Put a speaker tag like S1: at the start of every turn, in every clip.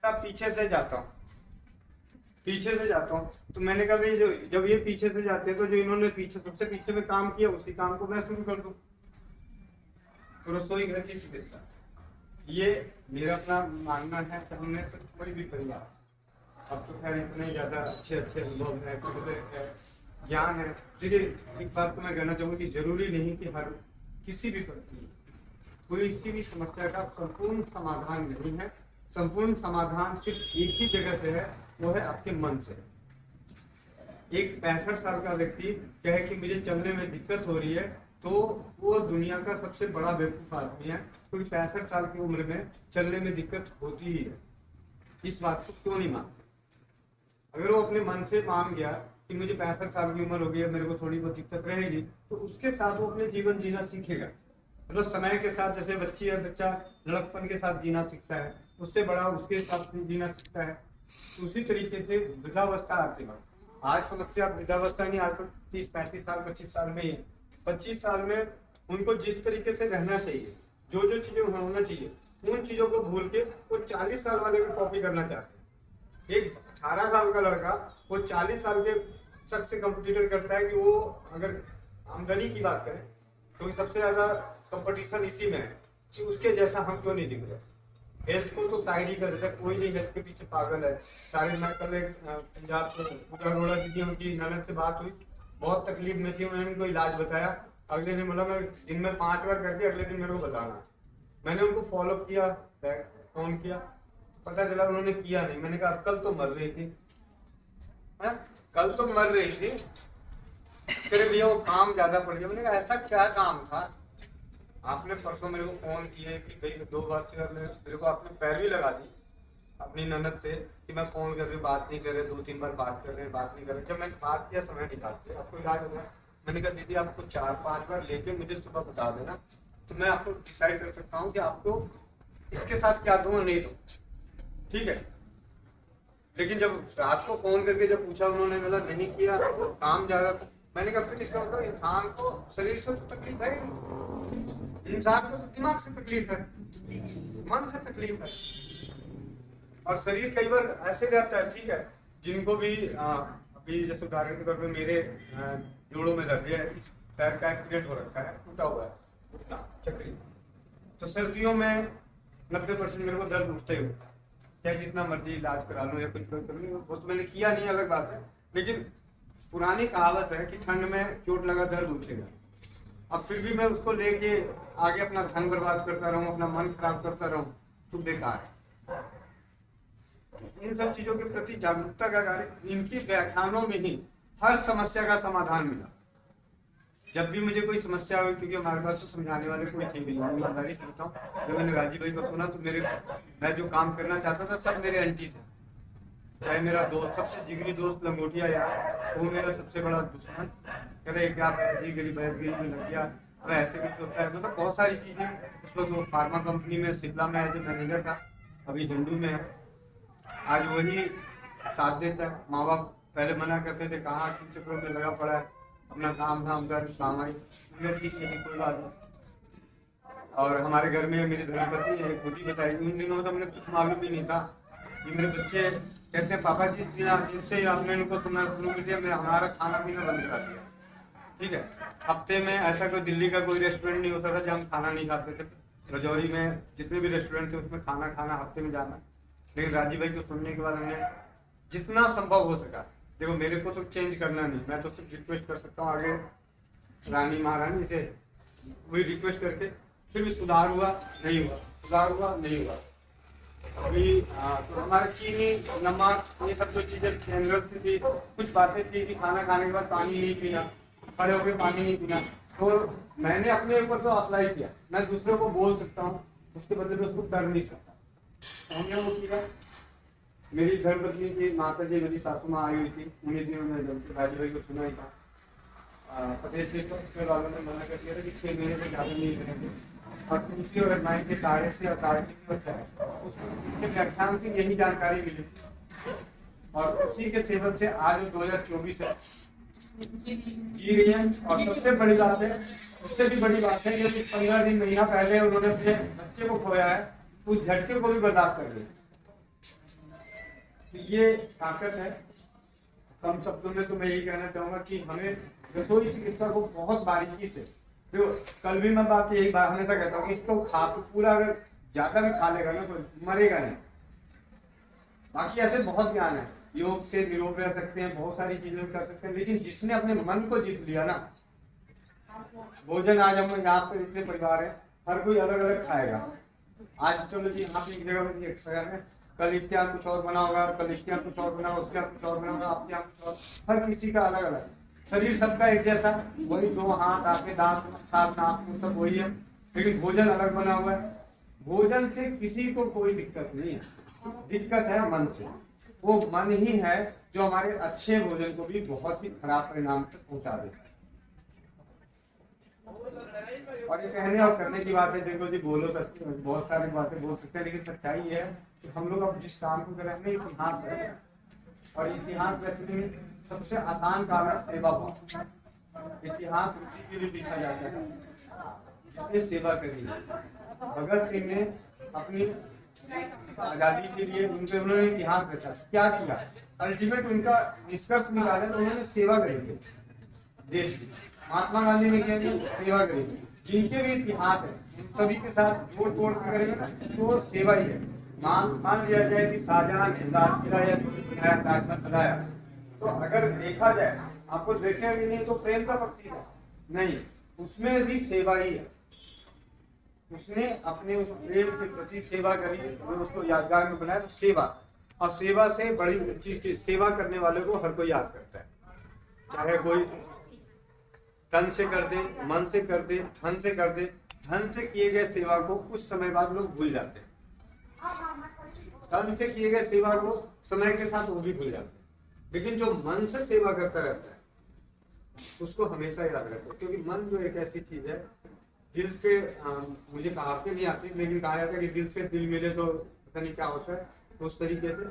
S1: साहब पीछे से जाता हूँ, पीछे से जाता हूँ। तो मैंने कहा भाई जब ये पीछे से जाते हैं तो जो इन्होंने पीछे सबसे पीछे में काम किया उसी काम को मैं शुरू कर दूं। तो रसोई घर की चिकित्सा, ये मेरा अपना मानना है कि हमने कोई भी परिवार, अब तो खैर इतने ज्यादा अच्छे अनुभव है, ज्ञान है। देखिए एक बात तो मैं कहना चाहूंगा कि जरूरी नहीं कि हर किसी भी कोई किसी भी समस्या का संपूर्ण समाधान नहीं है। संपूर्ण समाधान सिर्फ एक ही जगह से है, वो है आपके मन से। एक 65 साल का व्यक्ति कहे कि मुझे चलने में दिक्कत हो रही है, तो वो दुनिया का सबसे बड़ा बेवकूफ आदमी है, क्योंकि 65 साल की उम्र में चलने में दिक्कत होती ही है। इस बात को क्यों नहीं मानते? अगर वो अपने मन से मान गया कि मुझे 65 साल की उम्र हो गई है, मेरे को थोड़ी बहुत दिक्कत रहेगी, तो उसके साथ वो अपने जीवन जीना सीखेगा। मतलब समय के साथ जैसे बच्चा लड़कपन के साथ जीना सीखता है, उससे बड़ा उसके साथ जीना सीखता है, उसी तरीके से वृद्धावस्था आती है। आज समस्या वृद्धावस्था नहीं, आज तो 30-35 साल 25 साल में ही 25 साल में उनको जिस तरीके से रहना चाहिए, जो जो चीजें होना चाहिए, उन चीजों को भूल के वो 40 साल वाले को कॉपी करना चाहते हैं। एक 18 साल का लड़का वो 40 साल के शख्स से कंपटीटर करता है कि वो अगर आमदनी की बात करें तो सबसे ज्यादा कंपटीशन इसी में है कि उसके जैसा हम क्यों नहीं दिख रहे। हेल्थ को तो साइड ही कर देता है, कोई नहीं हेल्थ के पीछे पागल है सारे। मैं कल पंजाब से पूजा अरोड़ा दीदी, उनकी ननद से बात हुई, बहुत तकलीफ में थी, उन्होंने उनको इलाज बताया। अगले दिन बोला मैं दिन में 5 बार करके अगले दिन मेरे को बताना। मैंने उनको फॉलो किया, फोन किया, पता चला उन्होंने किया नहीं। मैंने कहा कल तो मर रही थी, कल तो मर रही थी, तेरे भैया वो काम ज्यादा पड़ गया। मैंने कहा ऐसा क्या काम था? आपने परसों मेरे को फोन किए कि भाई 2 बार से मेरे को आपने पैरवी लगा दी अपनी ननद से कि मैं फोन कर रही बात नहीं कर रहे, 2-3 बार बात कर रहे बात नहीं कर रहे। जब मैंने बात किया समय निकाल के आपको इलाज हो गया, मैंने कहा दीदी आपको 4-5 बार लेके मुझे सुबह बता देना, तो मैं आपको डिसाइड कर सकता हूँ कि आपको इसके साथ क्या दूं नहीं दूं, ठीक है। लेकिन जब रात को फोन करके जब पूछा उन्होंने, बोला नहीं किया, काम ज्यादा था। मैंने कहा फिर इसका मतलब इंसान को शरीर से तो तकलीफ है, इंसान को तो दिमाग से तकलीफ है, मन से तकलीफ है। और शरीर कई बार ऐसे रहता है, ठीक है, जिनको भी अभी जैसे उदाहरण के तौर पर मेरे जोड़ों में दर्द है, इस पैर का एक्सीडेंट हो रखा है, टूटा हुआ है चक्री, तो सर्दियों में 90% मेरे को दर्द उठते ही होता है, चाहे जितना मर्जी इलाज करा लो या कुछ कर लो। वो तो मैंने किया नहीं, अलग बात है, लेकिन पुरानी कहावत है कि ठंड में चोट लगा दर्द उठेगा। अब फिर भी मैं उसको लेके आगे अपना धन बर्बाद करता रहूं, अपना मन खराब करता रहूं, तो बेकार है। इन सब चीजों के प्रति जागरूकता का कार्य, इनकी व्याख्यानों में ही हर समस्या का समाधान मिला। जब भी मुझे कोई समस्या हुई, क्योंकि हमारे पास तो समझाने वाले कोई थे भी नहीं, ईमानदारी से बताऊं, जब मैंने राजीव भाई को सुना तो मैं जो काम करना चाहता था सब मेरे एंटी थे। चाहे मेरा दोस्त, सबसे जिगरी दोस्त लंगोटिया यार, वो मेरा सबसे बड़ा दुश्मन, कह रहे क्या गरीब में लग गया, अरे ऐसे कुछ होता है, मतलब बहुत सारी चीजें। उस वक्त वो फार्मा कंपनी में शिमला में एज ए मैनेजर था, अभी झंडू में है। आज वही साथ देता है। माँ बाप पहले मना करते थे, कहाँ किन चक्रों में लगा पड़ा है, अपना काम धाम कर काम आई, ठीक है कोई बात नहीं। और हमारे घर में मेरी धर्मपत्नी है, खुद ही बताई, उन दिनों तो हमने कुछ मालूम भी नहीं था। ये मेरे बच्चे कहते हैं पापा जिस से आपने इनको सुना शुरू कर दिया, हमारा खाना पीना बंद करा दिया, ठीक है। हफ्ते में ऐसा कोई दिल्ली का कोई रेस्टोरेंट नहीं होता था जहाँ हम खाना नहीं खाते थे। रजौरी में जितने भी रेस्टोरेंट थे उसमें खाना हफ्ते में जाना। लेकिन राजीव भाई को सुनने के बाद हमने जितना संभव हो सका, देखो मेरे को तो चेंज करना नहीं, मैं तो सिर्फ रिक्वेस्ट कर सकता हूँ आगे रानी महारानी से, वही रिक्वेस्ट करके फिर भी सुधार हुआ नहीं हुआ, सुधार हुआ नहीं हुआ। अभी तो हमारे चीनी नमक ये सब जो चीजें जनरल से थी, कुछ बातें थी कि खाना खाने के बाद पानी नहीं पीना, खड़े होकर पानी नहीं पीना, तो मैंने अपने ऊपर तो अप्लाई किया। मैं दूसरों को बोल सकता हूँ, उसके बदले में उसको कर नहीं सकता। तो हमने वो किया। मेरी धर्मपत्नी की माता जी, मेरी सासू माँ आई हुई थी, उन्हीं दिनों में राजीव भाई को सुना ही था। पतेज वालों ने मना कर दिया था कि 6 महीने से ज्यादा नहीं करेंगे, और तुलसी और रामायण के कार्य से उसके व्याख्यान से यही जानकारी मिली, और उसी के सेवन से आज 2024 है जी रही है। और सबसे बड़ी बात है, उससे भी बड़ी बात है कि 15 दिन महीना पहले उन्होंने अपने बच्चे को खोया है, उस झटके को भी बर्दाश्त कर लिया। ये ताकत है। कम शब्दों में तो मैं यही कहना चाहूंगा कि हमें रसोई चिकित्सा को बहुत बारीकी से, जो कल भी मैं बात यही बात हमेशा कहता हूँ, इसको खा पूरा अगर ज्यादा भी खा लेगा ना तो मरेगा नहीं। बाकी ऐसे बहुत ज्ञान है, योग से निरोग रह सकते हैं, बहुत सारी चीजें कर सकते हैं, लेकिन जिसने अपने मन को जीत लिया ना, भोजन आज हम यहाँ पे इतने परिवार है, हर कोई अलग अलग खाएगा। आज चलो जी यहाँ पे एक जगह में एक शहर है, कल इसके यहाँ कुछ और बना होगा, कल इसके यहाँ कुछ और बना होगा, उसके यहाँ कुछ और बना होगा, आपके यहाँ कुछ और, हर किसी का अलग अलग। शरीर सबका एक जैसा, वही दो हाथ, आंखें, दांत, सात नाक, सब वही है, लेकिन भोजन अलग बना हुआ है। भोजन से किसी को कोई दिक्कत नहीं है, दिक्कत है मन से। वो मन ही है जो हमारे अच्छे भोजन को भी बहुत ही खराब परिणाम तक पहुंचा देता है। और ये कहने और करने की बात है, देखो जी बोलो तो बहुत सारी बातें बोल सकते हैं, लेकिन सच्चाई ये है कि हम लोग अब जिस काम को कर रहे हैं इतिहास रचना, और इतिहास रचने में सबसे आसान काम है सेवा भाव। इतिहास उसी के लिए लिखा जाता है जिसने सेवा करी। भगत सिंह ने अपनी आजादी के लिए उन्होंने इतिहास रचा। क्या किया? अल्टीमेट उनका निष्कर्ष निकाला तो उन्होंने सेवा करी थी देश की। महात्मा गांधी ने क्या किया? सेवा करी। जिनके भी इतिहास है सभी के साथ जोड़ तोड़ से करेंगे ना तो सेवा ही है। मान लिया जाए कि शाहजहां ने लाल किला या ताजमहल बनाया, तो अगर देखा जाए, आपको देखेगा कि नहीं तो प्रेम का प्रतीक है नहीं, उसमें भी सेवा ही है। उसने अपने उस प्रेम के प्रति सेवा करी और उसको यादगार में बनाया। तो सेवा, और सेवा से बड़ी चीज, सेवा करने वाले को हर कोई याद करता है, चाहे कोई तन से कर दे, मन से कर दे, धन से कर दे। धन से किए गए सेवा को कुछ समय बाद लोग भूल जाते हैं, तन से किए गए सेवा को समय के साथ वो भी भूल जाते हैं, लेकिन जो मन से सेवा करता रहता है उसको हमेशा याद रखते हैं। क्योंकि मन जो एक ऐसी चीज है, दिल से मुझे कहावतें नहीं आती, लेकिन कहा जाता है कि दिल से दिल मिले तो पता नहीं क्या होता है, तो उस तरीके से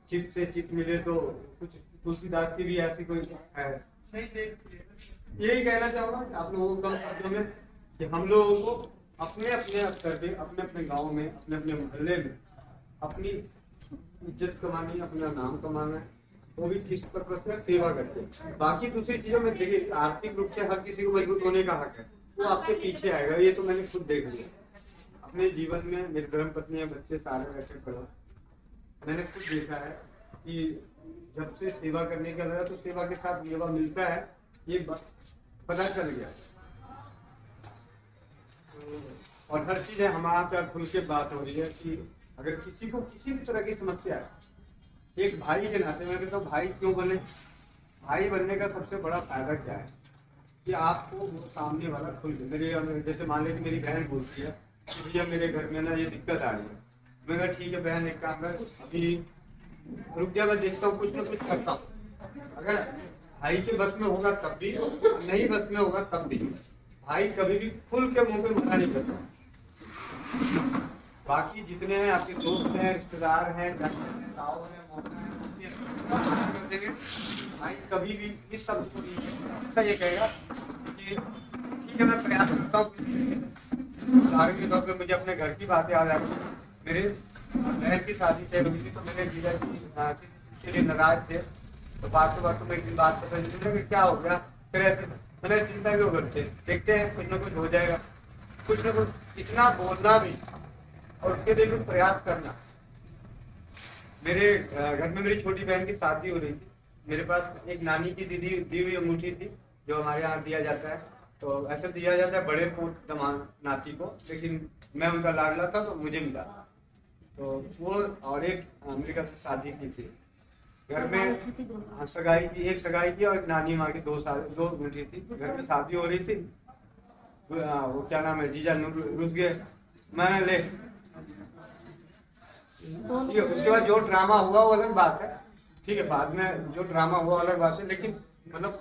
S1: चित्त से चित्त मिले तो कुछ। तुलसीदास की भी ऐसी कोई है। यही कहना चाहूंगा आप लोगों को कम शब्दों में कि हम लोगों को अपने अपने स्तर पे, अपने अपने गांव में, अपने अपने मोहल्ले में अपनी इज्जत कमानी, अपना नाम कमाना है, वो भी किस पर्पज से? सेवा करके। बाकी दूसरी चीजों में देखिए, आर्थिक रूप से हर किसी को मजबूत होने का हक है, वो आपके पीछे आएगा। ये तो मैंने खुद देख लिया अपने जीवन में। मेरी धर्मपत्नी है, बच्चे सारे वैसे करो, मैंने खुद देखा है कि जब से सेवा करने का लगा तो सेवा के साथ मेवा मिलता है, ये पता चल गया। और हर चीज है हमारा प्यार खुल के बात हो रही है कि अगर किसी को किसी भी तरह की समस्या है, एक भाई के नाते मैं कहता हूँ भाई क्यों बने? भाई बनने का सबसे बड़ा फायदा क्या है कि आपको वो सामने वाला खुल, मेरे जैसे मान लीजिए मेरी बहन बोलती है कि भैया मेरे घर में ना ये दिक्कत आ रही है, मैं कहा ठीक है बहन, एक काम कर कि रुक जा, मैं देखता हूँ, कुछ ना कुछ करता हूँ। अगर भाई के बस में होगा तब भी, नहीं बस में होगा तब भी, भाई कभी भी खुल के मुंह पे मना नहीं करता। बाकी जितने हैं आपके दोस्त हैं, रिश्तेदार हैं, भाई कभी भी इस शब्द को नहीं ऐसा ये कहेगा कि ठीक है मैं प्रयास करता हूँ। उदाहरण के तौर पे मुझे अपने घर की बातें याद आती है। मेरे बहन की शादी तय हुई थी तो मेरे जीजा जी किसी चीज के लिए नाराज थे, तो बातों में एक दिन बात पता चली कि क्या हो गया, फिर ऐसे मैंने चिंता क्यों करते, देखते हैं कुछ ना कुछ हो जाएगा, कुछ ना कुछ। इतना बोलना भी और उसके लिए भी प्रयास करना। मेरे घर में मेरी छोटी बहन की शादी हो रही थी, मेरे पास एक नानी की दी हुई अंगूठी थी जो हमारे यहाँ दिया जाता है, तो ऐसे दिया जाता है बड़े पोत नाती को, लेकिन मैं उनका लाडला था तो मुझे मिला। तो वो और एक अमेरिका से शादी की थी, घर में सगाई की, एक सगाई की और नानी माँ की दो अंगूठी थी। घर में शादी हो रही थी, वो क्या नाम है, जीजा रुस गए, मैंने ले। उसके बाद जो ड्रामा हुआ वो अलग बात है, ठीक है, बाद में जो ड्रामा हुआ अलग बात है, लेकिन मतलब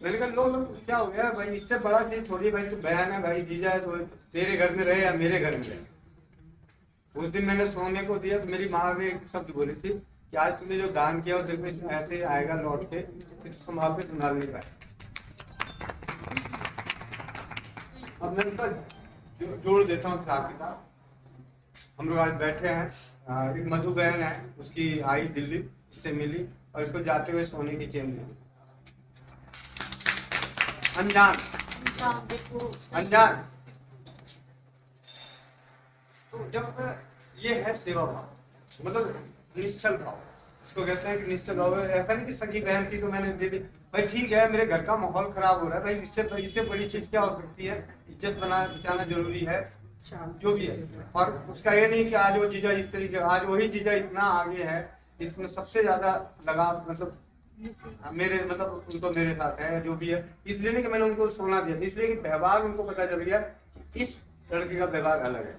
S1: मैंने कहा लो क्या हो गया भाई, इससे बड़ा चीज छोड़िए भाई, तू बहन है भाई, जीजा है, तो तेरे घर में रहे या मेरे घर में रहे। उस दिन मैंने सोने को दिया तो मेरी माँ भी एक शब्द बोली थी कि आज तूने जो दान किया वो तेरे को ऐसे आएगा लौट के, फिर संभाल नहीं पाए। अब मैं उनका जोड़ देता हूँ हिसाब किताब। हम लोग आज बैठे हैं, एक मधु बहन है, उसकी आई दिल्ली, इससे मिली और इसको जाते हुए सोने की चेन मिली। अनजान अनजान। तो जब ये है सेवा भाव, मतलब निश्चल भाव, इसको कहते हैं कि निश्चल भाव। ऐसा नहीं कि सगी बहन थी तो मैंने दे दी, भाई ठीक है मेरे घर का माहौल खराब हो रहा है भाई, इससे बड़ी चीज क्या हो सकती है, इज्जत बचाना जरूरी है जो भी है। और उसका ये नहीं कि आज वो जीजा इस तरीके, आज वही जीजा इतना आगे है, इसमें सबसे ज्यादा लगाव मतलब मेरे मतलब उनको मेरे साथ है जो भी है। इसलिए नहीं कि मैंने उनको सोना दिया, इसलिए कि व्यवहार उनको पता चल गया इस लड़के का व्यवहार अलग है,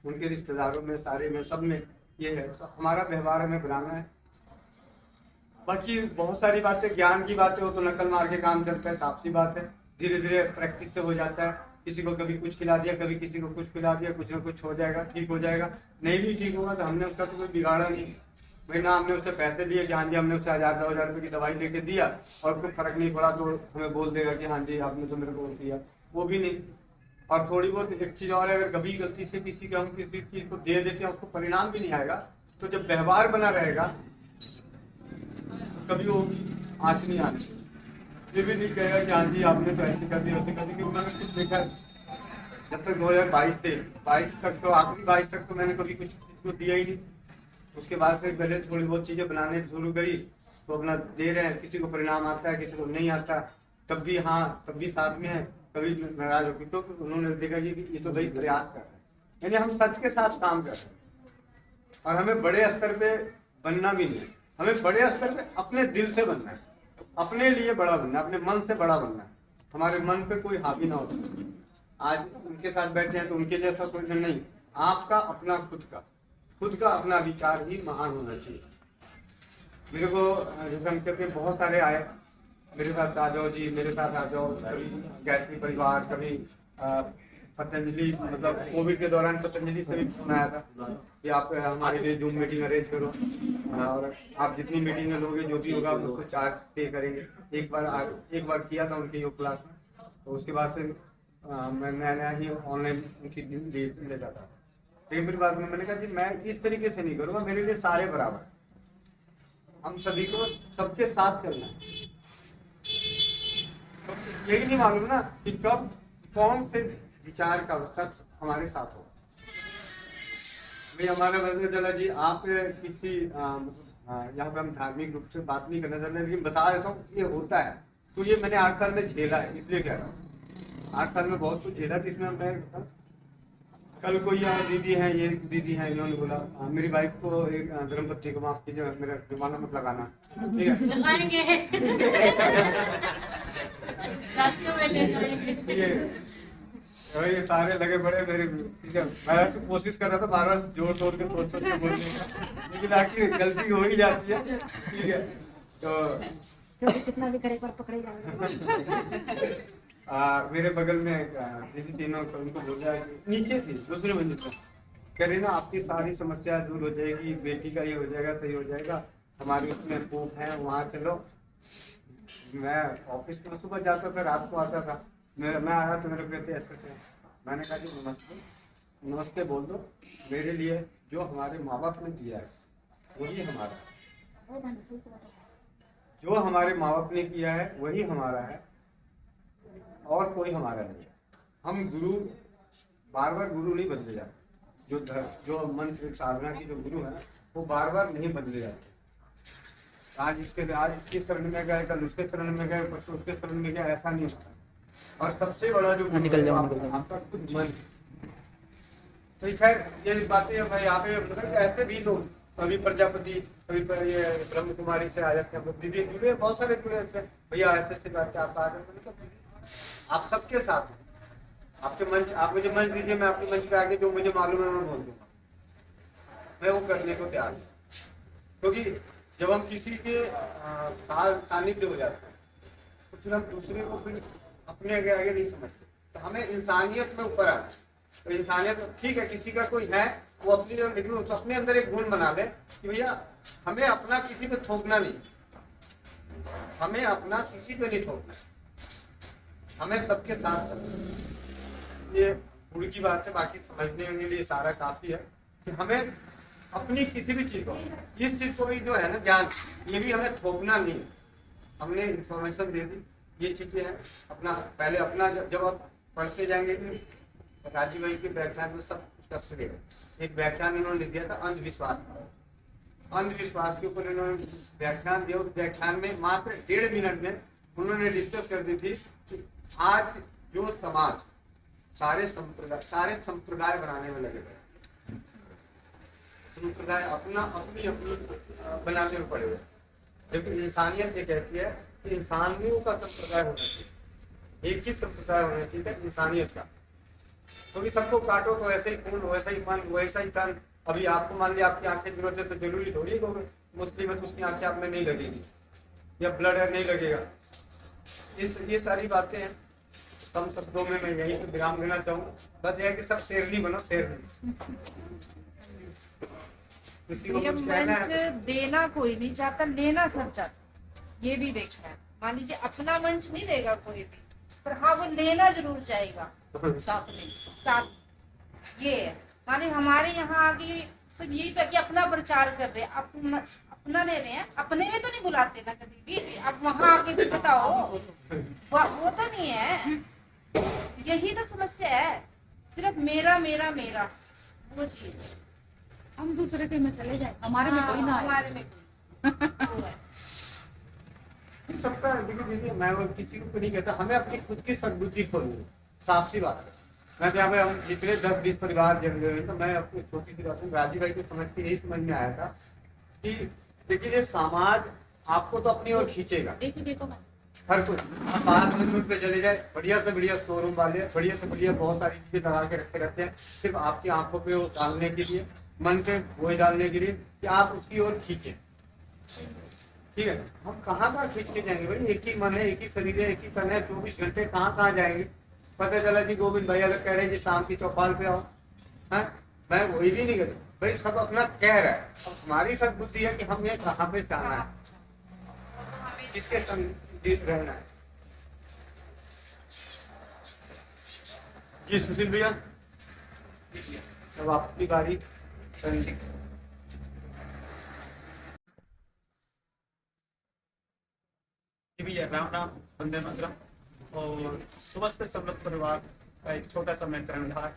S1: उनके रिश्तेदारों में सारे में सब में ये है, तो हमारा व्यवहार हमें बनाना है। बाकी बहुत सारी बातें ज्ञान की बातें हो तो नकल मार के काम चलता है, साफ सी बात है, धीरे धीरे प्रैक्टिस से हो जाता है। किसी को कभी कुछ खिला दिया, कभी किसी को कुछ खिला दिया, कुछ ना कुछ हो जाएगा, ठीक हो जाएगा। नहीं भी ठीक होगा तो हमने उसका तो कोई बिगाड़ा नहीं भाई, ना हमने उससे पैसे लिए कि हाँ जी हमने उससे 1000-2000 रुपए की दवाई लेके दिया और कुछ फर्क नहीं पड़ा तो हमें बोल देगा कि हाँ जी आपने तो मेरे को दिया, वो भी नहीं। और थोड़ी बहुत एक चीज और है, अगर कभी गलती से किसी का हम किसी चीज को दे देते हैं उसको परिणाम भी नहीं आएगा, तो जब व्यवहार बना रहेगा कभी वो आँच नहीं आने, ये भी नहीं कहेगा कि हाँ जी आपने तो ऐसे कर दिया वैसे कर दिया, क्योंकि उन्होंने कुछ देखा। जब तक 2022 थे, 22 तक तो आखिरी 22 तक तो मैंने कभी कुछ इसको दिया ही नहीं। उसके बाद से पहले थोड़ी बहुत चीजें बनाने शुरू करी तो अपना दे रहे हैं, किसी को परिणाम आता है किसी को नहीं आता, तब भी हाँ तब भी साथ में है, कभी नाराज होगी तो उन्होंने देखा कि ये तो भाई प्रयास कर रहे हैं, यानी हम सच के साथ काम कर रहे हैं। और हमें बड़े स्तर पे बनना भी नहीं, हमें बड़े स्तर पे अपने दिल से बनना है, अपने लिए बड़ा बनना है, अपने मन से बड़ा बनना है, हमारे मन पे कोई हावी ना हो। आज उनके साथ बैठे हैं तो उनके जैसा सोचना नहीं, आपका अपना खुद का अपना विचार ही महान होना चाहिए। मेरे को जैसे हम कहते हैं बहुत सारे आए मेरे साथ आ जाओ जी, मेरे साथ आ जाओ, कभी गायत्री परिवार, कभी पतंजलि, मतलब कोविड के दौरान पतंजलि से भी फोन आया था कि आप हमारे लिए जूम मीटिंग अरेंज करो और आप जितनी मीटिंग लोगे जो भी होगा उसको चार्ज पे करेंगे। एक बार किया था उनके योग क्लास में, तो उसके बाद से मैं नया ही ऑनलाइन उनकी लेता था। लेकिन फिर बाद में मैंने कहा जी मैं इस तरीके से नहीं करूँगा, मेरे लिए सारे बराबर, हम सभी को सबके साथ चलना है। तो यही नहीं मालूम ना कि कब कौन से विचार का शख्स हमारे साथ हो। भाई हमारे वर्ग चला जी, आप किसी यहाँ पे हम धार्मिक रूप से बात नहीं करना चाहते, लेकिन बता देता हूँ ये होता है। तो ये मैंने 8 साल में झेला है, इसलिए कह रहा हूँ 8 साल में बहुत कुछ झेला था। इसमें मैं कल कोई दीदी है, ये दीदी है, इन्होंने बोला मेरी वाइफ को एक धर्मपत्नी को माफ कीजिए, मेरा जुर्माना मत लगाना, ठीक है लगाएंगे ये सारे लगे बड़े मेरे, ठीक है मैं कोशिश कर रहा था बार बार जोर तोड़ के सोच के बोलने का, लेकिन आखिर गलती हो ही जाती है, ठीक है। तो
S2: कितना भी करे पर पकड़े जाएगा।
S1: मेरे बगल में दीदी तीनों उनको बोला, नीचे थी दूसरे मंजिल पर, कह रही ना आपकी सारी समस्या दूर हो जाएगी, बेटी का ये हो जाएगा, सही हो जाएगा, हमारे उसमें पोप है वहाँ चलो। मैं ऑफिस में सुबह जाता था, रात को आता था, मैं आया तो मेरे कहते ऐसे से, मैंने कहा कि नमस्ते, नमस्ते बोल दो, मेरे लिए जो हमारे माँ बाप ने दिया है वही हमारा, जो हमारे माँ बाप ने किया है वही हमारा है और कोई हमारा नहीं है। हम गुरु बार बार गुरु नहीं बदले जाते, जो मंत्र साधना की जो गुरु है वो बार बार नहीं बदले जाते। आज इसके शरण में गए, कल उसके शरण में गए, परसों उसके शरण में गए, ऐसा नहीं होता। और सबसे बड़ा जो आपका खुद मन। तो खैर ये बातें भाई यहाँ पे मतलब ऐसे भी लोग, कभी प्रजापति, कभी ये ब्रह्म कुमारी से आ जाते हैं, दीदी जुड़े बहुत सारे जुड़े होते हैं, भैया ऐसे बात आप आ जाते, आप सबके साथ हैं। आपके मंच, आप मुझे मंच दीजिए, मैं आपके मंच पे आके जो मुझे मालूम है मैं बोल दूंगा, मैं वो करने को तैयार हूँ। क्योंकि जब हम किसी के सानिध्य हो जाते हैं तो फिर हम दूसरे को फिर अपने आगे नहीं समझते, तो हमें इंसानियत में ऊपर आना। तो इंसानियत ठीक है, किसी का कोई है वो अपनी जगह, लेकिन उसको अपने अंदर एक गुण बना ले कि भैया हमें अपना किसी पे थोपना नहीं, हमें अपना किसी पे नहीं थोपना, हमें सबके साथ चलना। ये गुड़ की बात है, बाकी समझने के लिए सारा काफी है। कि हमें अपनी किसी भी चीज को, इस चीज को भी जो है ना ज्ञान, ये भी हमें थोपना नहीं है। हमने इंफॉर्मेशन दे दी, ये चीजें हैं अपना, पहले अपना जब आप पढ़ते जाएंगे कि राजीव भाई के व्याख्यान में सब कुछ का श्रेय है। एक व्याख्यान इन्होंने दिया था अंधविश्वास का, अंधविश्वास के ऊपर इन्होंने व्याख्यान दिया। उस व्याख्यान में मात्र 1.5 मिनट में उन्होंने डिस्कस कर दी थी कि आज जो समाज सारे संप्रदाय बनाने में लगे हुए, संप्रदाय अपनी अपनी बनाने में पड़े हुए, लेकिन इंसानियत ये कहती है कि इंसानियों का संप्रदाय होना चाहिए, एक ही संप्रदाय होना चाहिए इंसानियत का। क्योंकि सबको काटो तो ऐसे ही खून, वैसा ही मन, वैसा ही तन। अभी आपको मान लिया आपकी आंखें जरूरत है तो जरूरी थोड़ी है मुस्लिम है तो उसकी आंखें आप में नहीं लगेगी, या ब्लड है नहीं लगेगा। ये सारी बातें हैं। कम शब्दों में मैं यही तो विराम देना चाहूंगा। बस यह है कि सब शेरनी बनो, शेरनी। किसी को कुछ कहना है?
S3: देना कोई नहीं चाहता, लेना सब चाहता, ये भी देखना है। मान लीजिए अपना मंच नहीं देगा कोई भी, पर हाँ वो लेना जरूर चाहेगा साथ में, साथ ये है। मान लीजिए हमारे यहाँ आगे सब यही तो कि अपना प्रचार कर रहे हैं, अपना ले रहे हैं, अपने में तो नहीं बुलाते ना कभी भी। अब वहाँ आके भी बताओ, वो तो नहीं है। यही तो समस्या है, सिर्फ मेरा मेरा मेरा, वो चीज है।
S2: हम दूसरे के में चले जाए, हमारे में कोई ना आए।
S3: हमारे में कोई है।
S1: सबका देखिए, मैं किसी को नहीं कहता, हमें अपनी खुद की सद्बुद्धि खोलनी है, साफ सी बात है। मैं क्या भाई, हम जितने 10-20 परिवार जन रहे हैं, तो मैं अपनी छोटी सी बात राजीव भाई को समझ के यही समझ में आया था कि देखिए ये समाज आपको तो अपनी ओर खींचेगा,
S2: देखो
S1: हर कोई। हम बाहर रोड पे चले जाए, बढ़िया से बढ़िया शोरूम वाले, बढ़िया से बढ़िया बहुत सारी चीजें लगा के रखे रहते हैं, सिर्फ आपकी आंखों पे वो डालने के लिए, मन पे वो डालने के लिए कि आप उसकी ओर खींचे। ठीक है, हम कहाँ खींच के जाएंगे भाई? एक ही मन है, एक ही शरीर है, एक ही तन है, 24 घंटे कहाँ जाएंगे? पता चला जी गोविंद भाई अलग कह रहे हैं जी शाम की चौपाल पे आओ, है? मैं वही भी नहीं करता भाई, सब अपना कह रहा है। अब हमारी सद्बुद्धि है कि हम ये कहाँ पे जाना है, किसके संगीत रहना है। जी सुशील भैया, अब आपकी बारी।
S4: भैया राम राम, वंदे मातरम। और स्वस्थ समृद्ध परिवार का एक छोटा सा मैं कर्णधार,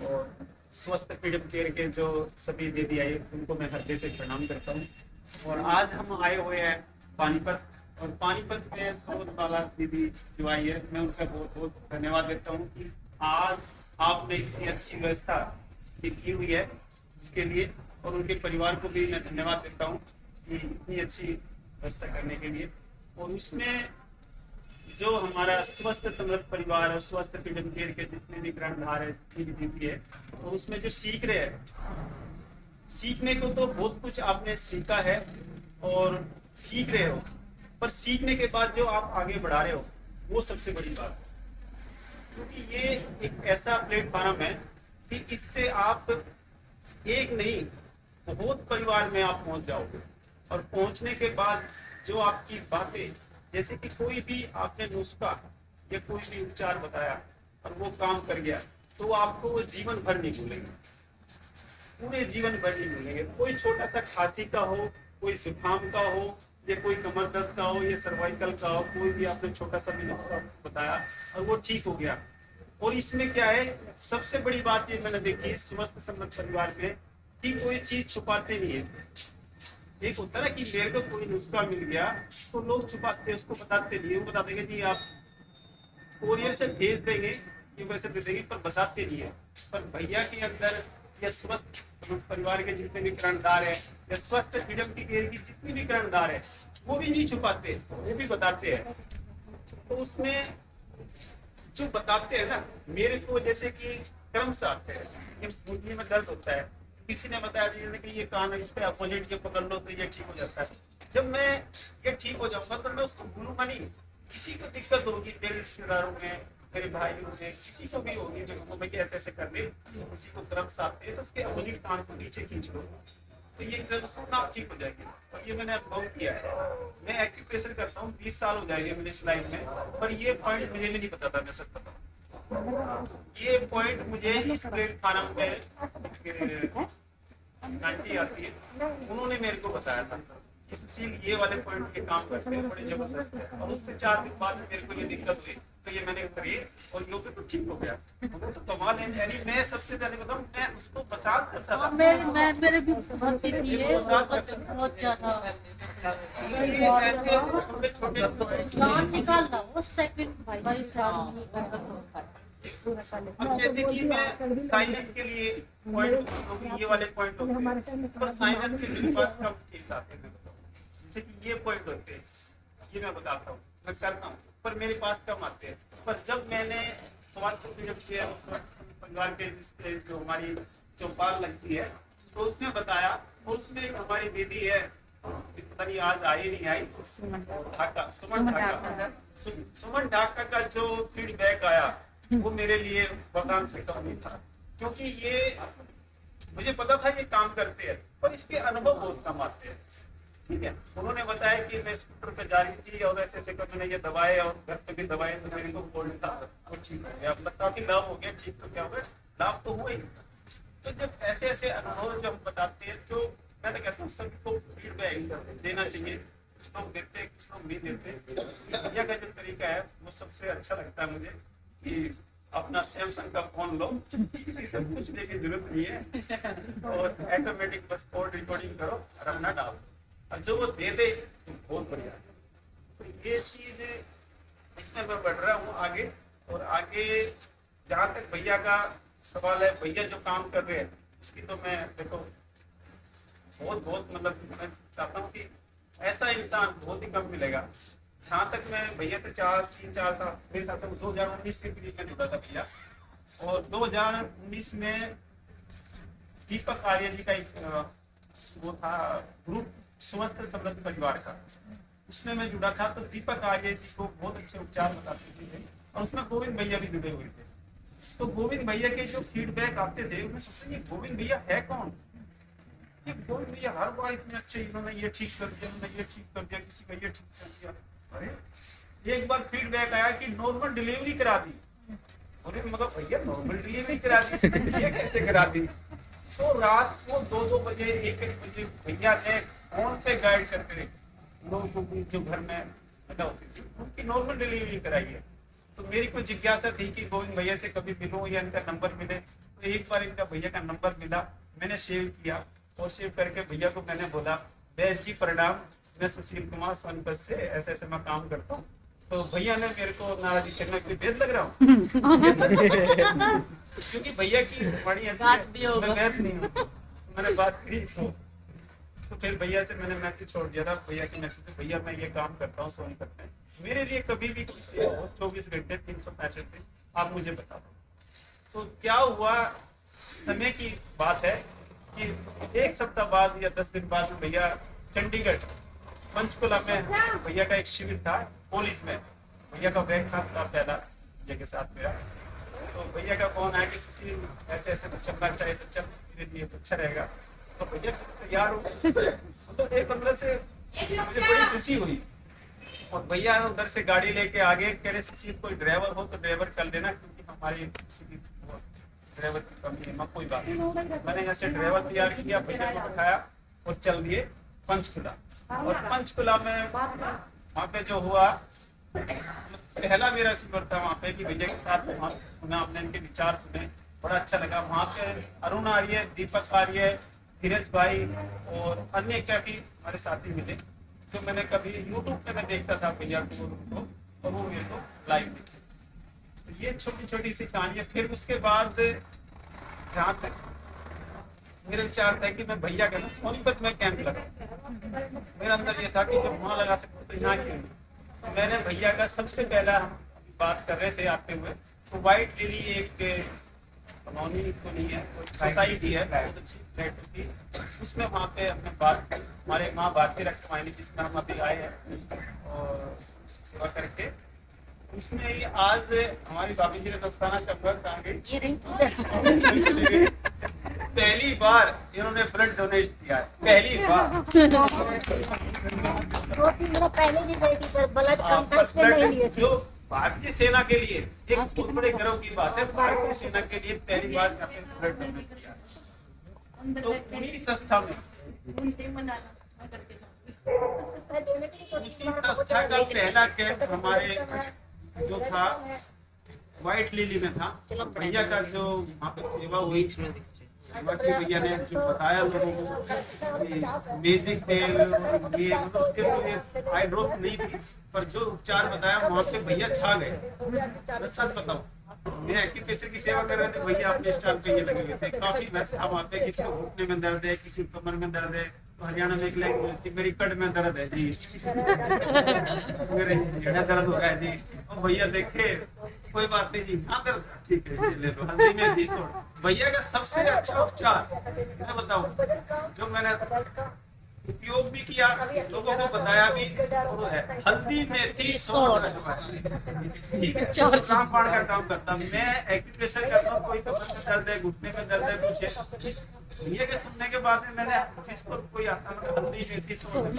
S4: और स्वस्थ फ्रीडम केयर के जो सभी दीदी आए उनको मैं हृदय से प्रणाम करता हूँ। और आज हम आए हुए हैं पानीपत, और पानीपत में स्रोतमाला दीदी जो आई है, मैं उनका बहुत बहुत धन्यवाद देता हूँ कि आज आपने इतनी अच्छी व्यवस्था की हुई है इसके लिए, और उनके परिवार को भी मैं धन्यवाद देता हूँ कि इतनी अच्छी व्यवस्था करने के लिए। और उसमें जो हमारा स्वस्थ समृद्ध परिवार और स्वस्थ फ्रीडम केयर के जितने भी कर्णधार है, जितनी भी दीदी है, तो उसमें जो सीख रहे हैं, सीखने को तो बहुत कुछ आपने सीखा है और सीख रहे हो, पर सीखने के बाद जो आप आगे बढ़ा रहे हो वो सबसे बड़ी बात है। क्योंकि ये एक ऐसा प्लेटफॉर्म है कि इससे आप एक नहीं बहुत परिवार में आप पहुंच जाओगे, और पहुंचने के बाद जो आपकी बातें, जैसे कि कोई भी आपने नुस्खा या कोई भी उपचार बताया और वो काम कर गया, तो आपको वो जीवन भर नहीं भूलेंगे, पूरे जीवन भर नहीं भूलेंगे। कोई छोटा सा खांसी का हो, कोई जुकाम का हो, या कोई कमर दर्द का हो, या सर्वाइकल का हो, कोई भी आपने छोटा सा भी नुस्खा बताया और वो ठीक हो गया। और इसमें क्या है, सबसे बड़ी बात ये मैंने देखी स्वस्थ समृद्ध परिवार में कि कोई चीज छुपाते नहीं है। एक होता है कि मेरे को कोई नुस्खा मिल गया तो लोग छुपाते, उसको बताते नहीं, वो बता देंगे जी आप कोरियर से भेज देंगे, ये वैसे दे देंगे, पर बताते नहीं है। पर भैया के अंदर या स्वस्थ परिवार के जितने भी कर्णधार है, या स्वस्थ फ्रीडम की केयर की जितनी भी कर्णधार है, वो भी नहीं छुपाते, वो भी बताते हैं। तो उसमें जो बताते हैं ना, मेरे को जैसे कि क्रम से आते हैं, ये मुंडी में दर्द होता है, किसी ने बताया कि ये कान है, इस पे अपोजिट के पकड़ लो तो ये ठीक हो जाता है। जब मैं ये ठीक हो जाऊंगा तो मैं उसको भूलूंगा नहीं। किसी को दिक्कत होगी, मेरे रिश्तेदारों में, मेरे भाइयों में, किसी को भी होगी, मैं ऐसे ऐसे कर रहे, किसी को क्रम्स आते हैं तो उसके अपोजिट कान को नीचे खींच लो, तो ये क्रम्स आप ठीक हो जाएगी। और ये मैंने अनुभव किया है। मैं एक्यूप्रेशर करता हूँ, 20 साल हो जाएंगे मुझे इस लाइन में, पर ये पॉइंट मुझे भी नहीं पता था, मैं सच बताऊँ। ये पॉइंट मुझे इस प्लेटफॉर्म में आंटी आती है, उन्होंने मेरे को बताया था कि सुशील ये वाले पॉइंट के काम करते हैं, बड़े जबरदस्त है। और उससे 4 दिन बाद मेरे को ये दिक्कत हुई, तो ये मैंने करी और यो तो ठीक हो गया। वो तो कमाल है। यानी मैं सबसे पहले बताऊं, मैं उसको मसाज करता था।
S5: मेरे भी बहुत ही है, बहुत ज्यादा
S4: ऐसे ऐसे छोटे छोटे
S5: जान निकालना उस सेकंड
S2: भाई साहब ये गड़बड़ होता है।
S4: अब जैसे कि मैं साइनस के लिए पॉइंट, ये वाले पॉइंट होते हैं, पर साइनस के मेरे पास कम केस आते हैं। जैसे कि ये पॉइंट होते हैं, ये मैं बताता हूँ, मैं करता हूँ, पर मेरे पास कम आते हैं। पर जब मैंने स्वास्थ्य पीड़ित किया, उस वक्त परिवार के जिसपे जो हमारी चौपाल लगती है, तो उसने बताया, और उसमें एक हमारी दीदी है, पता नहीं आज आई नहीं आई, ढाका, सुमन ढाका का जो फीडबैक आया वो मेरे लिए वरदान से कम नहीं था, क्योंकि ये मुझे पता था ये काम करते हैं, पर इसके अनुभव बहुत कम आते हैं। ठीक है, उन्होंने बताया कि मैं स्कूटर पे जा रही थी और ऐसे ऐसे मैंने ये दवाए और घर पे भी दवाए, तो मेरे को कोल्ड था, वो ठीक हो गया। मतलब काफी लाभ हो गया, ठीक तो क्या हो गया, लाभ तो हुआ ही। तो जब ऐसे ऐसे अनुभव जब बताते हैं, तो मैं तो कहता हूँ सभी को फीडबैक देना चाहिए। कुछ लोग देते हैं, कुछ लोग नहीं देते। भैया का जो तरीका है वो सबसे अच्छा लगता है मुझे, कि अपना सैमसंग का फोन लो, किसी से पूछने की जरूरत नहीं है, और ऑटोमेटिक बस कोड रिकॉर्डिंग करो और अपना डालो, और जो वो दे दे तो बहुत बढ़िया। तो ये चीज इसमें मैं बढ़ रहा हूँ आगे। और आगे जहाँ तक भैया का सवाल है, भैया जो काम कर रहे हैं उसकी तो मैं देखो बहुत मतलब मैं चाहता हूँ कि ऐसा इंसान बहुत ही कम मिलेगा। जहाँ तक मैं भैया से 3-4 साल, मेरे साथ 2019 के करीब में जुड़ा था भैया, और 2019 में दीपक आर्य जी का एक वो था ग्रुप स्वस्थ समृद्ध परिवार का, उसमें मैं जुड़ा था। तो दीपक आर्य जी को बहुत अच्छे उपचार बताते थे, और उसमें गोविंद भैया भी जुड़े हुए थे। तो गोविंद भैया के जो फीडबैक आते थे, उनमें सोचते ये गोविंद भैया है कौन, ये गोविंद भैया हर बार इतने अच्छे, इन्होंने ये ठीक कर दिया, इन्होंने ये ठीक कर दिया, किसी का ये ठीक कर दिया। अरे एक बार फीडबैक आया कि नॉर्मल डिलीवरी करा दी। अरे मगर भैया नॉर्मल डिलीवरी करा दी, ये कैसे करा दी? तो रात को 2-2 बजे 1-1 बजे भैया ने फोन पे गाइड करते रहे लोगों को जो घर में पैदा होती थी, उनकी नॉर्मल डिलीवरी कराई है। तो मेरी कोई जिज्ञासा थी कि गोविंद भैया से कभी मिलूं या इनका नंबर मिले। तो एक बार इनका भैया का नंबर मिला, मैंने सेव किया, और सेव करके भैया को मैंने बोला, वैद्य जी प्रणाम, मैं सुशील कुमार सोनीपत से ऐसे ऐसे मैं काम करता हूँ। तो भैया ने मेरे को नाराजी करने के लिए वेद लग रहा हूँ क्योंकि भैया की बड़ी ऐसी मैं वैद नहीं हूँ। मैंने बात करी, तो फिर भैया से मैंने मैसेज छोड़ दिया था, भैया के मैसेज पे, भैया मैं ये काम करता हूँ सोनीपत में, मेरे लिए कभी भी किसी हो 24 घंटे 365 दिन आप मुझे बता दो। तो क्या हुआ, समय की बात है कि 1 सप्ताह बाद या 10 दिन बाद भैया चंडीगढ़ पंचकुला में भैया का एक शिविर था पुलिस में, भैया का बैग था पहला भैया के साथ मेरा। तो भैया का फोन आया कि सुशील ऐसे ऐसे कुछ चलना चाहिए, तो चल मेरे लिए तो अच्छा रहेगा। तो भैया तैयार हो, तो एक अंदर से मुझे बड़ी खुशी हुई। और भैया उधर से गाड़ी लेके आगे कह रहे सुशील कोई ड्राइवर हो तो ड्राइवर कर लेना, क्योंकि हमारी किसी की ड्राइवर की कमी है। मैं कोई बात नहीं, मैंने यहाँ से ड्राइवर तैयार किया, भैया को बैठाया और चल दिए पंचकुला। और पंचकुला में वहाँ पे जो हुआ, पहला मेरा शिविर था वहाँ पे कि भैया के साथ वहाँ सुना, हमने इनके विचार सुने, बड़ा अच्छा लगा। वहाँ पे अरुण आर्य, दीपक आर्य, धीरज भाई और अन्य क्या भी हमारे साथी मिले, जो मैंने कभी यूट्यूब पे मैं देखता था भैया को, और वो मेरे को लाइव दिखे। तो ये छोटी छोटी सी कहानियां। फिर उसके बाद जहाँ तक मेरा विचार था कि मैं भैया का ना सोनीपत में कैंप लगा, मेरा अंदर ये था कि जब वहाँ लगा सकते तो यहाँ क्यों नहीं। तो मैंने भैया का सबसे पहला, हम बात कर रहे थे आते हुए, तो व्हाइट लिली एक कॉलोनी तो नहीं है, सोसाइटी है बहुत अच्छी फ्लैट की, उसमें वहाँ पे हमने बात, हमारे माँ भारतीय रक्षावाहिनी जिसमें हम अभी आए हैं और सेवा करके, उसमें ही आज हमारी भाभी जी ने दस्ताना चंबर कहा गई, पहली बार इन्होंने ब्लड डोनेट किया है, पहली बार।
S5: 2-3 दिन पहले भी गई थी, पर ब्लड कम था इसलिए नहीं लिए थे।
S4: जो भारतीय सेना के लिए एक बहुत बड़े गर्व की बात है, भारतीय सेना के लिए पहली बार ब्लड डोनेट किया।
S2: अंदर
S4: तो
S2: बैठ
S4: उन्हीं संस्था में
S2: घंटे मनाना मैं करके जाऊंगी।
S4: उसी संस्था का पहला कैंप हमारे जो था व्हाइट लिली में था। भैया का जो वहाँ पे सेवा हुई, सेवा की भैया ने जो बताया लोगों को बेसिक तेल ये मतलब उसके लिए आई ड्रॉप नहीं थी, पर जो उपचार बताया वहाँ पे भैया छा गए। मैं सच बताऊँ, मैं एक्यूप्रेशर की सेवा कर रहे थे, भैया अपने स्टाइल पे ये लगे हुए थे। काफी व्यस्त हम आते हैं, किसी को घुटने में दर्द है, किसी को कमर में दर्द है, तो हरियाणा में एक लैंग्वेज थी, मेरी कट में दर्द है जी, मेरे घेड़ा दर्द हो रहा है जी। और भैया देखे कोई बात नहीं जी, हाँ दर्द ठीक है ये ले लो, हल्दी में घिसो। भैया का सबसे अच्छा उपचार मैं बताऊं जो मैंने उपयोग भी किया, लोगों को बताया भी, वो है हल्दी मेथी सौंठ। ठीक है, रामबाण का काम करता, मैं एक्यूप्रेशर करता हूँ, कोई कमर में दर्द है, घुटने में दर्द है, कुछ है, भैया के सुनने के बाद में मैंने जिसको कोई आता है हल्दी मेथी सौंठ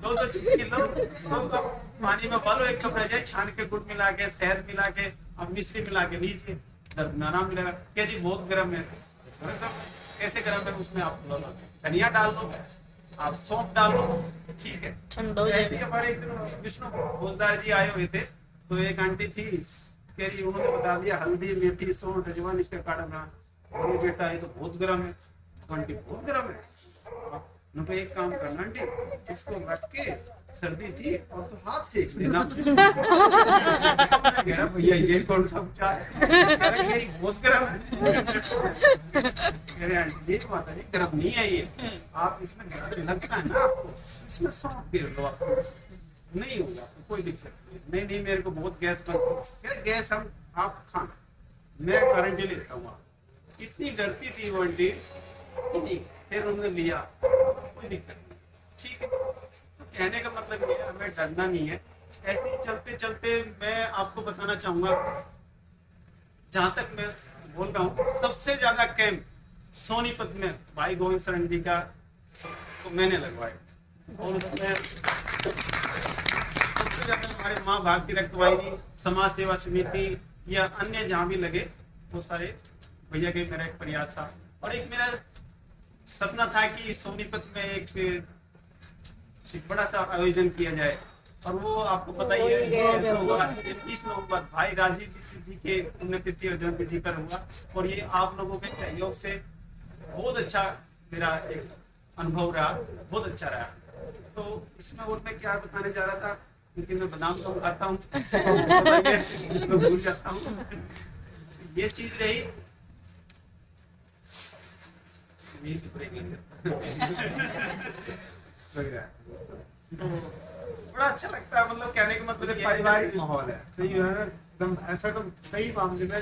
S4: 2 चीज लो, 2 कप पानी में उबालो, 1 कप रह जाए, छान के गुड़ मिला के, शहद मिला के, अब मिश्री मिला के लीजिए, दर्द में आराम मिलेगा। क्या जी बहुत गर्म है, कैसे गर्म है, उसमें आप धनिया डाल लो, आप सौंफ डाल लो, ठीक है।
S5: ठंडो
S4: ऐसे हमारे एक दिन विष्णु भोजदार जी आए हुए थे, तो एक आंटी थी कह रही, उन्होंने बता दिया हल्दी मेथी सौंठ अजवाइन इसका काढ़ा बना। अरे बेटा ये तो बहुत गर्म है। तो आंटी बहुत गर्म है, उनको एक काम करना आंटी, इसको रख के, सर्दी थी और तो हाथ सेक लेना। भैया ये कौन सा उपचार है, मेरी बहुत गर्म है। अरे आंटी माता जी गर्म नहीं है ये, आप इसमें लगता है ना आपको, इसमें सौंफ दे लो, आपको नहीं होगा कोई दिक्कत नहीं। नहीं मेरे को बहुत गैस बनती, गैस हम आप खाना, मैं गारंटी लेता हूँ। इतनी डरती थी वो आंटी, नहीं फिर उन्होंने लिया, कोई दिक्कत नहीं, ठीक है। तो कहने का मतलब ये है, हमें डरना नहीं है। ऐसे ही चलते चलते मैं आपको बताना चाहूंगा, जहां तक मैं बोल रहा हूँ, सबसे ज्यादा कैंप सोनीपत में भाई गोविंद शरण जी का तो मैंने लगवाया, और उसमें सबसे ज्यादा हमारे माँ भारती रक्तवाहिनी, समाज सेवा समिति या अन्य जहाँ भी लगे, वो सारे भैया के मेरा एक प्रयास था। और एक मेरा सपना था कि सोनीपत में एक बड़ा सा आयोजन किया जाए, और वो आपको पता ही है ऐसा हुआ 30 नवंबर भाई राजीव जी के पुण्यतिथि और जयंती पर हुआ। और ये आप लोगों के सहयोग से बहुत अच्छा मेरा एक अनुभव रहा, बहुत अच्छा रहा। तो इसमें और मैं क्या बताने जा रहा था, क्योंकि मैं बादाम कम खाता हूँ तो भूल जाता हूँ। ये चीज रही, तो बड़ा अच्छा लगता है, मतलब कहने का मतलब
S1: पारिवारिक माहौल है, सही है ना एकदम। ऐसा तो सही मामले में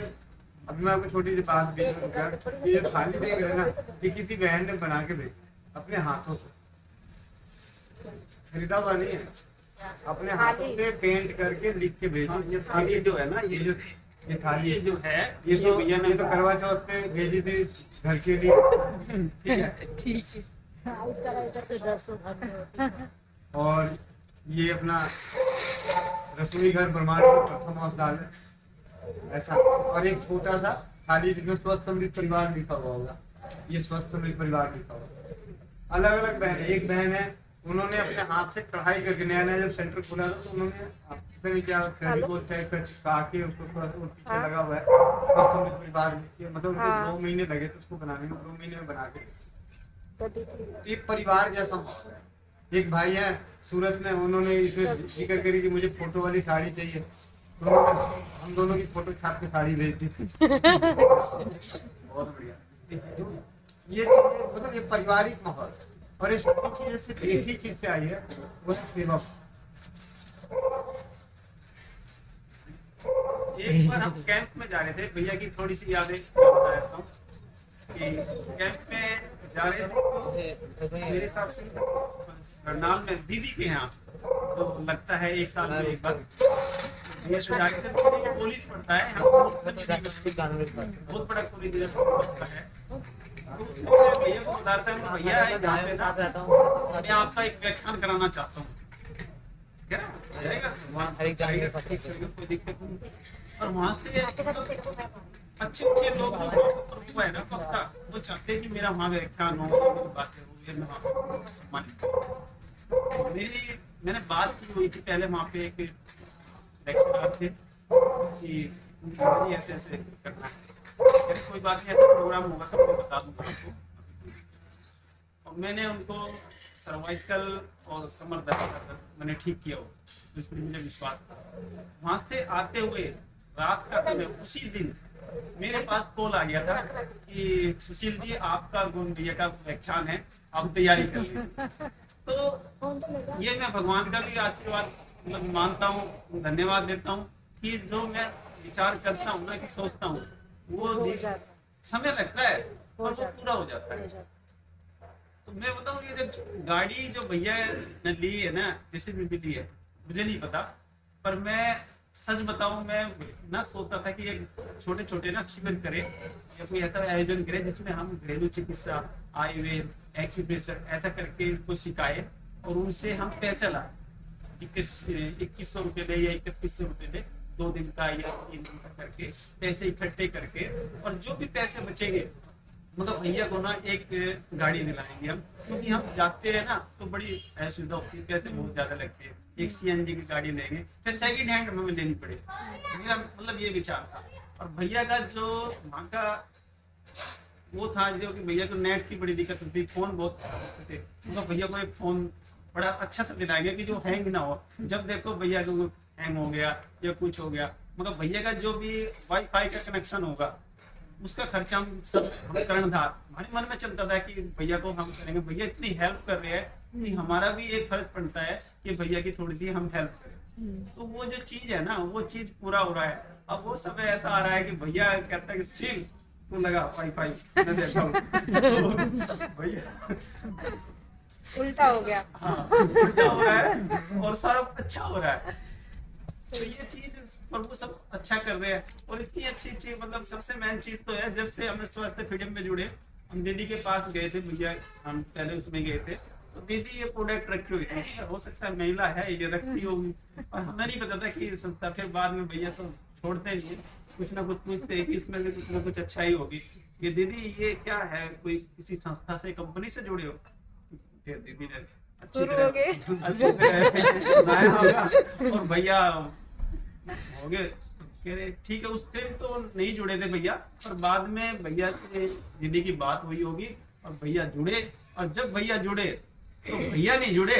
S1: अभी मैं आपको छोटी सी बात भी ये खाली देख रहे ना, ये किसी बहन ने बना के दे अपने हाथों से, खरीदा हुआ नहीं है, अपने हाथों से पेंट करके लिख के भेजा।
S4: ये जो है ना,
S1: ये थाली
S4: ये जो है,
S1: ये तो करवा चौथ पे भेजी थी घर के लिए, ठीक है। और ये अपना रसोई घर ब्रह्मांड का प्रथम अवतार है ऐसा। और एक छोटा सा थाली जिसमें स्वस्थ समृद्ध परिवार लिखा हुआ होगा, ये स्वस्थ समृद्ध परिवार लिखा हुआ। अलग अलग बहन, एक बहन है उन्होंने अपने हाथ से कढ़ाई करके, नया नया जब सेंटर खुला था तो उन्होंने क्या फेविकोल टाइप का चिपका के उसको थोड़ा सा पीछे लगा हुआ है स्वस्थ समृद्ध परिवार, मतलब उनको 2 महीने लगे थे उसको बनाने में, 2 महीने में बना के एक परिवार जैसा माहौल है। एक भाई है सूरत में, उन्होंने इसमें जिक्र करी कि मुझे फोटो वाली साड़ी चाहिए, तो हम दोनों की फोटो छाप के साड़ी भेज दी थी। बहुत बढ़िया। ये चीजें मतलब ये पारिवारिक माहौल, और इस चीज सिर्फ एक ही चीज से आई है, वो है सेवा।
S4: एक बार हम कैंप में जा रहे थे, भैया की थोड़ी सी यादें बता देता हूँ कि कैंप में जा रहे थे, तो मेरे हिसाब से करनाल में दीदी के यहाँ, तो लगता है 1 साल में एक बार ये जाते थे। पुलिस पड़ता है बहुत बड़ा पुलिस पड़ता है, तो उसमें भैया को बताता हूँ, भैया है जहाँ पे ना, मैं आपका एक व्याख्यान कराना चाहता हूँ, क्या जाएगा वहाँ कोई दिक्कत नहीं। और वहाँ से अच्छे अच्छे लोग जो वहाँ पर प्रभु है ना वक्ता, वो चाहते हैं कि मेरा वहाँ व्याख्यान हो, मेरी बातें हो, ये मैं वहाँ पर सम्मानित करूँ। मैंने बात की हुई थी पहले वहाँ पे एक लेक्चरर थे कि मुझे ऐसे ऐसे करना है, कहते कोई बात नहीं, ऐसा प्रोग्राम होगा तो मैं बता दूंगा आपको। और मैंने उनको सर्वाइकल और कमर दर्द मैंने ठीक किया हो, तो इसलिए मुझे विश्वास था। वहां से आते हुए रात का समय उसी दिन मेरे पास कॉल आ गया था कि सुशील जी आपका गुणप्रिय का व्याख्यान है, आप तैयारी कर लीजिए। तो ये मैं भगवान का भी आशीर्वाद मतलब मानता हूँ, धन्यवाद देता हूँ कि जो मैं विचार करता हूँ ना, कि सोचता हूँ, वो समय लगता है और वो पूरा हो जाता है। तो मैं बताऊँ ये जब गाड़ी जो भैया ने ली है ना, जैसे भी ली है मुझे नहीं पता, पर मैं सच बताऊं मैं ना सोचता था कि एक छोटे छोटे ना शिविर करे या कोई ऐसा आयोजन करे जिसमें हम घरेलू चिकित्सा, आयुर्वेद, एक्यूप्रेशर ऐसा करके इनको सिखाए और उनसे हम पैसे लाए। 2100 रुपये ले या 3100 रुपये ले, 2 दिन का या 3 दिन का करके पैसे इकट्ठे करके, और जो भी पैसे बचेंगे मतलब भैया को ना एक गाड़ी दिलाएंगे हम, क्योंकि हम जाते हैं ना तो बड़ी असुविधा होती है, पैसे बहुत ज्यादा लगते हैं। एक सीएनजी की गाड़ी लेंगे, फिर सेकंड हैंड हमें लेनी पड़ेगी। मेरा मतलब ये विचार था। और भैया का जो वहाँ का वो था, जो कि भैया को नेट की बड़ी दिक्कत होती, फोन बहुत खराब होते थे, तो भैया को एक फोन बड़ा अच्छा सा दिलाएंगे कि जो हैंग ना हो। जब देखो भैया को हैंग हो गया या कुछ हो गया, मतलब भैया का जो भी वाईफाई का कनेक्शन होगा उसका खर्चा हम सब कर्णधार, हमारे मन में चलता था कि भैया को हम करेंगे। भैया इतनी हेल्प कर रहे हैं कि हमारा भी एक फर्ज पड़ता है कि भैया की थोड़ी सी हम हेल्प करें। तो वो जो चीज है ना, वो चीज पूरा हो रहा है। अब वो समय ऐसा आ रहा है कि भैया कहता है कि सील तू लगा वाईफाई, मैं देखा हूं। तो भैया
S3: उल्टा हो गया।
S4: हाँ, उल्टा हो रहा है और सारा अच्छा हो रहा है। तो ये चीज प्रभु सब अच्छा कर रहे हैं। और इतनी अच्छी चीज, मतलब सबसे मेन चीज तो है, जब से हम स्वास्थ्य फ्रीडम में जुड़े, हम दीदी के पास गए थे, भैया हम पहले उसमें गए थे, तो दीदी ये प्रोडक्ट रखी हुई थी। हो सकता है महिला है ये रखती होगी, और हमें नहीं पता था कि संस्था। फिर बाद में भैया तो छोड़ते नहीं, कुछ ना कुछ पूछते हैं कि इसमें भी कुछ ना कुछ अच्छाई होगी। ये दीदी ये क्या है, कोई किसी संस्था से, कंपनी से जुड़े हो? फिर दीदी ने अच्छी तरह सुनाया होगा, और भैया हो गए, कह रहे ठीक है। उससे तो नहीं जुड़े थे भैया, पर बाद में भैया से दीदी की बात हुई होगी और भैया जुड़े। और जब भैया जुड़े तो भैया नहीं जुड़े,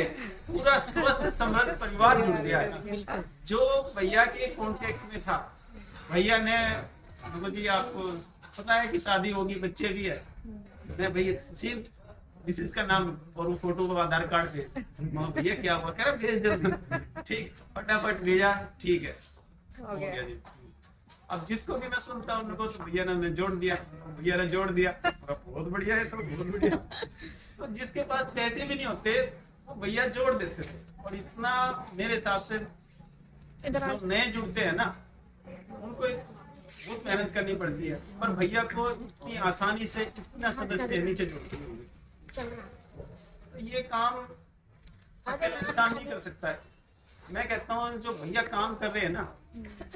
S4: पूरा स्वस्थ समृद्ध परिवार जुड़ गया है। जो भैया के कॉन्टेक्ट में था, भैया ने जी आपको पता है कि शादी होगी, बच्चे भी है, मैं भैया सुशील मिसेज का नाम और वो फोटो को आधार कार्ड पे, भैया क्या हुआ, कह रहा भेज दो। ठीक, फटाफट भेजा, ठीक है, हो गया जी। अब जिसको भी मैं सुनता हूँ उनको तो भैया ने जोड़ दिया, भैया ने जोड़ दिया, बहुत बढ़िया है, तो बहुत बढ़िया। तो जिसके पास पैसे भी नहीं होते वो भैया जोड़ देते थे। और इतना मेरे हिसाब से जो नए जुड़ते हैं ना, उनको बहुत मेहनत करनी पड़ती है, पर भैया को इतनी आसानी से इतना सदस्य नीचे जोड़ते हैं। तो ये काम अकेला इंसान नहीं कर सकता है। मैं कहता हूँ जो भैया काम कर रहे हैं ना,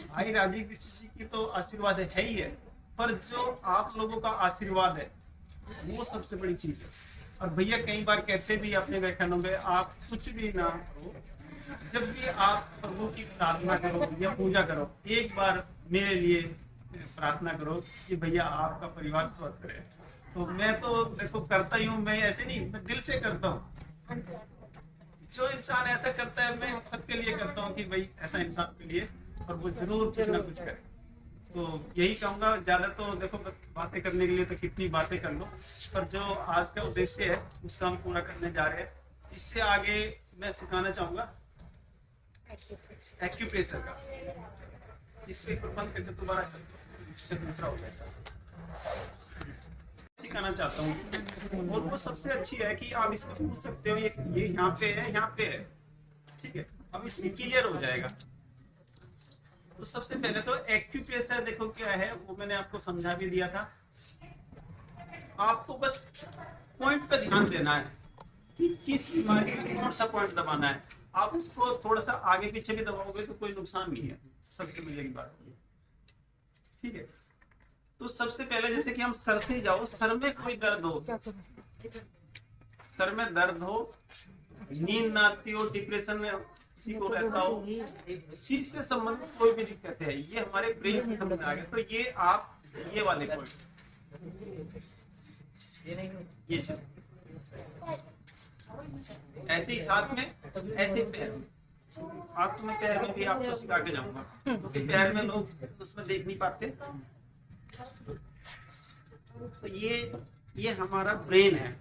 S4: भाई राजीव जी की तो आशीर्वाद है ही है, पर जो आप लोगों का आशीर्वाद है वो सबसे बड़ी चीज है। और भैया कई बार कहते भी अपने व्याख्यानों में, आप कुछ भी ना करो, जब भी आप प्रभु की प्रार्थना करो या पूजा करो, एक बार मेरे लिए प्रार्थना करो कि भैया आपका परिवार स्वस्थ रहे। तो मैं तो देखो करता ही हूँ, मैं ऐसे नहीं, मैं दिल से करता हूँ। जो इंसान ऐसा करता है, मैं सबके लिए करता हूँ कि भाई ऐसा इंसान के लिए, और वो जरूर कुछ ना कुछ करे। तो यही कहूंगा, ज्यादा तो देखो बातें करने के लिए तो कितनी बातें कर लो, पर जो आज का उद्देश्य है उसका हम पूरा करने जा रहे हैं। इससे आगे मैं सिखाना चाहूंगा एक्यूप्रेशर का। इस पे बंद करके दोबारा चलते, इससे दूसरा हो जाएगा। सिखाना चाहता हूँ, और वो सबसे अच्छी है कि आप इसको पूछ सकते हो, ये यहाँ पे है, यहाँ पे है, ठीक है। अब इसमें क्लियर हो जाएगा। तो सबसे पहले तो एक्यूप्रेशर देखो क्या है, वो मैंने आपको समझा भी दिया था। आपको बस पॉइंट पे ध्यान देना है कि किस बीमारी में कौन सा पॉइंट दबाना है। आप उसको थोड़ा सा आगे पीछे भी दबाओगे तो कोई नुकसान नहीं है, सबसे मिलेगी बात ये, ठीक है। तो सबसे पहले जैसे कि हम सर से जाओ, सर में कोई दर्द हो, सर में दर्द हो, नींद ना आती हो, डिप्रेशन में किसी को रहता हो, सिर से संबंधित कोई भी दिक्कत है, ये हमारे ब्रेन से संबंध आ गया। तो ये आप ये वाले पॉइंट, ये चलो ऐसे ही साथ में, ऐसे पैर में, आज तो मैं पैर में भी आपको सिखा के जाऊंगा, क्योंकि पैर में लोग उसमें देख नहीं पाते। तो ये हमारा ब्रेन है,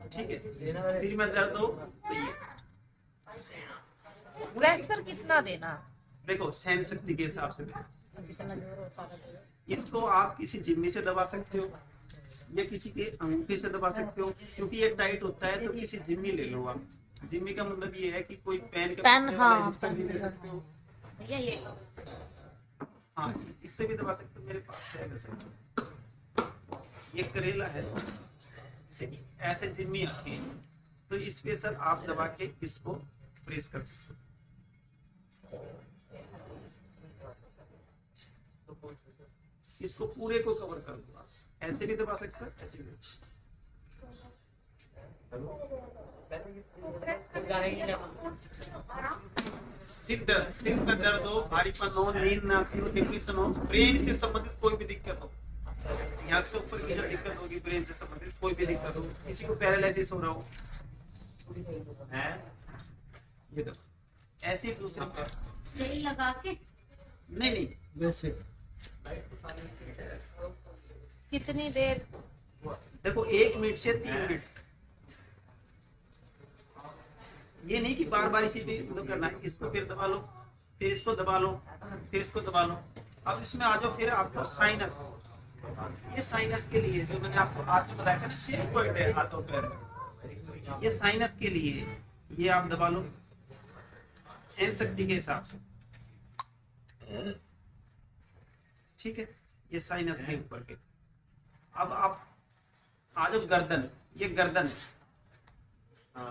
S4: ठीक है। सिर में दर्द हो तो ये
S3: प्रेशर कितना देना?
S4: देखो सहन शक्ति के हिसाब से इसको आप किसी जिम्मी से दबा सकते हो या किसी के अंगूठे से दबा सकते हो, क्योंकि ये टाइट होता है तो किसी जिम्मी ले लो आप। जिम्मी का मतलब ये है कि कोई पेन का
S5: पेन, हाँ,
S4: इंजेक्शन भी दे सकते हो।
S3: भैया ये
S4: हाँ इससे भी दबा सकते हो, मेरे पास है वैसे। ये करेला है, ऐसे जिम्मी आती है तो इस पे सर आप दबा के इसको प्रेस कर सकते हो। इसको पूरे को कवर कर दो, ऐसे भी दबा सकते हो, ऐसे भी। सिर का दर्द हो, भारीपन हो, नींद ना आती हो, डिप्रेशन हो, ब्रेन से संबंधित कोई भी दिक्कत हो, यहाँ से ऊपर की जो दिक्कत होगी, ब्रेन से संबंधित कोई भी दिक्कत हो, किसी को पैरालिसिस हो रहा हो, ये देखो ऐसे ही दूसरे पैर
S2: तेल लगा के
S4: नहीं
S1: वैसे
S3: कितनी देर?
S4: देखो 1 मिनट से 3 मिनट, ये नहीं कि बार बार इसी पे करना है। इसको फिर दबा लो, फिर इसको दबा लो, फिर इसको दबा लो। अब इसमें आ जाओ, फिर आपको साइनस, ये साइनस के लिए जो मैंने आपको आज बताया था ना, सेम पॉइंट है हाथों पैर, ये साइनस के लिए ये आप दबा लो सहन शक्ति के हिसाब से, ठीक है। ये साइनस के ऊपर के। अब आप आ जाओ गर्दन, ये गर्दन है,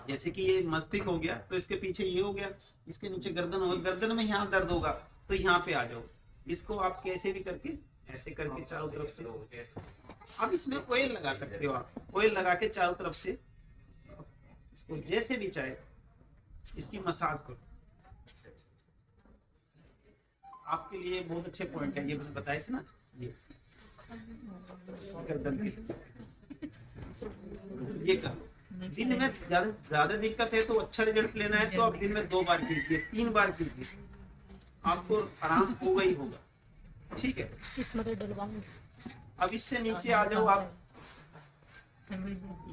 S4: जैसे कि ये मस्तिष्क हो गया तो इसके पीछे ये हो गया, इसके नीचे गर्दन होगा, गर्दन में यहाँ दर्द होगा तो यहाँ पे आ जाओ। इसको आप कैसे भी करके ऐसे करके चारों तरफ से, अब इसमें ऑयल लगा सकते हो आप, ऑयल लगा के चारों तरफ से इसको जैसे भी चाहे इसकी मसाज करो। आपके लिए बहुत अच्छे पॉइंट है, ये मैंने बताया था ना, ये गर्दन के, ये करो। दिन में ज्यादा दिक्कत है तो अच्छा रिजल्ट लेना है तो आप दिन में 2 बार कीजिए, 3 बार कीजिए, आपको आराम होगा ही होगा, ठीक है। अब इससे नीचे आ जाओ आप,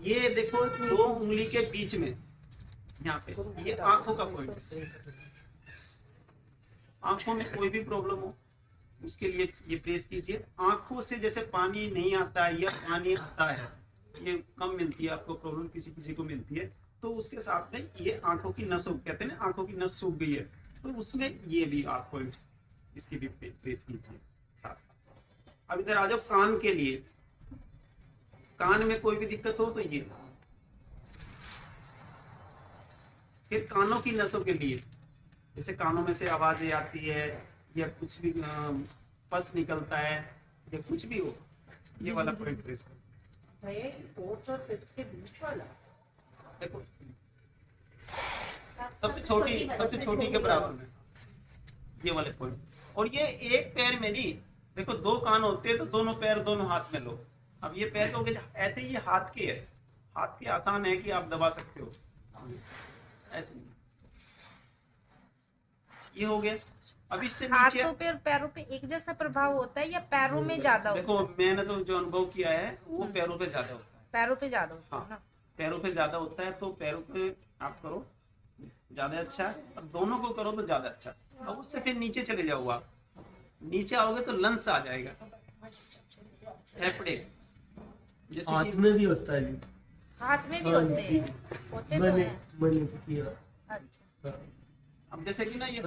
S4: ये देखो 2 उंगली के बीच में यहाँ पे, ये आंखों का पॉइंट, आंखों में कोई भी प्रॉब्लम हो उसके लिए ये प्रेस कीजिए। आंखों से जैसे पानी नहीं आता है या पानी आता है, ये कम मिलती है आपको प्रॉब्लम, किसी को मिलती है, तो उसके साथ में ये आंखों की नस, कहते हैं ना आंखों की नस सूख गई है, तो उसमें ये भी आप पॉइंट इसकी भी प्रेस कीजिए साथ साथ। अब इधर आ जाओ कान के लिए, कान में कोई भी दिक्कत हो तो ये, फिर कानों की नसों के लिए, जैसे कानों में से आवाजें आती है या कुछ भी पस निकलता है या कुछ भी हो, ये वाला पॉइंट प्रेस करो। देखो सबसे छोटी के बराबर में ये वाले पॉइंट, और ये एक पैर में नहीं, देखो 2 कान होते हैं तो दोनों पैर दोनों हाथ में लो। अब ये पैर हो गए, ऐसे ही ये हाथ के है, हाथ के आसान है कि आप दबा सकते हो ऐसे, ये हो गया। अब इससे नीचे
S3: हाथों पे और पैरों पे एक जैसा प्रभाव होता है या पैरों में ज्यादा होता है?
S4: देखो मैंने तो जो अनुभव किया है वो पैरों पे ज्यादा होता है,
S3: पैरों पे ज्यादा होता है ना?
S4: पैरों पे ज्यादा होता है, तो पैरों पे आप करो ज्यादा अच्छा है, और दोनों को करो तो ज्यादा अच्छा। अब उससे फिर नीचे चले जाओ, आप नीचे आओगे तो लंस आ जाएगा, फेफड़े, जैसे
S1: हाथ में भी होता है,
S3: हाथ में भी होते हैं, होते तो हैं।
S1: अच्छा।
S4: अब जैसे कि ना ये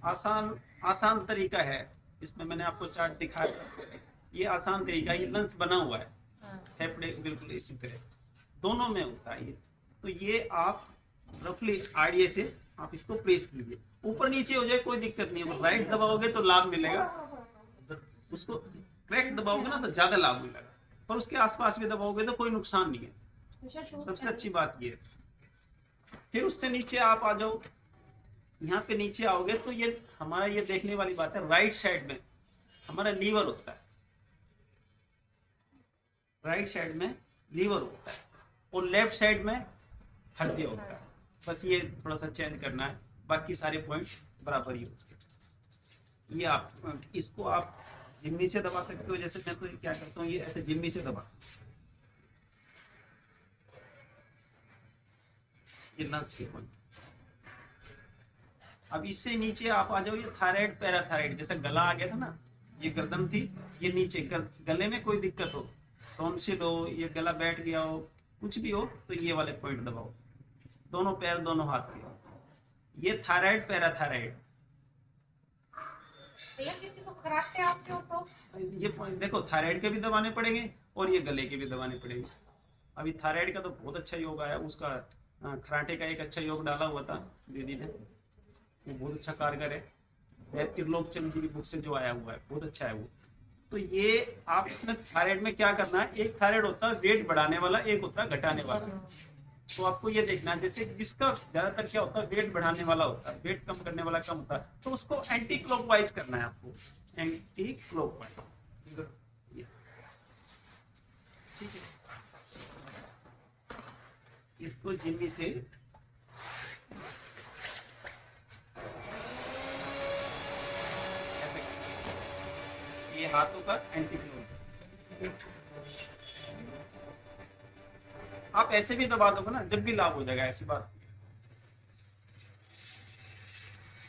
S4: आसान तरीका है, इसमें मैंने आपको चार्ट दिखाया, ये आसान तरीका, ये लंस बना हुआ है, फेफड़े बिल्कुल इसी तरह दोनों में होता है ये। तो ये आप रफली आइडिया से आप इसको प्रेस कीजिए, ऊपर नीचे हो जाए कोई दिक्कत नहीं है, राइट दबाओगे तो लाभ मिलेगा, उसको करेक्ट दबाओगे ना तो ज्यादा लाभ मिलेगा, पर उसके आसपास भी दबाओगे तो कोई नुकसान नहीं है। सबसे अच्छी बात ये है। फिर उससे नीचे आप आ जाओ, यहाँ पे नीचे आओगे तो ये हमारा ये देखने वाली बात है, राइट साइड में हमारा लीवर होता है, राइट साइड में लीवर होता है और लेफ्ट साइड में हड्डी होता है। बस ये थोड़ा सा चेंज करना है, बाकी सारे पॉइंट बराबर ही होते हैं। ये आप इसको आप जिम्मी से दबा सकते हो, जैसे मैं तो क्या करता हूँ, ये ऐसे जिम्मी से दबा, ये लंस के पॉइंट। अब इससे नीचे आप आ जाओ, ये थायराइड पैराथायराइड, जैसे गला आ गया था ना, ये गर्दन थी, ये नीचे गले में कोई दिक्कत हो, टॉन्सिल हो, ये गला बैठ गया हो, कुछ भी हो, तो ये वाले पॉइंट दबाओ, दोनों पैर दोनों हाथ के। ये थायराइड पैराथायराइड।
S3: किसी को खराटे आते हो तो
S4: ये पॉइंट देखो, थायराइड के भी दबाने पड़ेंगे और ये गले के भी दबाने पड़ेंगे। अभी थायराइड का तो बहुत अच्छा योग आया, उसका खराटे का एक अच्छा योग डाला हुआ था दीदी ने, वो बहुत अच्छा कारगर है, त्रिलोक चंद जी की बुक से जो आया हुआ है, बहुत अच्छा है वो। तो ये आप इसमें थायराइड में क्या करना है, एक थायराइड होता है वेट बढ़ाने वाला, एक होता है घटाने वाला। तो आपको ये देखना है, जैसे जिसका ज्यादातर क्या होता है, वेट बढ़ाने वाला होता है, वेट कम करने वाला कम होता है, तो उसको एंटी क्लॉकवाइज करना है आपको, एंटी क्लॉकवाइज। ठीक है, इसको जिम्मी से ऐसे, ये हाथों का एंटी क्लॉकवाइज। आप ऐसे भी दबा दोगे ना, जब भी लाभ हो जाएगा, ऐसी बात।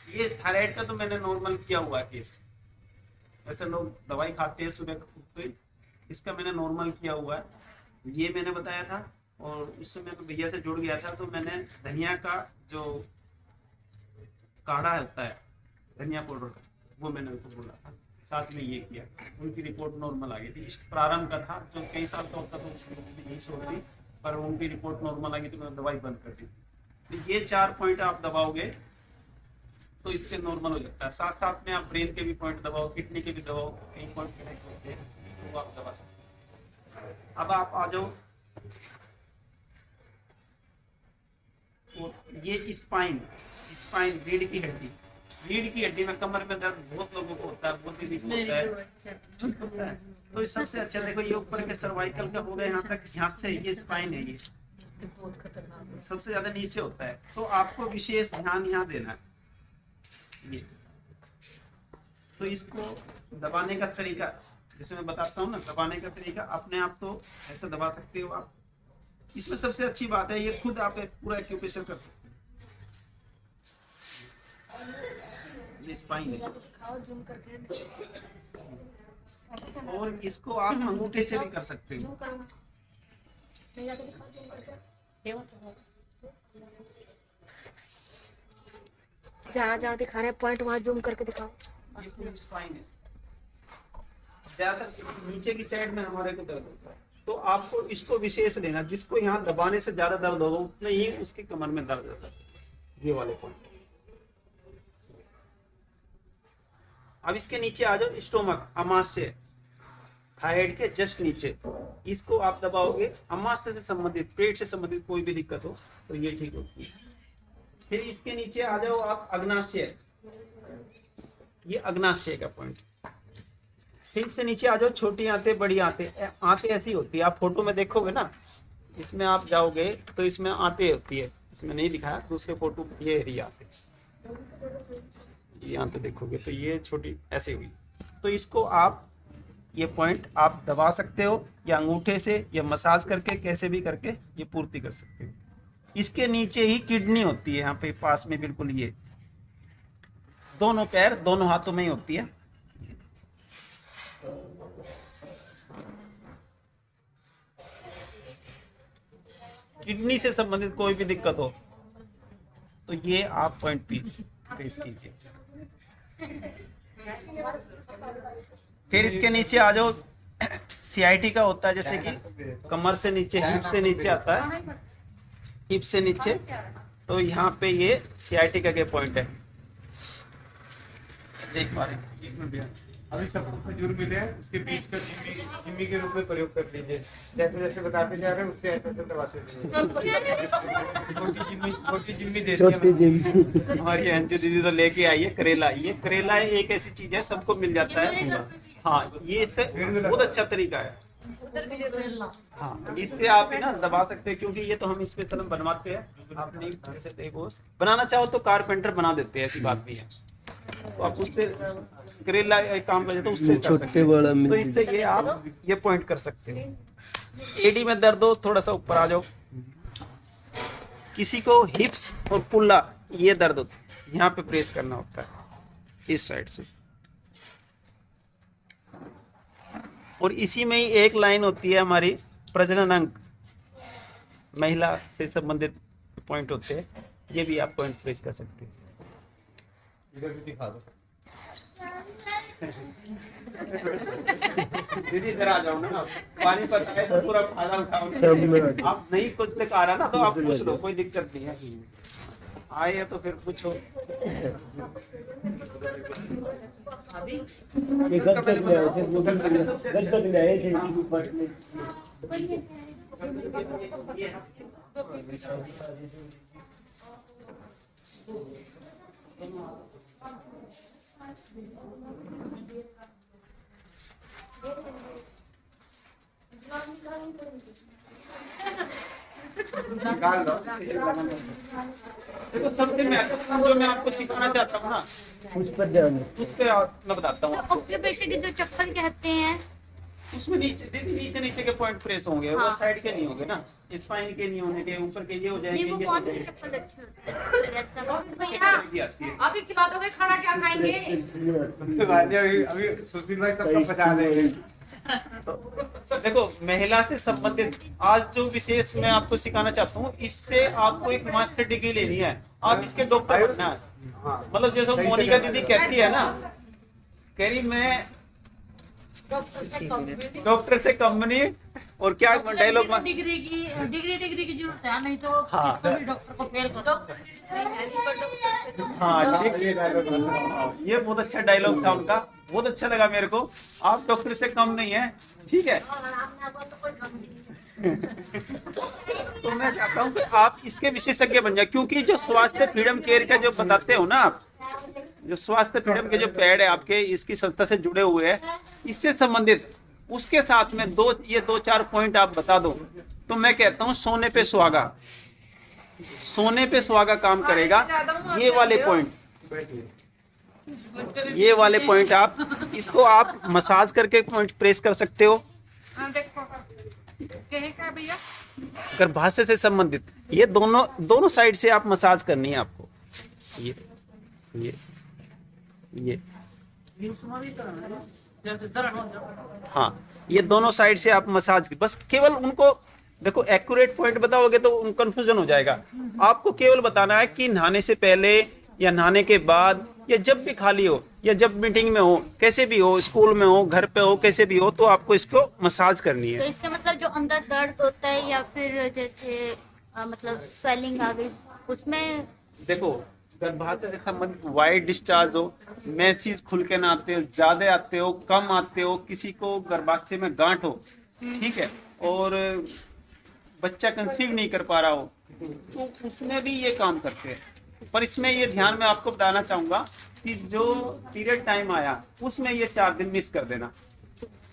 S4: ये थायराइड का तो मैंने नॉर्मल किया हुआ है केस, ऐसे लोग दवाई खाते हैं सुबह उठते ही, इसका मैंने नॉर्मल किया हुआ है। ये मैंने बताया था, और उससे मैं भैया से जुड़ गया था, तो मैंने धनिया का जो काढ़ा होता है, धनिया पाउडर का, वो मैंने उनको बोला था, साथ में ये किया, उनकी रिपोर्ट नॉर्मल आ गई थी। प्रारंभ का था जो कई साल का होता, तो नहीं छोड़ती, पर उनकी रिपोर्ट नॉर्मल आ गई तो मैंने दवाई बंद कर दी। तो ये 4 पॉइंट आप दबाओगे तो इससे नॉर्मल हो जाता है। साथ साथ में आप ब्रेन के भी पॉइंट दबाओ, किडनी के भी दबाओ, कई पॉइंट कनेक्ट होते हैं, वो आप दबा सकते हैं। अब आप आ जाओ, और ये स्पाइन रीढ़ की हड्डी, रीढ़ की हड्डी में कमर में दर्द बहुत लोगों को होता है, बहुत दीदी को होता है। तो इस सबसे अच्छा देखो, ये ऊपर के सर्वाइकल का हो गया यहाँ तक, यहाँ से ये स्पाइन है, ये
S5: बहुत खतरनाक
S4: सबसे ज्यादा नीचे होता है, तो आपको विशेष ध्यान यहाँ देना है। ये तो इसको दबाने का तरीका, जैसे मैं बताता हूँ ना, दबाने का तरीका अपने आप तो ऐसे दबा सकते हो आप। इसमें सबसे अच्छी बात है, ये खुद आप पूरा एक्यूप्रेशर कर सकते हो। ये स्पाइन है, और इसको आप अंगूठे से भी कर सकते हो।
S6: जहाँ जहाँ दिखा रहे हैं पॉइंट, वहाँ जूम करके दिखाओ।
S4: ये पूरी स्पाइन है, ज्यादातर नीचे की साइड में हमारे को दर्द होता है, तो आपको इसको विशेष लेना, जिसको यहाँ दबाने से ज्यादा दर्द होगा उतना ही उसकी कमर में दर्द होता है, ये वाले पॉइंट। अब इसके नीचे आ जाओ, स्टोमक, अमाशय, थायराइड के जस्ट नीचे, इसको आप दबाओगे, अमाशय से संबंधित, पेट से संबंधित कोई भी दिक्कत हो तो ये ठीक होती है। फिर इसके नीचे आ जाओ आप, अग्नाशय, ये अग्नाशय का पॉइंट। फिर से नीचे आ जाओ, छोटी आंतें, बड़ी आंतें। आंतें ऐसी होती है, आप फोटो में देखोगे ना, इसमें आप जाओगे तो इसमें आंतें होती है, इसमें नहीं दिखाया, दूसरे फोटो ये रही आंतें, ये आंतें देखोगे तो ये छोटी ऐसे हुई। तो इसको आप, ये पॉइंट आप दबा सकते हो, या अंगूठे से या मसाज करके, कैसे भी करके ये पूर्ति कर सकते हो। इसके नीचे ही किडनी होती है, यहाँ पे पास में बिल्कुल, ये दोनों पैर दोनों हाथों में ही होती है। किडनी से संबंधित कोई भी दिक्कत हो तो ये आप पॉइंट पेश कीजिए। फिर इसके नीचे आ जाओ, सीआईटी का होता है, जैसे कि कमर से नीचे, हिप से नीचे आता है, हिप से नीचे, तो यहाँ पे ये सीआईटी का पॉइंट है। देख पा रहे हैं,
S1: अभी सबको खजूर मिले हैं, उसके बीज का जिम्मी के रूप में प्रयोग कर लीजिए। जैसे जैसे बताते जा रहे हैं उससे ऐसे ऐसे दबाते जाइए। छोटी जिम्मी देती है
S4: हमारी अंजू दीदी तो लेके आई है करेला। ये करेला एक ऐसी चीज है सबको मिल जाता है। हाँ, ये बहुत अच्छा तरीका है। हाँ, इससे आप है ना दबा सकते हैं, क्योंकि ये तो हम स्पेशल बनवाते हैं। आप नहीं बना सकते, वो बनाना चाहो तो कारपेंटर बना देते हैं, ऐसी बात भी है। तो आप उससे करेला एक काम कर जाता है, उससे कर सकते हैं। तो इससे ये आप ये पॉइंट कर सकते हो। एडी में दर्द हो, थोड़ा सा ऊपर आ जाओ। किसी को हिप्स और पुल्ला ये दर्द होता है, यहाँ पे प्रेस करना होता है इस साइड से। और इसी में ही एक लाइन होती है हमारी प्रजनन अंग, महिला से संबंधित पॉइंट होते हैं, ये भी आप पॉइंट प्रेस कर सकते हैं।
S1: इधर भी दिखा दो
S4: दीदी इधर आ जाओ ना, पानी पता है तो पूरा फायदा उठाओ। आप नहीं कुछ तक आ रहा ना तो आप पूछ लो, कोई दिक्कत नहीं है। आए है तो फिर पूछो।
S1: निकाल लो।
S4: देखो सबसे महत्वपूर्ण जो मैं आपको सिखाना चाहता हूँ ना, उस पर मैं बताता हूँ आपको।
S6: ऑक्यूपेशन के जो चप्पल कहते हैं,
S4: उसमें नीचे दीदी नीचे के पॉइंट प्रेस होंगे। वो साइड के नहीं होंगे ना, स्पाइन के नहीं होने के, ऊपर के ये हो जाएंगे।
S6: वो
S4: ये
S6: कौन सी चप्पल अच्छी होती है? ऐसा
S3: अभी खिला दोगे खाना, क्या खाएंगे?
S1: अभी सुशील भाई सबका पचा देंगे।
S4: तो देखो, महिला से संबंधित आज जो विशेष मैं आपको सिखाना चाहता हूँ, इससे आपको एक मास्टर डिग्री लेनी है। आप इसके डॉक्टर बनना है। मतलब जैसे मोनिका दीदी कहती है ना, कह रही मैं डॉक्टर से कम नहीं। और क्या डायलॉग में
S5: डिग्री की जरूरत है, नहीं तो
S4: हाँ।
S5: किसी भी डॉक्टर को फेल कर दो।
S4: हाँ, ये बहुत अच्छा डायलॉग था उनका, बहुत अच्छा लगा मेरे को। आप डॉक्टर से कम नहीं है, ठीक है। तो मैं चाहता हूँ कि आप इसके विशेषज्ञ बन जाए, क्योंकि जो स्वास्थ्य फ्रीडम केयर का जो बताते हो ना आप, जो स्वास्थ्य फ्रीडम के जो पैड है आपके, इसकी संस्था से जुड़े हुए हैं, इससे संबंधित उसके साथ में दो चार पॉइंट आप बता दो, तो मैं कहता हूँ सोने पे सुहागा काम करेगा। ये वाले पॉइंट आप इसको आप मसाज करके पॉइंट प्रेस कर सकते हो।
S3: भैया
S4: गर्भाशय से संबंधित ये दोनों साइड से आप मसाज करनी है आपको। ये हाँ, ये दोनों साइड से आप मसाज की, बस केवल उनको देखो एक्यूरेट पॉइंट बताओगे तो उनको कंफ्यूजन हो जाएगा। आपको केवल बताना है कि नहाने से पहले या नहाने के बाद या जब भी खाली हो या जब मीटिंग में हो, कैसे भी हो, स्कूल में हो, घर पे हो, कैसे भी हो, तो आपको इसको मसाज करनी है।
S6: तो इससे मतलब जो अंदर दर्द होता है या फिर जैसे मतलब स्वेलिंग आ गई, उसमें
S4: देखो गर्भाशय से संबंधित वाइट डिस्चार्ज हो, मैसेज खुल के ना आते हो, ज्यादा आते हो, कम आते हो, किसी को गर्भाशय में गांठ हो, ठीक है, और बच्चा कंसीव नहीं कर पा रहा हो, तो उसमें भी ये काम करते हैं। पर इसमें ये ध्यान में आपको बताना चाहूंगा कि जो पीरियड टाइम आया उसमें ये 4 दिन मिस कर देना।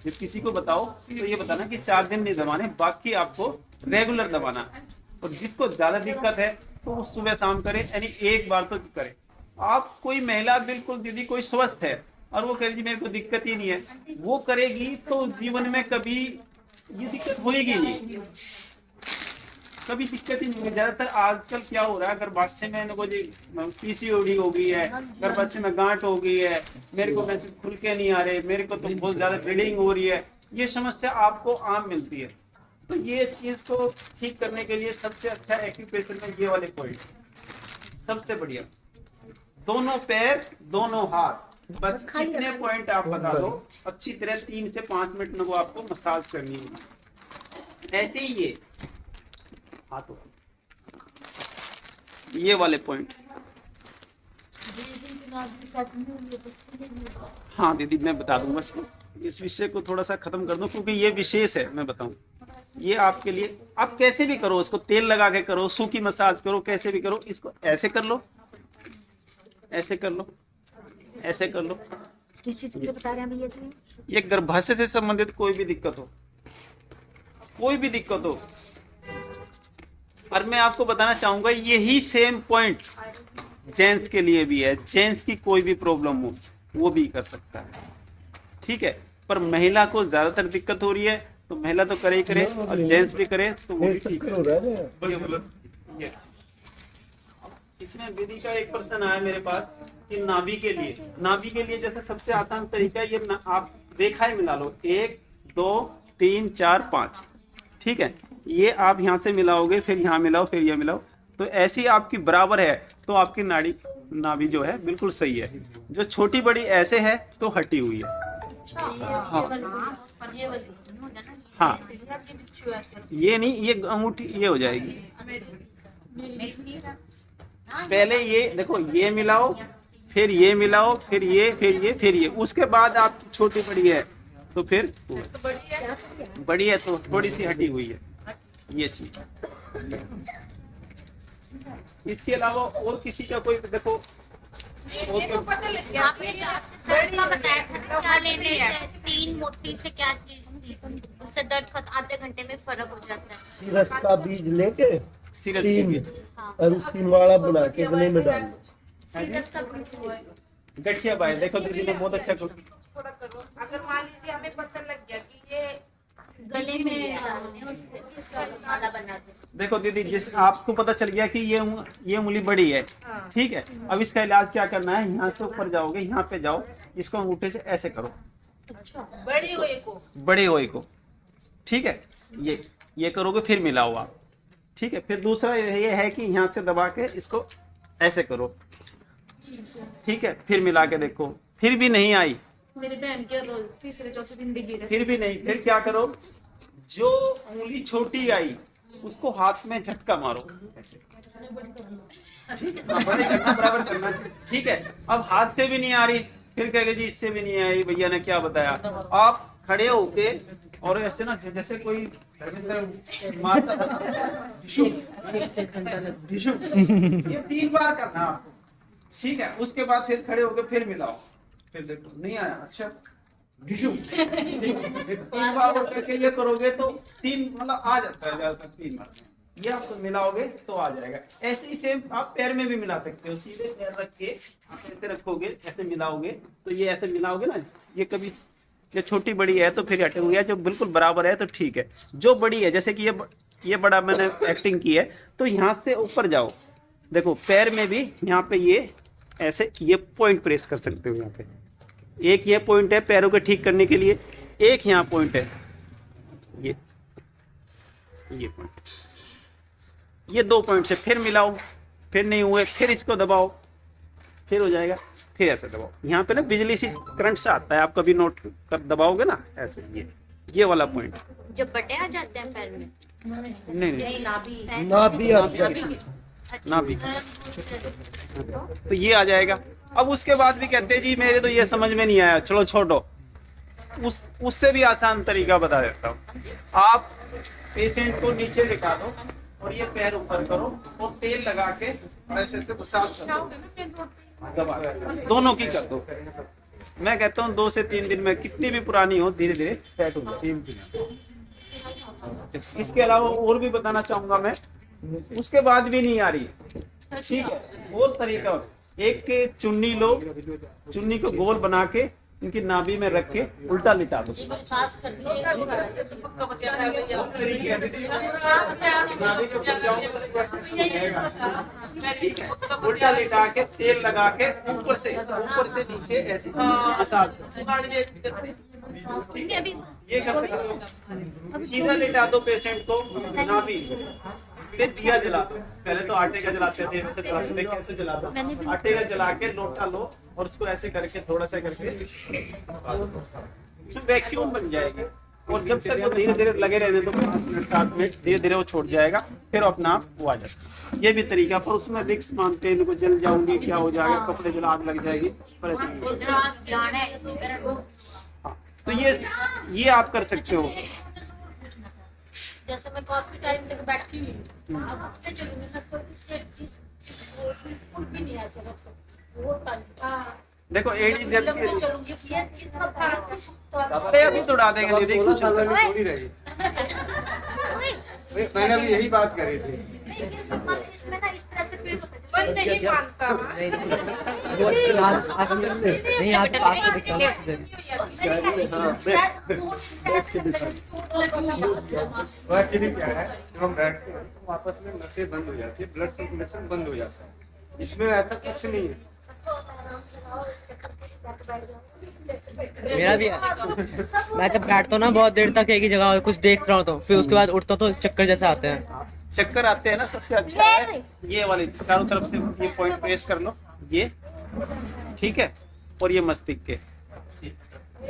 S4: जब किसी को बताओ तो ये बताना कि 4 दिन नहीं दबाने, बाकी आपको रेगुलर दबाना। और जिसको ज्यादा दिक्कत है तो वो सुबह शाम करे, यानी एक बार तो करे। आप कोई महिला बिल्कुल दीदी कोई स्वस्थ है और वो कहेगी मेरे को दिक्कत ही नहीं है, वो करेगी तो जीवन में कभी ये दिक्कत होगी नहीं, कभी दिक्कत ही नहीं है। ज्यादातर आजकल क्या हो रहा है, गर्भाशय में पीसीओडी हो गई है, गर्भाशय में गांठ हो गई है, मेरे को मैसेज खुल के नहीं आ रहे, मेरे को तो बहुत ज्यादा ब्लीडिंग हो रही है, ये समस्या आपको आम मिलती है। तो ये चीज को ठीक करने के लिए सबसे अच्छा एक्यूप्रेशर में ये वाले पॉइंट सबसे बढ़िया। दोनों पैर दोनों हाथ, बस इतने पॉइंट आप बता दो, अच्छी तरह 3 से 5 मिनट में वो आपको मसाज करनी है। ऐसे ही ये हाथों, ये वाले पॉइंट हाँ दीदी, मैं बता दूंगा इसको, इस विषय को थोड़ा सा खत्म कर दूं क्योंकि ये विशेष है। मैं बताऊं, ये आपके लिए, आप कैसे भी करो इसको, तेल लगा के करो, सूखी मसाज करो, कैसे भी करो, इसको ऐसे कर लो, ऐसे कर लो, ऐसे कर लो।
S6: किस चीज को बता रहे हैं भैया जी?
S4: ये गर्भाशय से संबंधित कोई भी दिक्कत हो, कोई भी दिक्कत हो, और मैं आपको बताना चाहूंगा यही सेम पॉइंट जेंट्स के लिए भी है। जेंट्स की कोई भी प्रॉब्लम हो वो भी कर सकता है, ठीक है। पर महिला को ज्यादातर दिक्कत हो रही है तो महिला तो करे ही करे, और जेंट्स भी करे तो वो भी ठीक है। इसमें विधि का एक प्रश्न आया मेरे पास कि नाभि के लिए जैसे सबसे आसान तरीका है, ये आप रेखाएं मिला लो, 1 2 3 4 5, ठीक है। ये आप यहाँ से मिलाओगे, फिर यहाँ मिलाओ, फिर ये मिलाओ, तो ऐसी आपकी बराबर है तो आपकी नाभि जो है बिल्कुल सही है। जो छोटी बड़ी ऐसे है तो हटी हुई है। हाँ, ये नहीं, ये अंगूठी ये हो जाएगी। पहले ये देखो, ये मिलाओ, फिर ये मिलाओ, फिर ये, फिर ये, फिर ये, उसके बाद आपकी छोटी बड़ी है तो फिर बड़ी है तो थोड़ी सी हटी हुई है, ये चीज। इसके अलावा और किसी का कोई देखो,
S3: ये तो पता लग गया
S6: आपने दर्द का बताया था, क्या लेने से 3 मोती से क्या चीज थी, उससे दर्द आधे घंटे में फर्क हो जाता है।
S5: सिरस का बीज लेके
S4: सिरस
S6: हाँ।
S5: और उसकी माला बना के गले में डाल दो।
S6: सिरस का बीज।
S4: गठिया बाय, देखो दीदी ने बहुत अच्छा
S3: थोड़ा करो। अगर मान लीजिए हमें पता लग गया कि ये
S6: गले में डालने, उससे इसका माला बना दे।
S4: देखो दीदी, जिस आपको पता चल गया कि ये उंगली बड़ी है,
S3: हाँ।
S4: ठीक है। अब इसका इलाज क्या करना है, यहाँ से ऊपर जाओगे, यहाँ पे जाओ, इसको अंगूठे से ऐसे करो,
S3: बड़ी हुए को,
S4: बड़े ओए को, ठीक है। ये करोगे, फिर मिलाओ आप, ठीक है। फिर दूसरा ये है कि यहाँ से दबा के इसको ऐसे करो, ठीक है। फिर मिला के देखो, फिर भी नहीं आई,
S2: मेरी बहन के रोज तीसरे चौथे दिन डिगी रहे।
S4: फिर भी नहीं, फिर क्या करो, जो उंगली छोटी आई उसको हाथ में झटका मारो ऐसे, ठीक है। हाँ, बड़े करना, बराबर करना, ठीक है। अब हाथ से भी नहीं आ रही, फिर कहेगा जी इससे भी नहीं आई, भैया ने क्या बताया। आप खड़े होके और ऐसे ना, जैसे कोई मारता था ना, ढिशुम, ढिशुम, ये 3 बार करना आपको, ठीक है। उसके बाद फिर खड़े होके फिर मिलाओ, फिर देखो नहीं आया, अच्छा ढिशुम, 3 बार और करके ये करोगे तो 3 मतलब आ जाता है ज्यादातर 3 बार। ये आप मिलाओगे तो आ जाएगा। ऐसे ही सेम आप पैर में भी मिला सकते हो, सीधे पैर रख के आप ऐसे रखोगे, ऐसे मिलाओगे तो ये ऐसे मिलाओगे ना, ये कभी ये छोटी बड़ी है तो फिर हटे हुई है, जो बिल्कुल बराबर है तो ठीक है। जो बड़ी है, जैसे कि ये बड़ा मैंने एक्टिंग की है, तो यहाँ से ऊपर जाओ, देखो पैर में भी यहाँ पे ये ऐसे ये पॉइंट प्रेस कर सकते हो। यहाँ पे एक ये पॉइंट है पैरों के ठीक करने के लिए, एक यहाँ पॉइंट है, ये पॉइंट, ये 2 पॉइंट से फिर मिलाओ, फिर नहीं हुए, फिर इसको दबाओ, फिर हो जाएगा, फिर ऐसे दबाओ। यहाँ पे ना बिजली सी करंट से आता है, आप कभी नोट कर दबाओगे ना ऐसे, ये वाला पॉइंट।
S6: जो बटे आ जाते हैं पैर में,
S4: नहीं, नाभि, तो ये आ जाएगा। अब उसके बाद भी कहते हैं जी मेरे तो ये समझ में नहीं आया, चलो छोड़ो, उससे भी आसान तरीका बता देता हूँ। आप पेशेंट को नीचे लिटा दो और ये पैर ऊपर करो और तेल लगा के ऐसे ऐसे मसाज कर दो, दबा दोनों की कर दो। मैं कहता हूँ 2 से 3 दिन में कितनी भी पुरानी हो धीरे धीरे सेट हो जाती है। इसके अलावा और भी बताना चाहूंगा मैं, उसके बाद भी नहीं आ रही, ठीक है। और तरीका, एक चुन्नी लो, चुन्नी को गोल बना के इनकी नाभि में रख के उल्टा लिटा दो, उल्टा लिटा के तेल लगा के ऊपर से नीचे ऐसे मसाज, ये कर सकते हो। सीधा लिटा दो पेशेंट को नाभि, फिर दिया जला दो। पहले तो आटे का जलाते थे, वैसे जलाते थे, कैसे जलाते हो? आटे का जला के लोटा लो और उसको ऐसे करके थोड़ा सा करके वैक्यूम बन जाएगी। और जब तक वो धीरे धीरे लगे रहने तो 5 मिनट 7 मिनट धीरे धीरे वो छोड़ जाएगा, फिर अपना आप वो आ जाता है। ये भी तरीका, पर उसमें रिक्स मानते हैं, इनको जल जाऊंगी क्या हो जाएगा, कपड़े जला आग लग जाएगी, पर ऐसे नहीं। हाँ, तो ये आप कर सकते हो।
S6: जैसे मैं कॉफी टाइम तक बैठी हुई हूँ, अब उठ के चलूंगी, मैं कोई सेट चीज वो बिल्कुल भी नहीं ऐसे रख सकती, वो टाइम
S4: देखो एडी जब
S6: मैं चलूंगी ये कितना फर्क है। तो
S4: अरे अभी तो उड़ा देंगे दीदी, कुछ
S1: थोड़ी रहेगी। मैंने अभी यही बात करी थी।
S6: इसमें ना इस तरह से पेड़
S3: मन नहीं मानता।
S7: नहीं आज पास से दिखा
S1: एक्चुअली क्या है, जब हम बैठते हैं तो आपस में नसें बंद हो जाती है, ब्लड सर्कुलेशन बंद हो जाता है। इसमें ऐसा कुछ नहीं है।
S7: मेरा भी है। मैं जब बैठता हूँ ना बहुत देर तक एक ही जगह कुछ देख रहा हूँ, तो फिर उसके बाद उठता हूँ तो चक्कर जैसे आते हैं।
S4: चक्कर आते हैं ना, सबसे अच्छा है ये वाली, चारों तरफ से ये पॉइंट प्रेस कर लो, ये ठीक है, और ये मस्तिष्क के